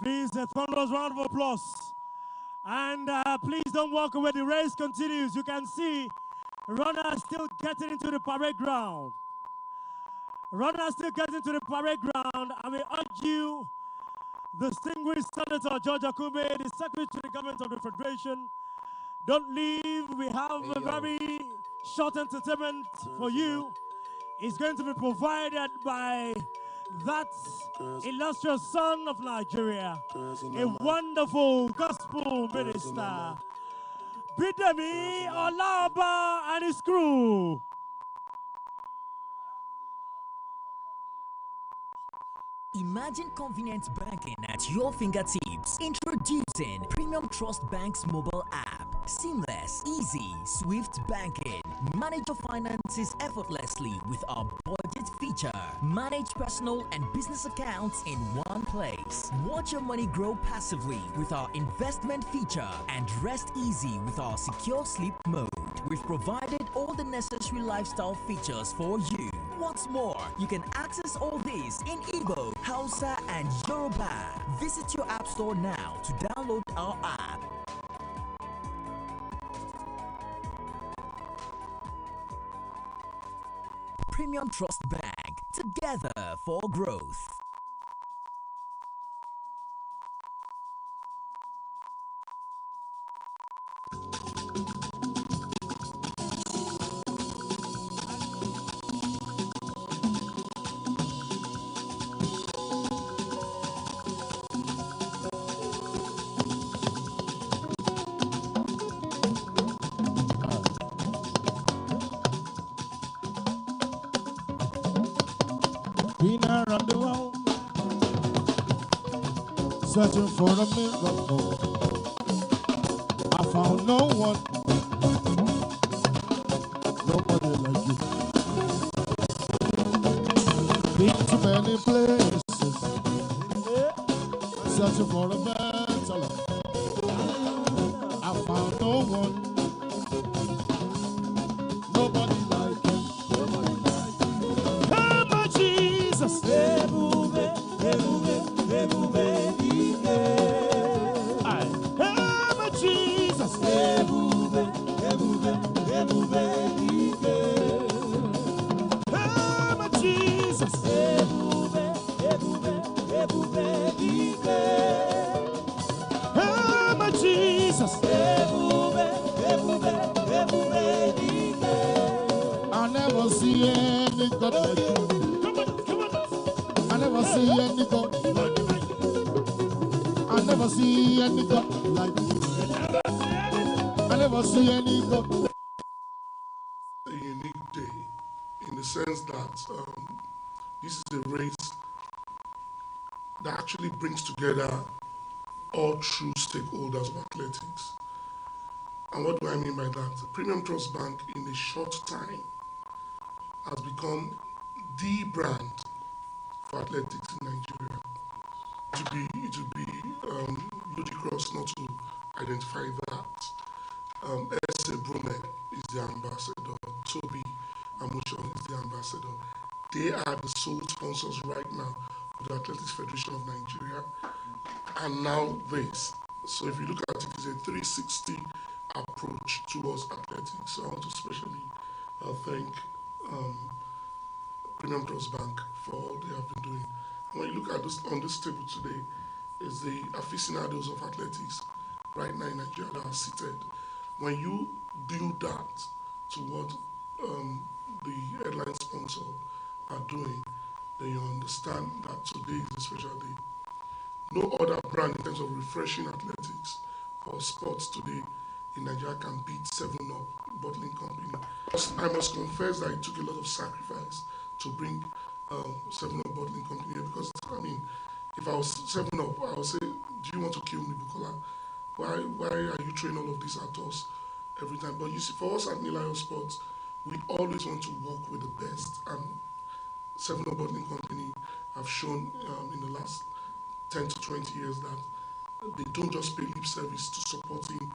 Please, a thunderous round of applause. And please don't walk away. The race continues. You can see runners still getting into the parade ground. Runners still getting to the parade ground. And we urge you, distinguished Senator George Akume, the Secretary to the Government of the Federation, don't leave. We have a very short entertainment for you. It's going to be provided by that illustrious son of Nigeria, a wonderful gospel minister, Bidemi Olaba and his crew. Imagine convenient banking at your fingertips. Introducing Premium Trust Bank's mobile app. Seamless, easy, swift banking. Manage your finances effortlessly with our budget feature. Manage personal and business accounts in one place. Watch your money grow passively with our investment feature. And rest easy with our secure sleep mode. We've provided all the necessary lifestyle features for you. What's more, you can access all this in Igbo, Hausa, and Yoruba. Visit your app store now to download our app. Premium Trust Bank, together for growth. Been around the world, searching for a miracle. I found no one, nobody like you. Been to many places, searching for a better life. I found no one, nobody like you. Hey, my Jesus, ebube, ebube, ebube, ike. Hey, my Jesus, ebube, ebube, ebube, ike. Hey, my Jesus, ebube, ebube, ebube, ike. Hey, my Jesus, ebube, ebube, ebube, ike. I never see any God like you. I never see any God like you. I never see any God like you. I never see any God. A unique day in the sense that this is a race that actually brings together all true stakeholders of athletics. And what do I mean by that? Premium Trust Bank in a short time has become the brand for athletics in Nigeria. It would be ludicrous not to identify that. Ese Brume is the ambassador. Toby Amushon is the ambassador. They are the sole sponsors right now of the Athletics Federation of Nigeria. And now this. So if you look at it, it's a 360 approach towards athletics. So I want to especially thank Premium Trust Bank for all they have been doing. And when you look at this on this table today, is the aficionados of athletics right now in Nigeria that are seated. When you build that to what the headline sponsor are doing, then you understand that today is a special day. No other brand in terms of refreshing athletics or sports today in Nigeria can beat 7up bottling company. I must confess that it took a lot of sacrifice to bring 7up bottling company here, because I mean, if I was 7up, I would say, do you want to kill me, Bukola? Why are you throwing all of this at us every time? But you see, for us at Nilayo Sports, we always want to work with the best, and 7up bottling company have shown in the last 10 to 20 years that they don't just pay lip service to supporting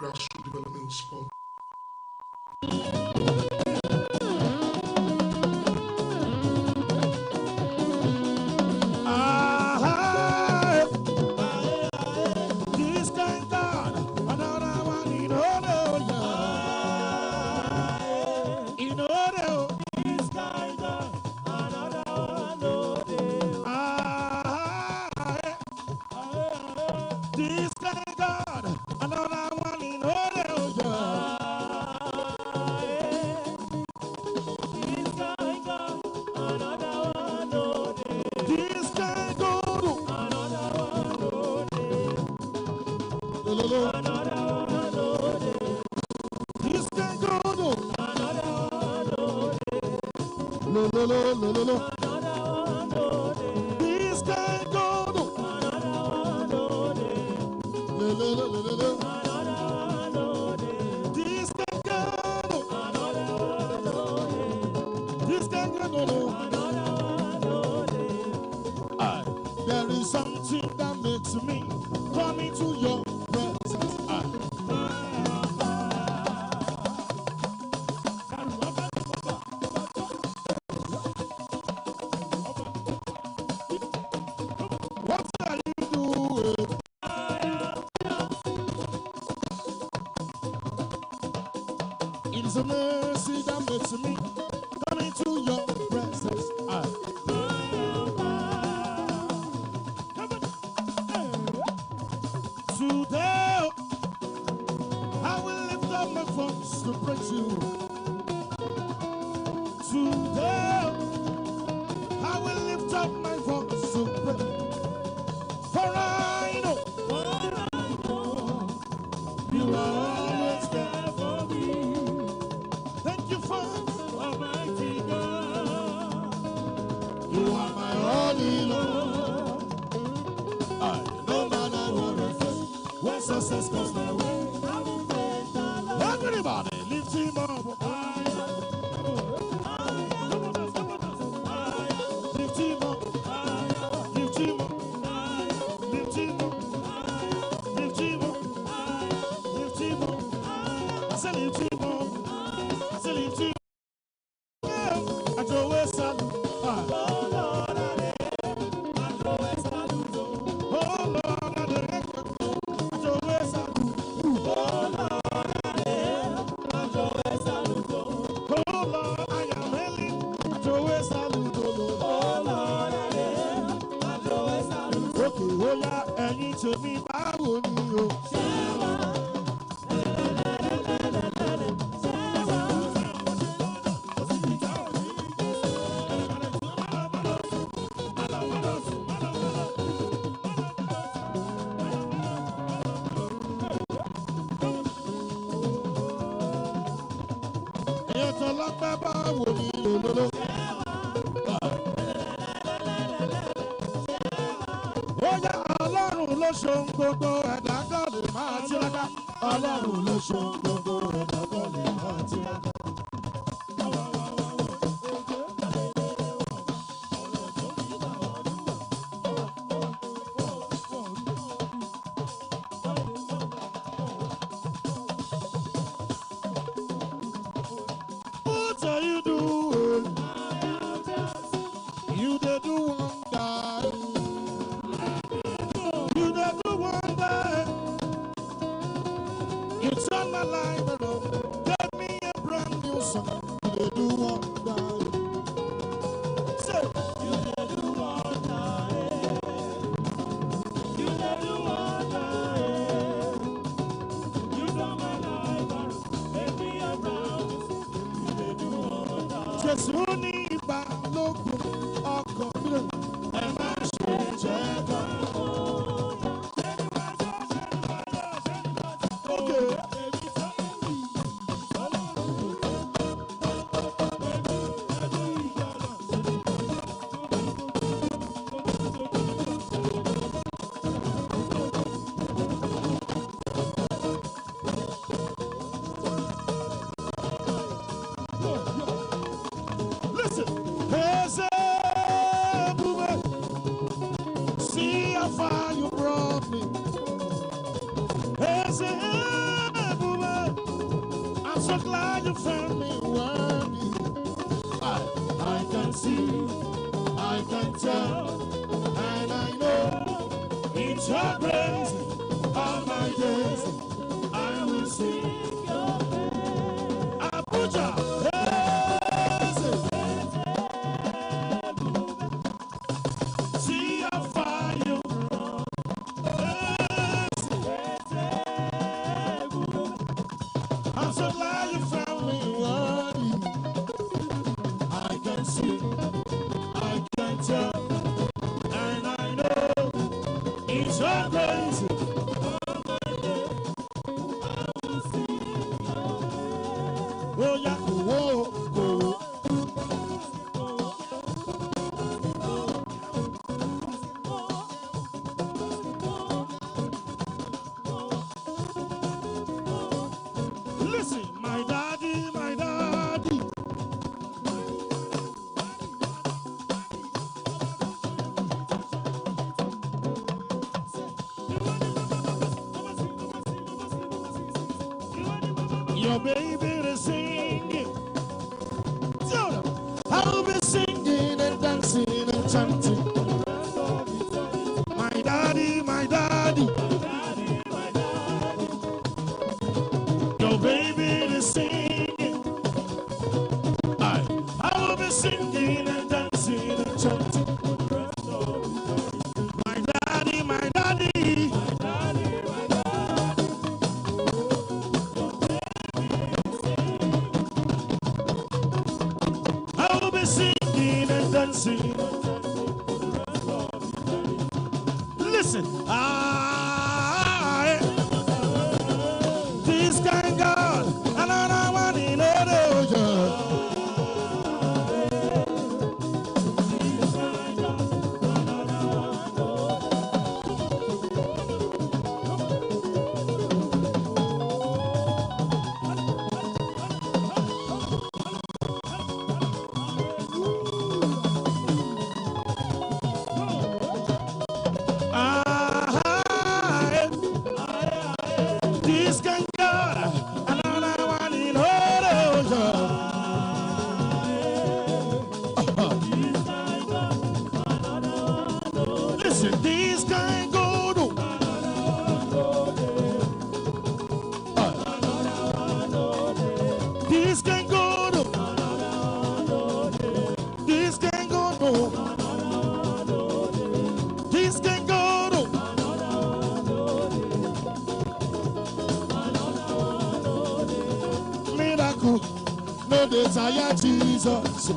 grassroots development of sport. This kind God, another one in order. In order, this kind God, another one. This kind God, another one in order. This kind God, another one. This kind God, another one. Another one. This kind God, another one. Another one. This kind God, another one. Another one. This kind God, another one. This kind God, another one. There is something that makes me come into your presence. What are you doing? It is a mercy that makes me come into your presence. Today, I will lift up my voice to praise you. Today, I will lift up my voice to praise. For I know you are always there for me. Thank you, Father, Almighty God. You are my only Lord. No matter what I face, when success comes my way, I will praise the Lord. Everybody, lift him up. Lift him up. Lift him up. Lift him up. Lift him up. Lift him up. I say lift him up. I say lift him up. I throw a salute. Oh Lord, I throw a salute. Oh Lord, I throw a salute. Oh Lord, I throw a salute. Oh Lord, I am hailing. I throw a salute. Oh Lord, I throw a salute. Okay, oh yeah, ẹ̀yin tèmi báwo ni o. Ètò ọlọ́pẹ́ báwo ni olóró. Ó yá Ọlọ́run ló ṣohun gbogbo ẹ̀dá kan lè máa tiraka. Ọlọ́run ló ṣohun gbogbo ẹ̀dá kan lè máa tiraka. What are you doing? You did do wonder. You did do wonder. You turned my life around. Gave me a brand new song. You did do wonder. Say, you did do wonder. You did do wonder. You turned my life around. Gave me a brand new song. You did do wonder. Jésù ní ìbálòpọ̀ ọkàn mi lò. Ẹ má ṣe jẹ́ ká. Okay. Listen, there's a movement. See how far you brought me. There's a movement. I'm so glad you found me worthy. I can see, I can tell, and I know it's your grace. All my days, I will sing your praise. Abuja, there's a see how far you brought. I'm so glad you found me worthy. I can see, I can tell, and I know it's your grace. Oh, yeah, whoa, whoa. Listen, my daddy, my daddy. Your baby is singing. I will be singing and dancing and chanting. My daddy, my daddy. Your baby is singing. I will be singing and dancing and chanting. My daddy, my daddy. I will be singing and dancing. Listen, this kind God, another one in the this kind God, another one in the listen, this kind God, this kind God, this kind God, this kind God. Miracle, no dey tire Jesus.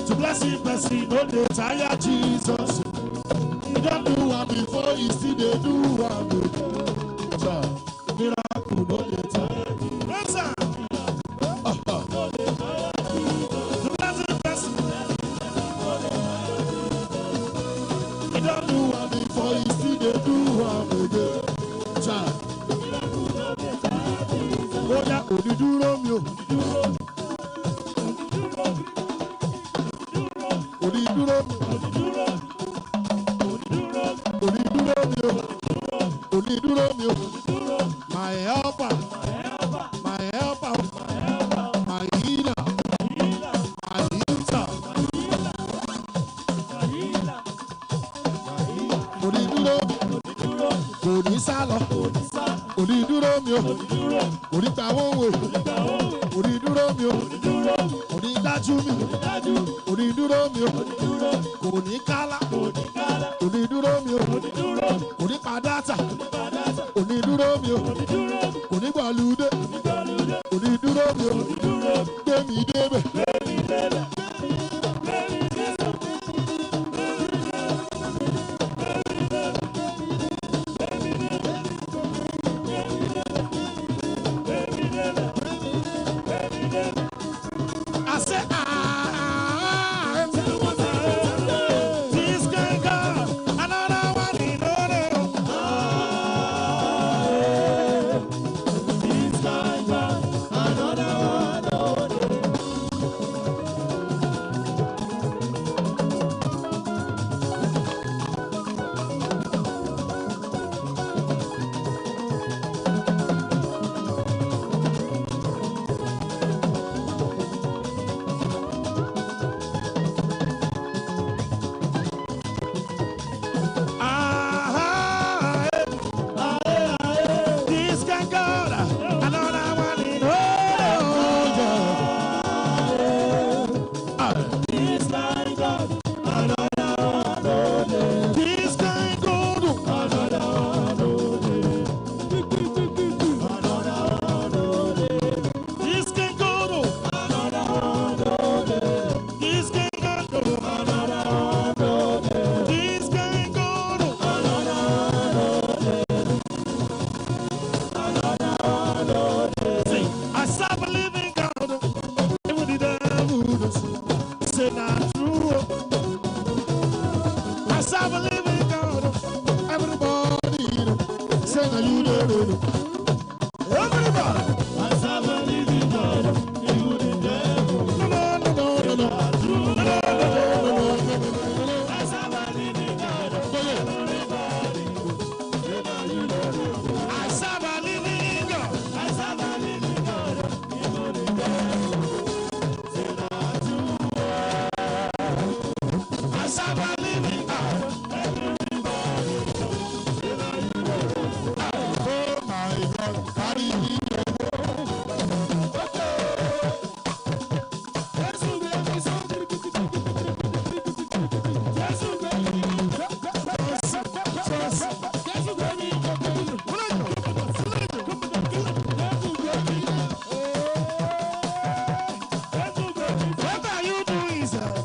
To bless him, no dey tire Jesus. He don't do one before, he still dey do one again. Miracle, no dey tire Jesus. To bless him, he don't do one before, he still dey do one again. o. Onídúró mi. Onídúró mi o. Onídúró mi o. My helper. My helper. My healer. My healer. Onídúró mi. Kò ní sálọ. Onídúró mi o. Kò ní gbà wọ́n wò. Onídúró mi o. Kò ní dájú mi. Onídúró mi o. Kò ní kálá. Onídúró mi o. Kò ní padàtà. Onídúró mi o. Kò ní gbàlúdé. Onídúró mi o. Gbé mi débẹ̀. I said, this guy got another one in order. This guy got another one in order. This guy got another one in order. This guy got another one order. This guy got another one order. Another one order. This guy got another one order. This guy got another one order. This guy got another one order. See, I serve a living God. Even the devil say not true. I serve a living God. Everybody say that you don't know. Everybody. I serve a living God. Even the devil. No. I serve a living God. Everybody say that you don't know. I serve a living God. I serve a living God. Even the devil say not true. I serve a living God. Everybody say that you don't know. Oh my God, carry me. What are you doing, sir?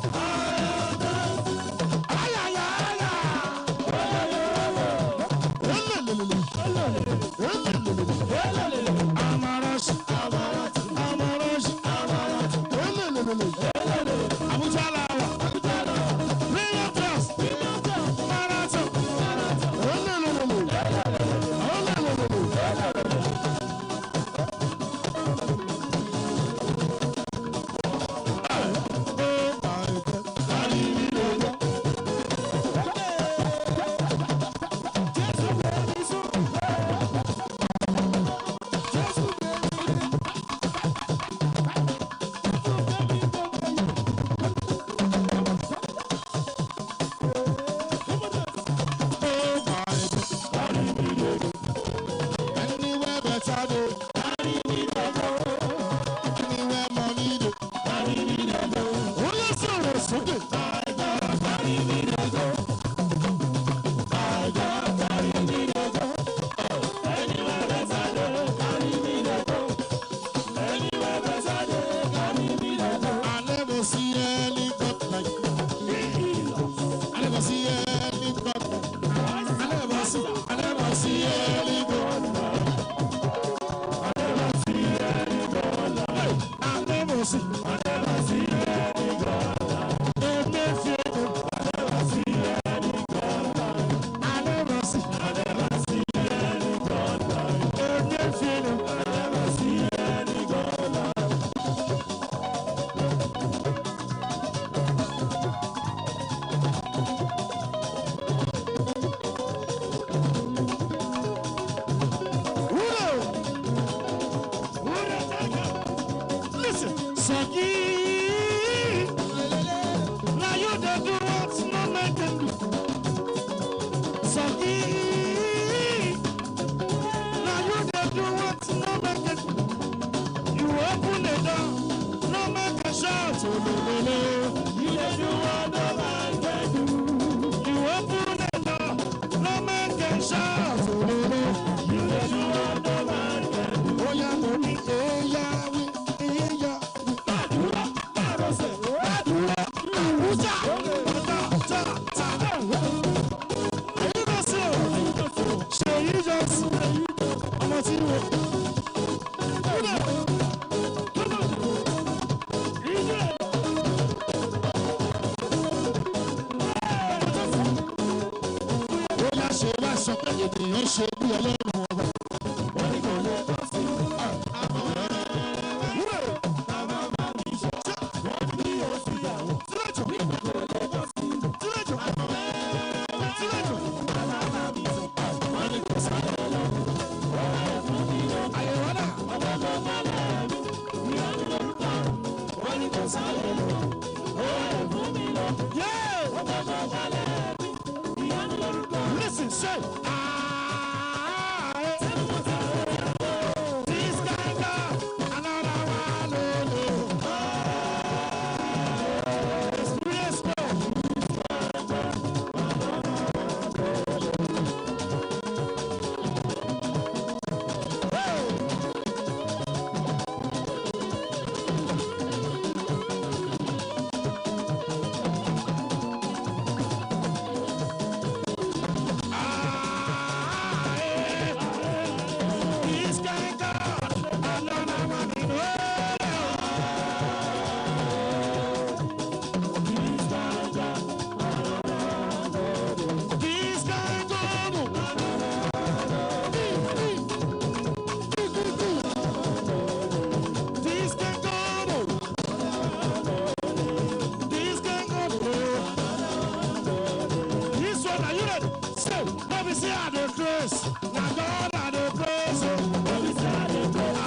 Abuja lawa. Premium Trust. Marathon. Anywhere better go. Anywhere money go. Oh, yes, sir, it's okay. I never see any God like you. I never see any God. I never see any God. I never see any God. I never see any God. sọ pé ènìyàn ṣe bí ọlọ́run ọba. Wọ́n ní kò lè bọ́ sí i. Listen, say, this guy got another one. Experience more. This guy got another one. This guy got this guy got this guy got this one. Are you ready? Say, let me see how they dress. Now God how they praise. Let me see how they dress.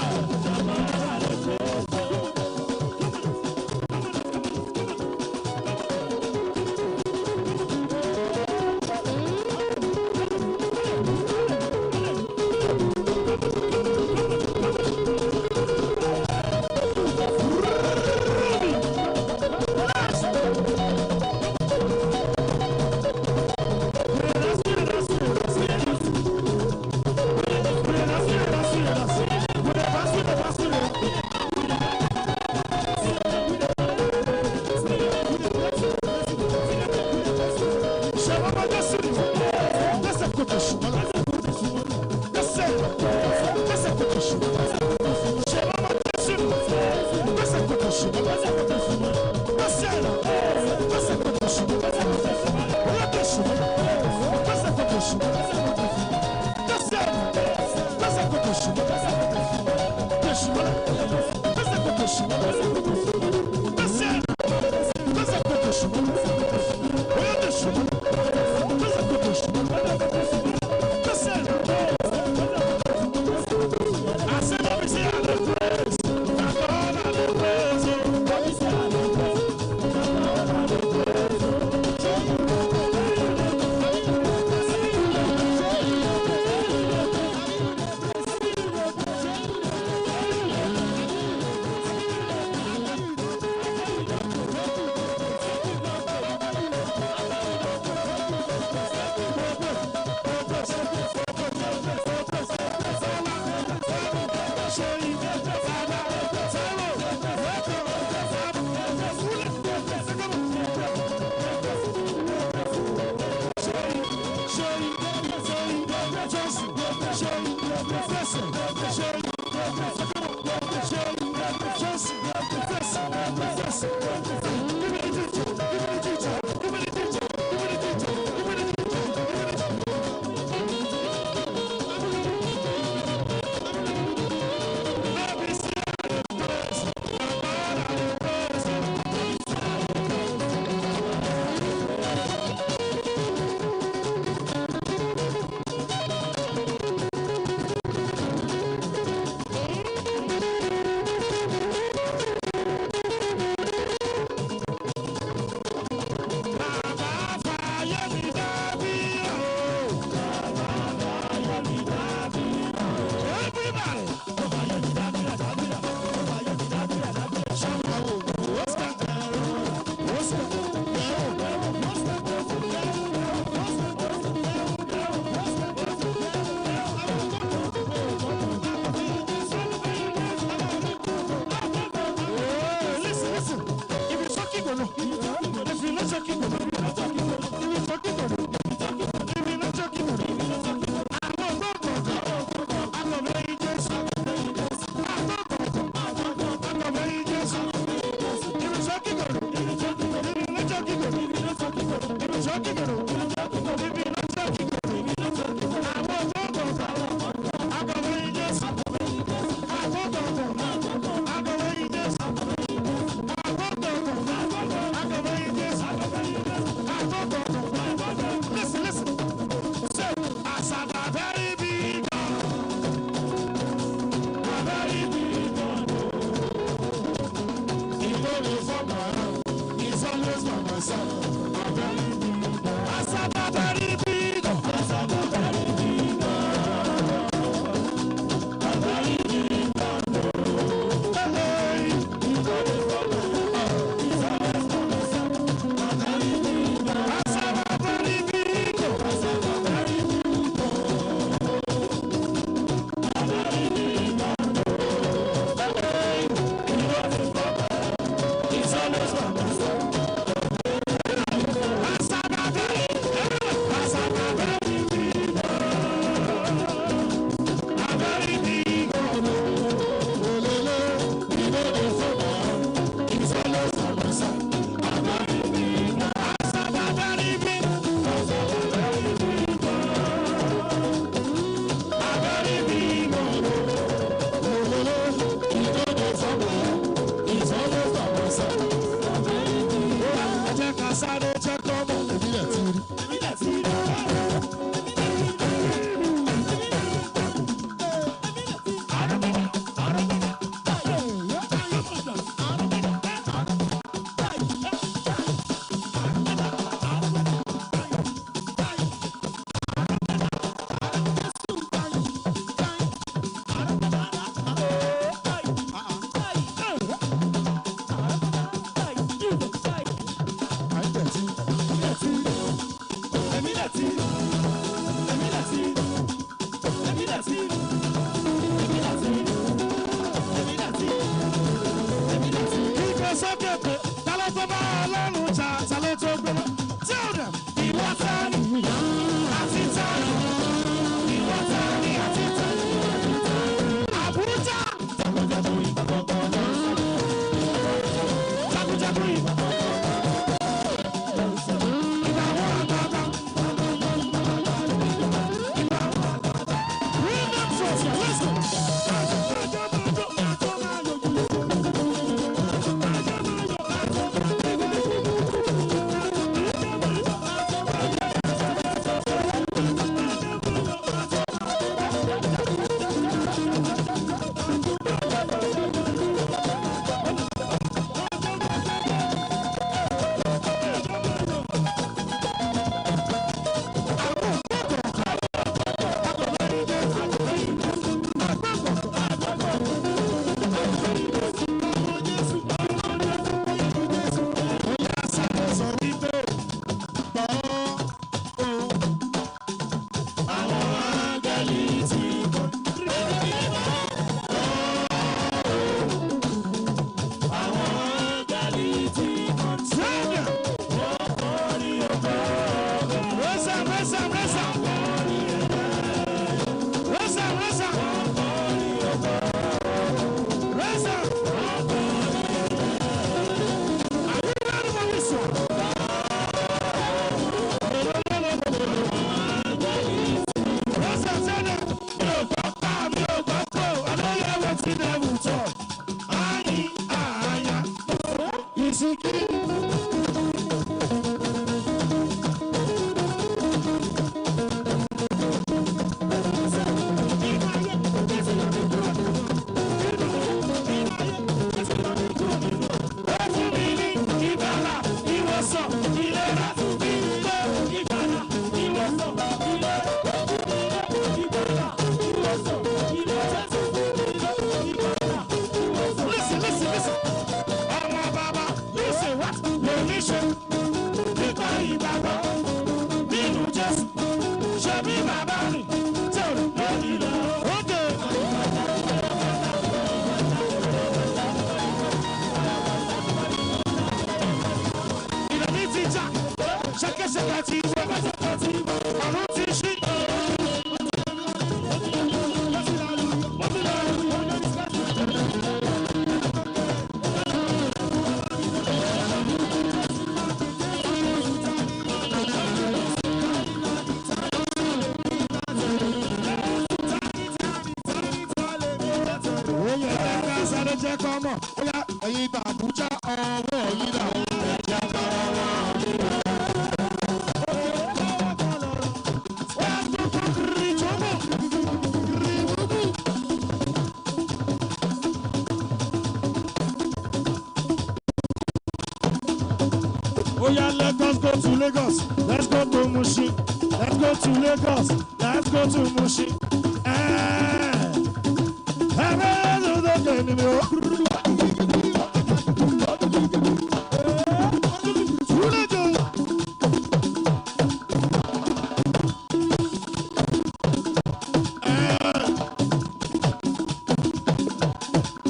yeah, let us go to Lagos. Let's go to Mushin. Let's go to Lagos. Let's go to Mushin.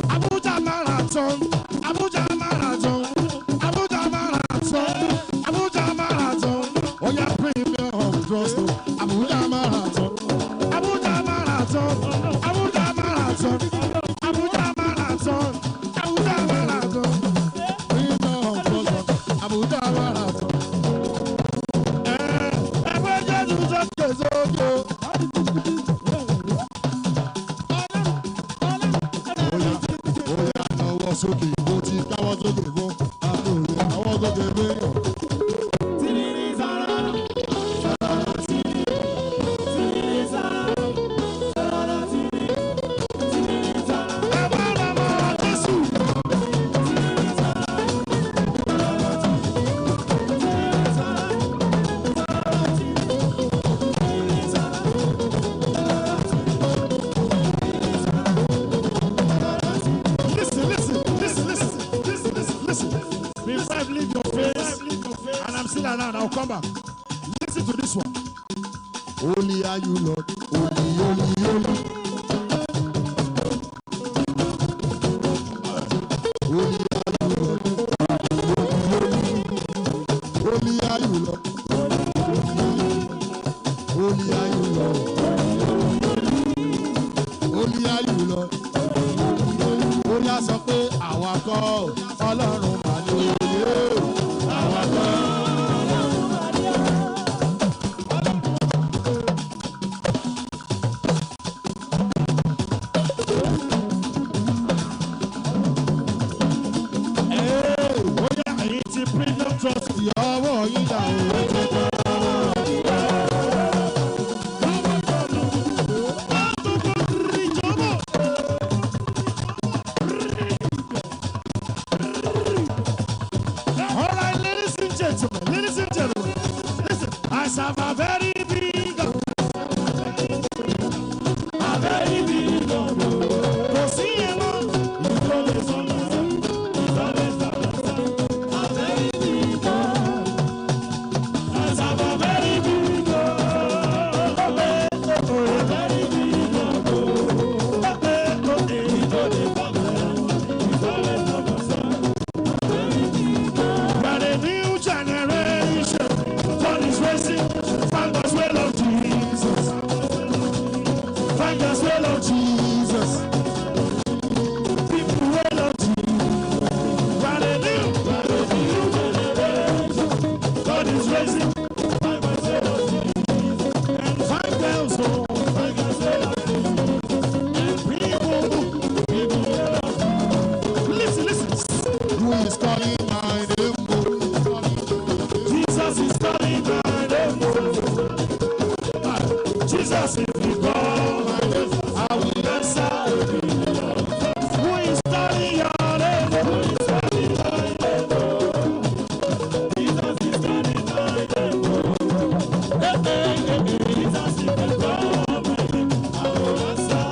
Abuja Marathon, Abuja Marathon, Abuja Marathon, Abuja Marathon. Oh yeah, premium trust. Abuja Marathon, Abuja Marathon, Abuja Marathon, Abuja Marathon, Abuja Marathon. Premium trust. Abuja Marathon. Abuja Marathon. Sókè bó ti káwọ́ sókè fún àtòlè káwọ́ sókè fẹ́yàn. Tìrìrì sára sára tìrì tìrì sára sára tìrì tìrì sára. Ẹ bá lọ mọ Jésù. Tìrì sára sára tìrì tìrì sára sára tìrì tìrì sára sára tìrì. Listen. Before I leave your face, and I'm still around, I'll come back. Listen to this one. Holy are you, Lord. Holy, holy, holy. Holy are you, Lord. Holy are you, Lord. Holy are you, Lord. Holy are you, Lord. Ó yá sọ pé àwa kọ́ Ọlọ́run mà ní òye. Àwa kọ́ Ọlọ́run mà ní òye. Ó yá ẹ̀yin ti Freedom Trust ọwọ́ yín dà òwe tuntun. Ladies and gentlemen, listen, I serve a very big God. A very big God. Go see him on. He's always on the sun. He's always on the sun. A very big God. I serve a very big God. A very big God. He's always on the sun. He's always on the sun. A very big God. But a new generation. Find us well of Jesus. Find us well of Jesus. People well of Jesus. Brand new generation. God is raising. Find us well of Jesus. And find girls home. Find us well of Jesus. And people well of Jesus. Listen. Who is calling my name? Jesus is calling my name. Jesus, if you call my name, I will answer. Who is calling your name? Who is calling my name? Jesus is calling my name. Jesus, if you call my name, I will answer.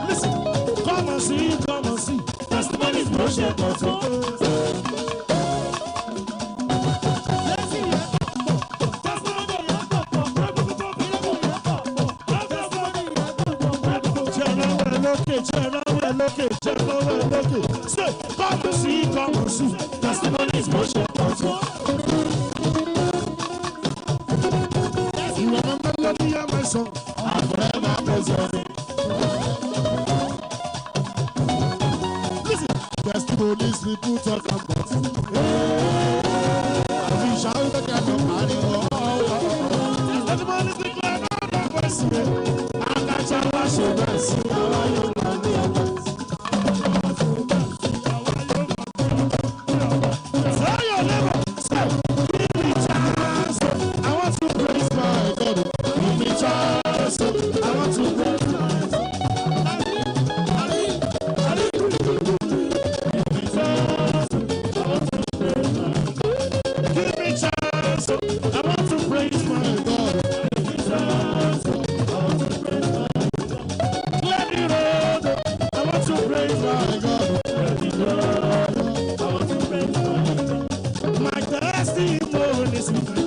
Listen, come and see. Testimonies no shake us. Say, come and see. Testimonies no shake us. You remember that you are my son. I forever praise your name. Listen, testimonies people talk about. We shout the kind of money. Testimonies declare no mercy. I got your mercy. testimonies.